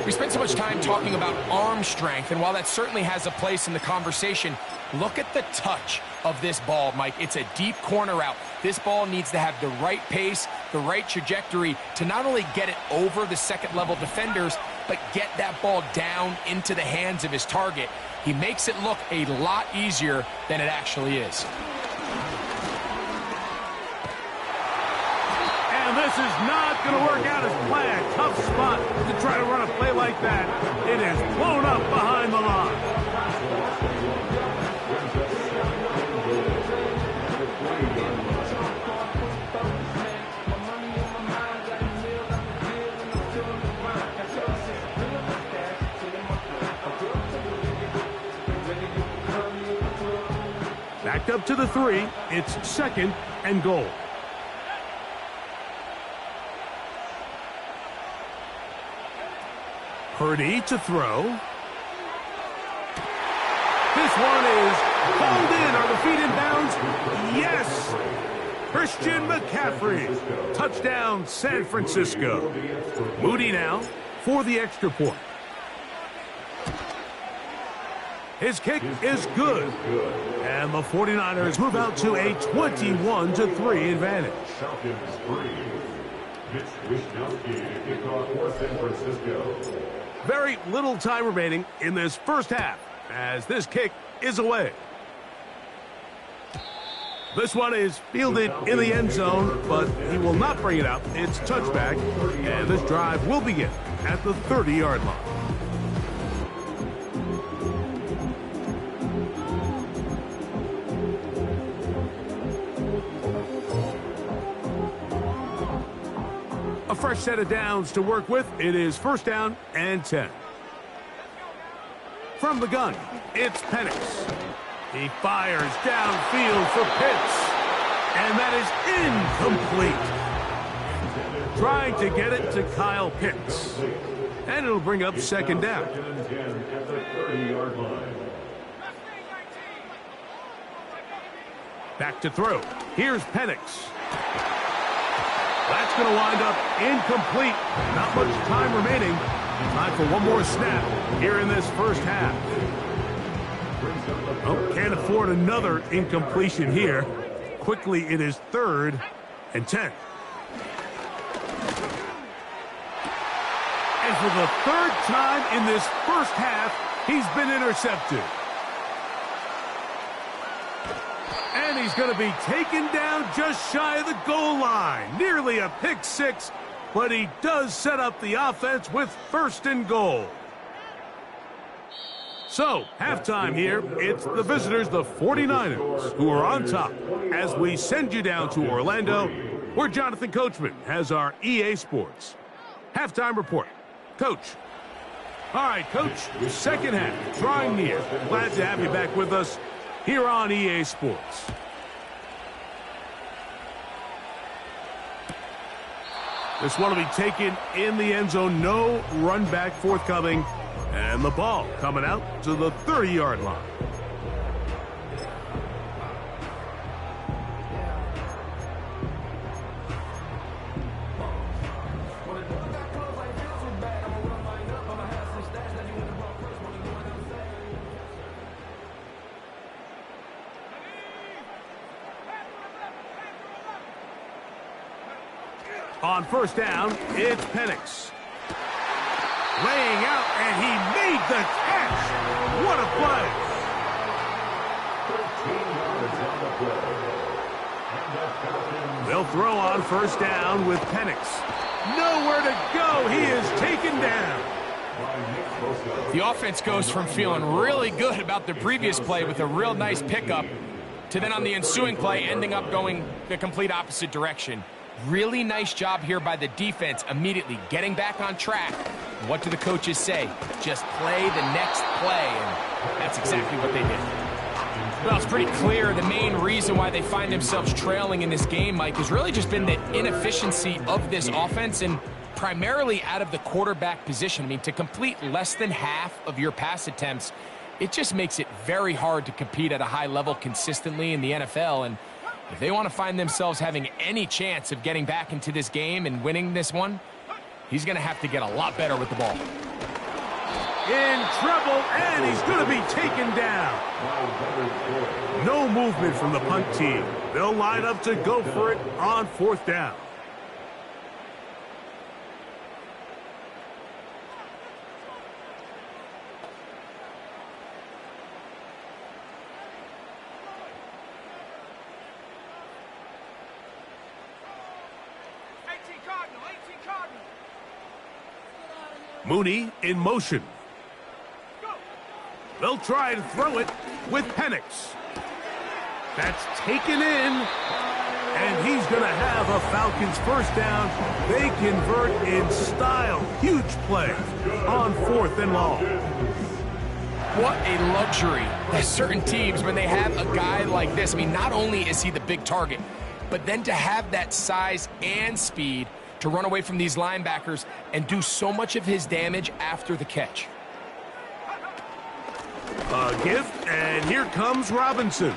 We spent so much time talking about arm strength, and while that certainly has a place in the conversation, look at the touch of this ball, Mike. It's a deep corner route. This ball needs to have the right pace, the right trajectory to not only get it over the second-level defenders, but get that ball down into the hands of his target. He makes it look a lot easier than it actually is. And this is not going to work out as planned. Tough spot to try to run a play like that. It is blown up behind the line. Backed up to the 3. It's second and goal. Purdy to throw. This one is pulled in. Are the feet in bounds? Yes! Christian McCaffrey. Touchdown, San Francisco. Moody now for the extra point. His kick is good. And the 49ers move out to a 21-3 advantage. Falcons 3. Mitch Wishnowsky to kick off for San Francisco. Very little time remaining in this first half as this kick is away. This one is fielded in the end zone, but he will not bring it out. It's touchback, and this drive will begin at the 30-yard line. A fresh set of downs to work with. It is first down and 10. From the gun, it's Penix. He fires downfield for Pitts. And that is incomplete. Trying to get it to Kyle Pitts. And it'll bring up second down. Back to throw. Here's Penix. That's going to wind up incomplete. Not much time remaining. Time for one more snap here in this first half. Oh, can't afford another incompletion here. Quickly, it is 3rd and 10. And for the 3rd time in this first half, he's been intercepted. And he's going to be taken down just shy of the goal line. Nearly a pick six, but he does set up the offense with 1st and goal. So, halftime here, it's the visitors, the 49ers, who are on top as we send you down to Orlando, where Jonathan Coachman has our EA Sports halftime report. Coach. All right, Coach, 2nd half, drawing near. Glad to have you back with us here on EA Sports. This one will be taken in the end zone. No run back forthcoming. And the ball coming out to the 30-yard line. On 1st down, it's Penix. Laying out, and he made the catch. What a play. They'll throw on 1st down with Penix. Nowhere to go. He is taken down. The offense goes from feeling really good about the previous play with a real nice pickup to then on the ensuing play ending up going the complete opposite direction. Really nice job here by the defense, immediately getting back on track. What do the coaches say? Just play the next play, and that's exactly what they did. Well, it's pretty clear the main reason why they find themselves trailing in this game, Mike, has really just been the inefficiency of this offense and primarily out of the quarterback position. I mean, to complete less than half of your pass attempts, it just makes it very hard to compete at a high level consistently in the NFL, and if they want to find themselves having any chance of getting back into this game and winning this one, he's going to have to get a lot better with the ball. In trouble, and he's going to be taken down. No movement from the punt team. They'll line up to go for it on 4th down. Mooney in motion. They'll try and throw it with Penix. That's taken in. And he's going to have a Falcons 1st down. They convert in style. Huge play on 4th and long. What a luxury that certain teams, when they have a guy like this, I mean, not only is he the big target, but then to have that size and speed to run away from these linebackers and do so much of his damage after the catch. A gift, and here comes Robinson.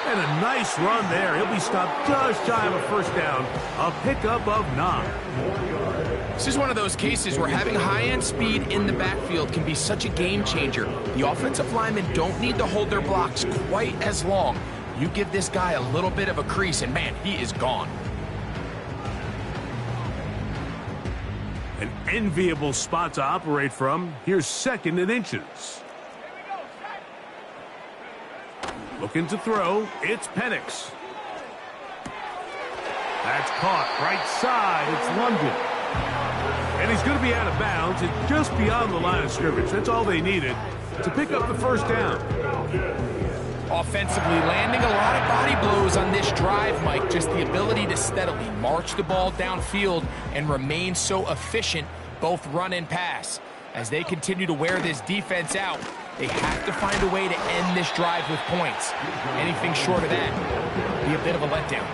And a nice run there. He'll be stopped just shy of a 1st down. A pickup of 9. This is one of those cases where having high-end speed in the backfield can be such a game changer. The offensive linemen don't need to hold their blocks quite as long. You give this guy a little bit of a crease, and man, he is gone. An enviable spot to operate from. Here's 2nd and inches. Looking to throw. It's Penix. That's caught. Right side. It's London. And he's going to be out of bounds. It's just beyond the line of scrimmage. That's all they needed to pick up the 1st down. Offensively, landing a lot of body blows on this drive, Mike. Just the ability to steadily march the ball downfield and remain so efficient, both run and pass. As they continue to wear this defense out, they have to find a way to end this drive with points. Anything short of that would be a bit of a letdown.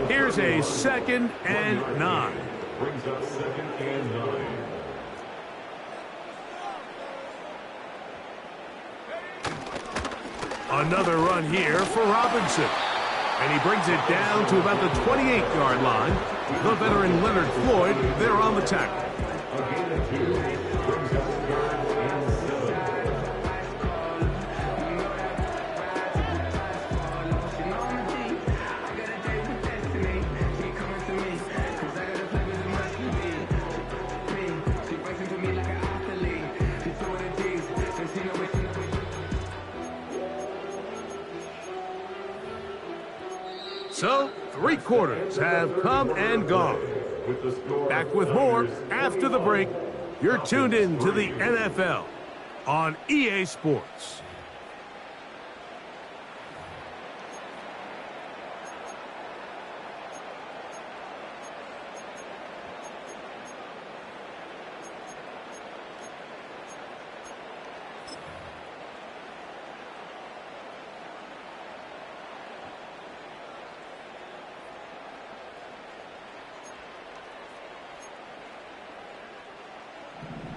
Here's a 2nd and 9. Brings up 2nd and 9. Another run here for Robinson. And he brings it down to about the 28-yard line. The veteran Leonard Floyd, they're on the tackle. So, 3 quarters have come and gone. Back with more after the break. You're tuned in to the NFL on EA Sports.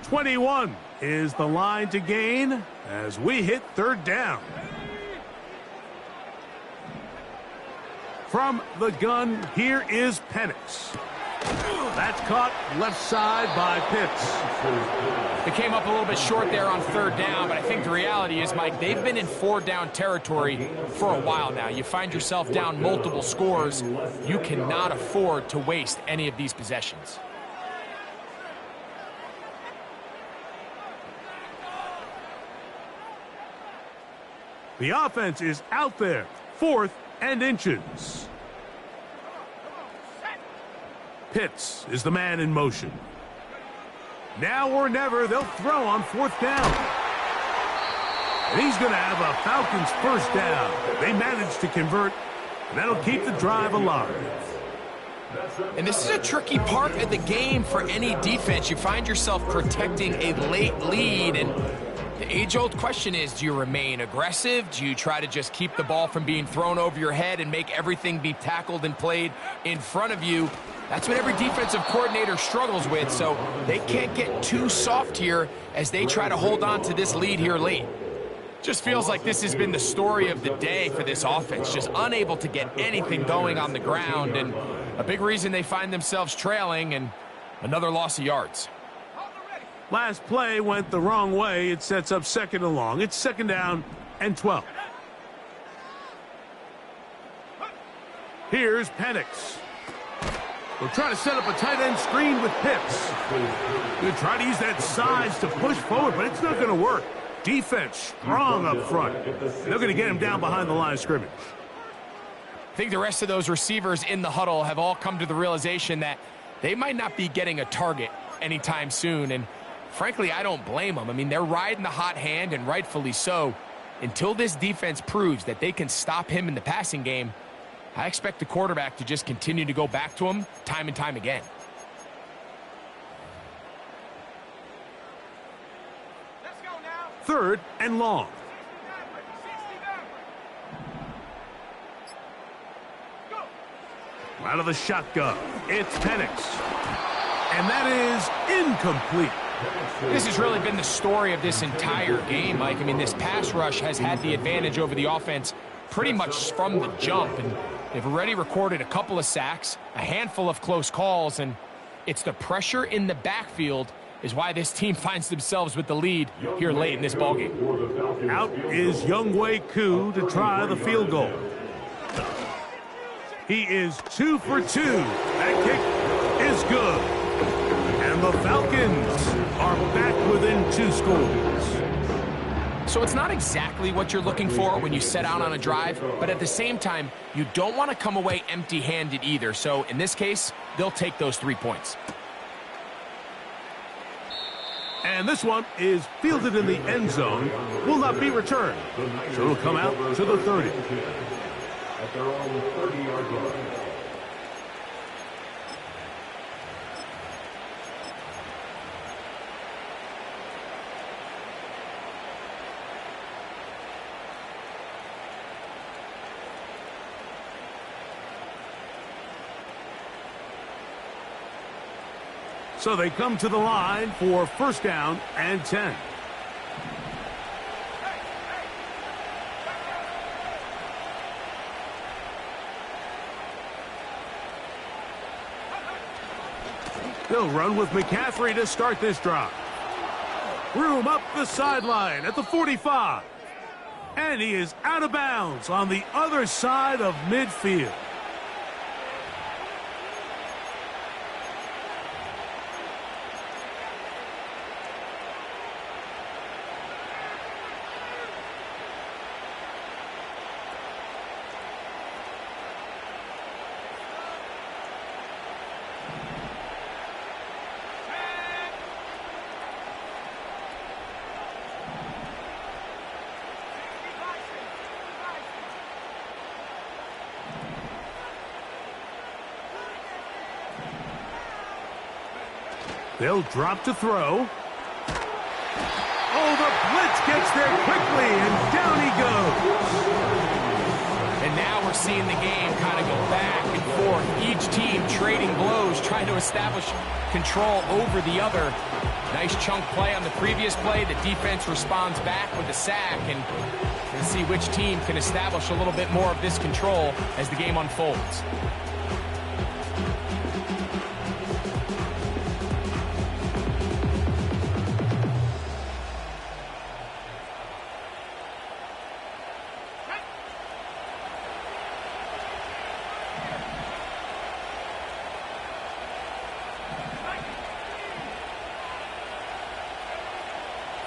.21 is the line to gain as we hit 3rd down. From the gun, here is Penix. That's caught left side by Pitts. They came up a little bit short there on 3rd down, but I think the reality is, Mike, they've been in 4-down territory for a while now. You find yourself down multiple scores. You cannot afford to waste any of these possessions. The offense is out there, 4th and inches. Pitts is the man in motion. Now or never, they'll throw on 4th down. And he's going to have a Falcons 1st down. They managed to convert, and that'll keep the drive alive. And this is a tricky part of the game for any defense. You find yourself protecting a late lead, and the age-old question is, do you remain aggressive? Do you try to just keep the ball from being thrown over your head and make everything be tackled and played in front of you? That's what every defensive coordinator struggles with, so they can't get too soft here as they try to hold on to this lead here late. Just feels like this has been the story of the day for this offense, just unable to get anything going on the ground, and a big reason they find themselves trailing and another loss of yards. Last play went the wrong way. It sets up 2nd and long. It's 2nd down and 12. Here's Penix. They'll try to set up a tight end screen with Pitts. They'll try to use that size to push forward, but it's not going to work. Defense strong up front. They're going to get him down behind the line of scrimmage. I think the rest of those receivers in the huddle have all come to the realization that they might not be getting a target anytime soon, and frankly, I don't blame them. I mean, they're riding the hot hand, and rightfully so. Until this defense proves that they can stop him in the passing game, I expect the quarterback to just continue to go back to him time and time again. Let's go now. 3rd and long. Out of the shotgun, it's Penix. And that is incomplete. This has really been the story of this entire game, Mike. I mean, this pass rush has had the advantage over the offense pretty much from the jump, and they've already recorded a couple of sacks, a handful of close calls, and it's the pressure in the backfield is why this team finds themselves with the lead here late in this ballgame. Out is Younghoe Koo to try the field goal. He is 2 for 2. That kick is good. And the Falcons are back within 2 scores. So it's not exactly what you're looking for when you set out on a drive, but at the same time, you don't want to come away empty-handed either. So in this case, they'll take those 3 points. And this one is fielded in the end zone, will not be returned. So it'll come out to the 30. At their own 30-yard line. So they come to the line for 1st down and 10. They'll run with McCaffrey to start this drive. Room up the sideline at the 45. And he is out of bounds on the other side of midfield. They'll drop to throw. Oh, the blitz gets there quickly, and down he goes. And now we're seeing the game kind of go back and forth. Each team trading blows, trying to establish control over the other. Nice chunk play on the previous play. The defense responds back with a sack, and we'll see which team can establish a little bit more of this control as the game unfolds.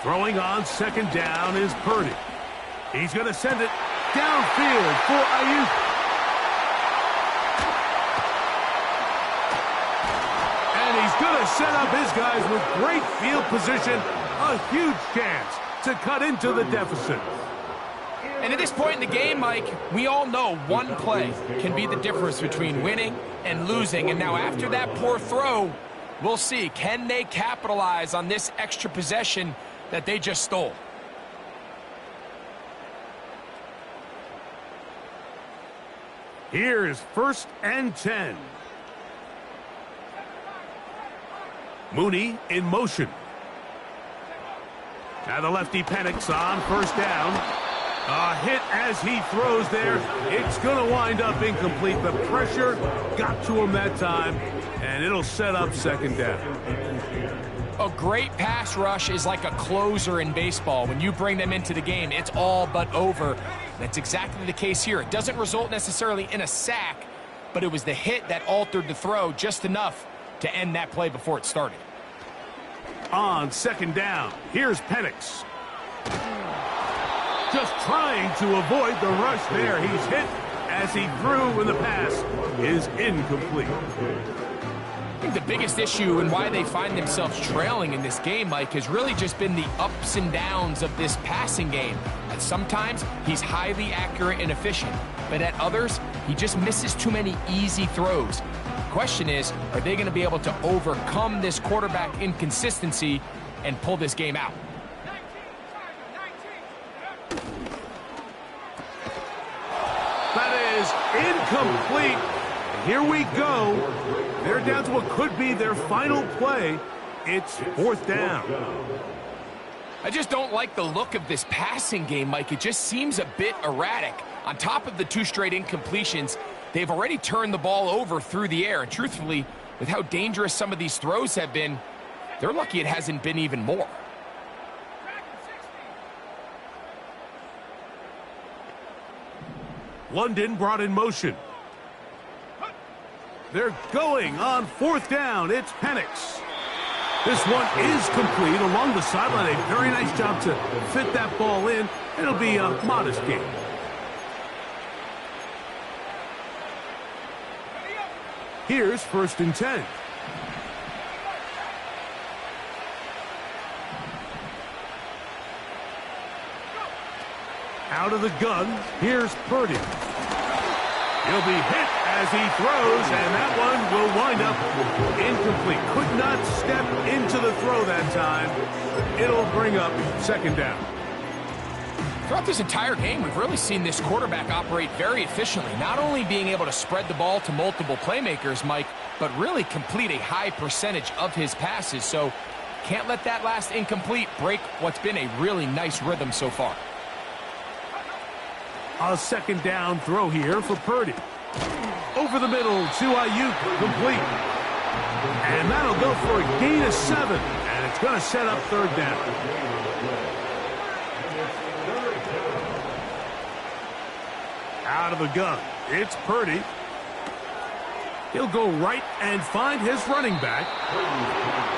Throwing on second down is Purdy. He's going to send it downfield for Ayuk. And he's going to set up his guys with great field position. A huge chance to cut into the deficit. And at this point in the game, Mike, we all know one play can be the difference between winning and losing. And now after that poor throw, we'll see, can they capitalize on this extra possession that they just stole? Here's 1st and 10. Mooney in motion. Now the lefty Penix on 1st down. A hit as he throws there. It's going to wind up incomplete. The pressure got to him that time, and it'll set up 2nd down. A great pass rush is like a closer in baseball. When you bring them into the game, it's all but over. That's exactly the case here. It doesn't result necessarily in a sack, but it was the hit that altered the throw just enough to end that play before it started. On 2nd down, here's Penix. Just trying to avoid the rush there. He's hit as he threw when the pass is incomplete. I think the biggest issue and why they find themselves trailing in this game, Mike, has really just been the ups and downs of this passing game. And sometimes he's highly accurate and efficient, but at others, he just misses too many easy throws. The question is, are they going to be able to overcome this quarterback inconsistency and pull this game out? That is incomplete. Here we go. They're down to what could be their final play. It's 4th down. I just don't like the look of this passing game, Mike. It just seems a bit erratic. On top of the 2 straight incompletions, they've already turned the ball over through the air. And truthfully, with how dangerous some of these throws have been, they're lucky it hasn't been even more. London brought in motion. They're going on 4th down. It's Penix. This one is complete along the sideline. A very nice job to fit that ball in. It'll be a modest gain. Here's 1st and 10. Out of the gun, here's Purdy. He'll be hit as he throws, and that one will wind up incomplete. Could not step into the throw that time. It'll bring up 2nd down. Throughout this entire game, we've really seen this quarterback operate very efficiently, not only being able to spread the ball to multiple playmakers, Mike, but really complete a high percentage of his passes. So can't let that last incomplete break what's been a really nice rhythm so far. A 2nd down throw here for Purdy. Over the middle to Ayuk, complete. And that'll go for a gain of 7. And it's going to set up 3rd down. Out of the gun, it's Purdy. He'll go right and find his running back.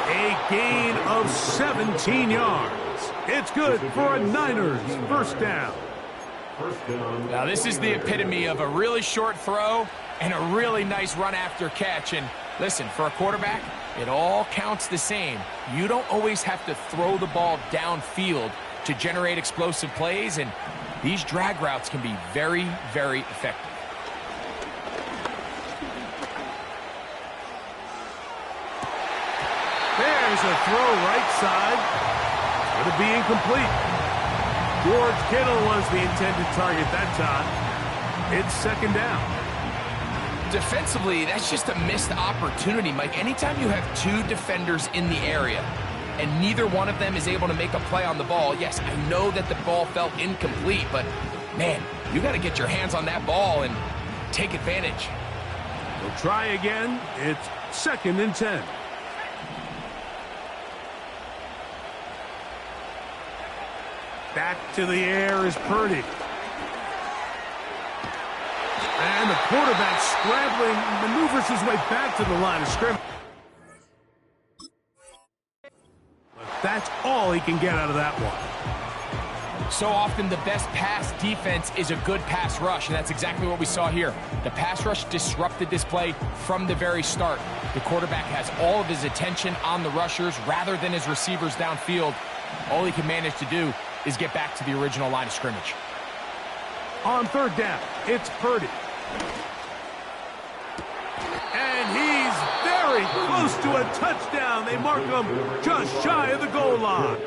A gain of 17 yards. It's good for a Niners 1st down. Now this is the epitome of a really short throw and a really nice run after catch. And listen, for a quarterback, it all counts the same. You don't always have to throw the ball downfield to generate explosive plays, and these drag routes can be very, very effective. There's Here's a throw right side. It's going to be incomplete. George Kittle was the intended target that time. It's second down. Defensively, that's just a missed opportunity, Mike. Anytime you have two defenders in the area and neither one of them is able to make a play on the ball, yes, I know that the ball felt incomplete, but, man, you got to get your hands on that ball and take advantage. We'll try again. It's 2nd and 10. Back to the air is Purdy. And the quarterback scrambling, maneuvers his way back to the line of scrimmage. But that's all he can get out of that one. So often the best pass defense is a good pass rush, and that's exactly what we saw here. The pass rush disrupted this play from the very start. The quarterback has all of his attention on the rushers rather than his receivers downfield. All he can manage to do is get back to the original line of scrimmage. On 3rd down, it's Purdy. And he's very close to a touchdown. They mark him just shy of the goal line.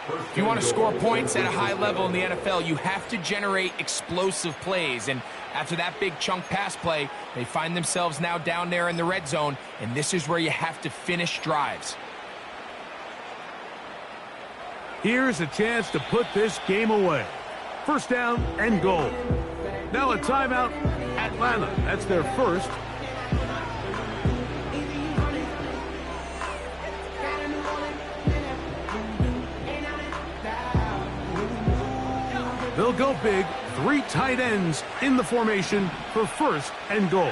If you want to score points at a high level in the NFL, you have to generate explosive plays. And after that big chunk pass play, they find themselves now down there in the red zone, and this is where you have to finish drives. Here's a chance to put this game away. 1st down and goal. Now a timeout, Atlanta. That's their first. They'll go big, 3 tight ends in the formation for 1st and goal.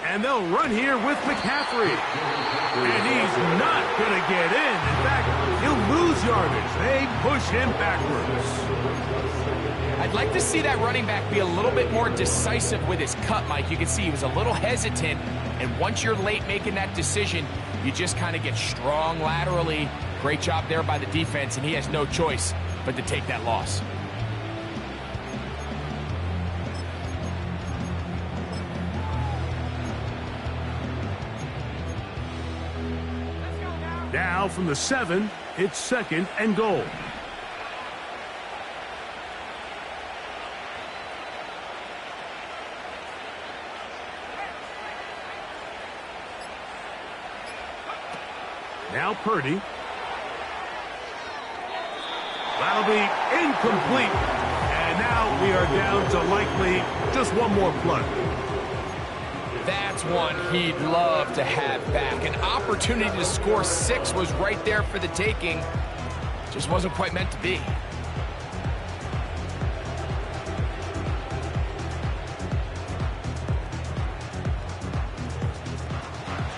And they'll run here with McCaffrey. And he's not going to get in. In fact, he'll lose yardage. They push him backwards. I'd like to see that running back be a little bit more decisive with his cut, Mike. You can see he was a little hesitant. And once you're late making that decision, you just kind of get strong laterally. Great job there by the defense, and he has no choice but to take that loss. Now from the 7, it's 2nd and goal. Now Purdy. That'll be incomplete. And now we are down to likely just one more play. That's one he'd love to have back. An opportunity to score 6 was right there for the taking. Just wasn't quite meant to be.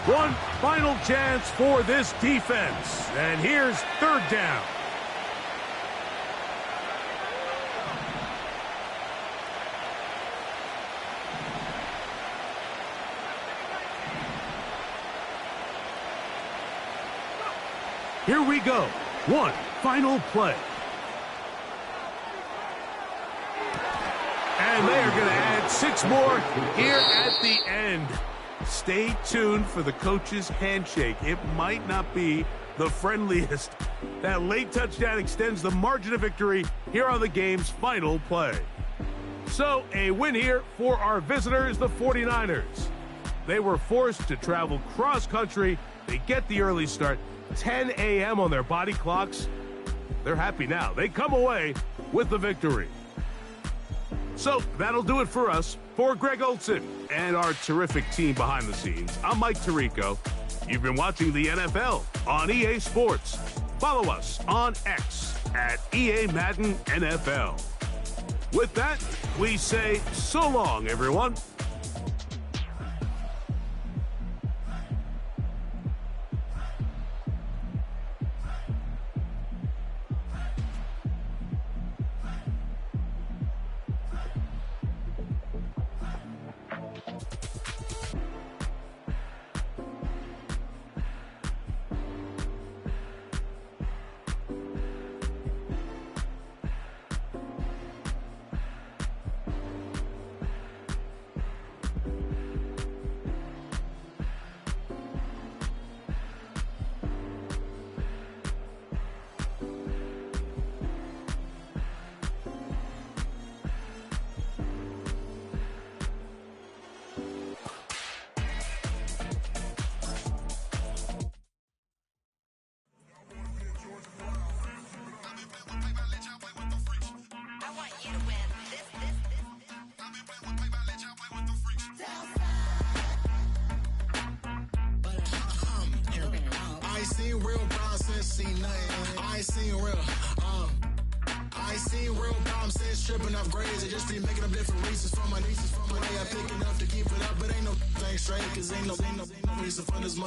One final chance for this defense. And here's 3rd down. Here we go. One final play. And they are going to add 6 more here at the end. Stay tuned for the coach's handshake. It might not be the friendliest. That late touchdown extends the margin of victory here on the game's final play. So, a win here for our visitors, the 49ers. They were forced to travel cross-country. They get the early start. 10 a.m. on their body clocks. They're happy now. They come away with the victory. So that'll do it for us. For Greg Olson and our terrific team behind the scenes, I'm Mike Tirico. You've been watching the NFL on EA Sports. Follow us on X at EA Madden NFL. With that, we say so long, everyone. seen real problems since seen nothing. I ain't seen real, I ain't seen real problems since tripping off grades. I just be making up different reasons for my nieces. From my way I pick it up to keep it up, but ain't no thing straight, cause ain't no reason for this money.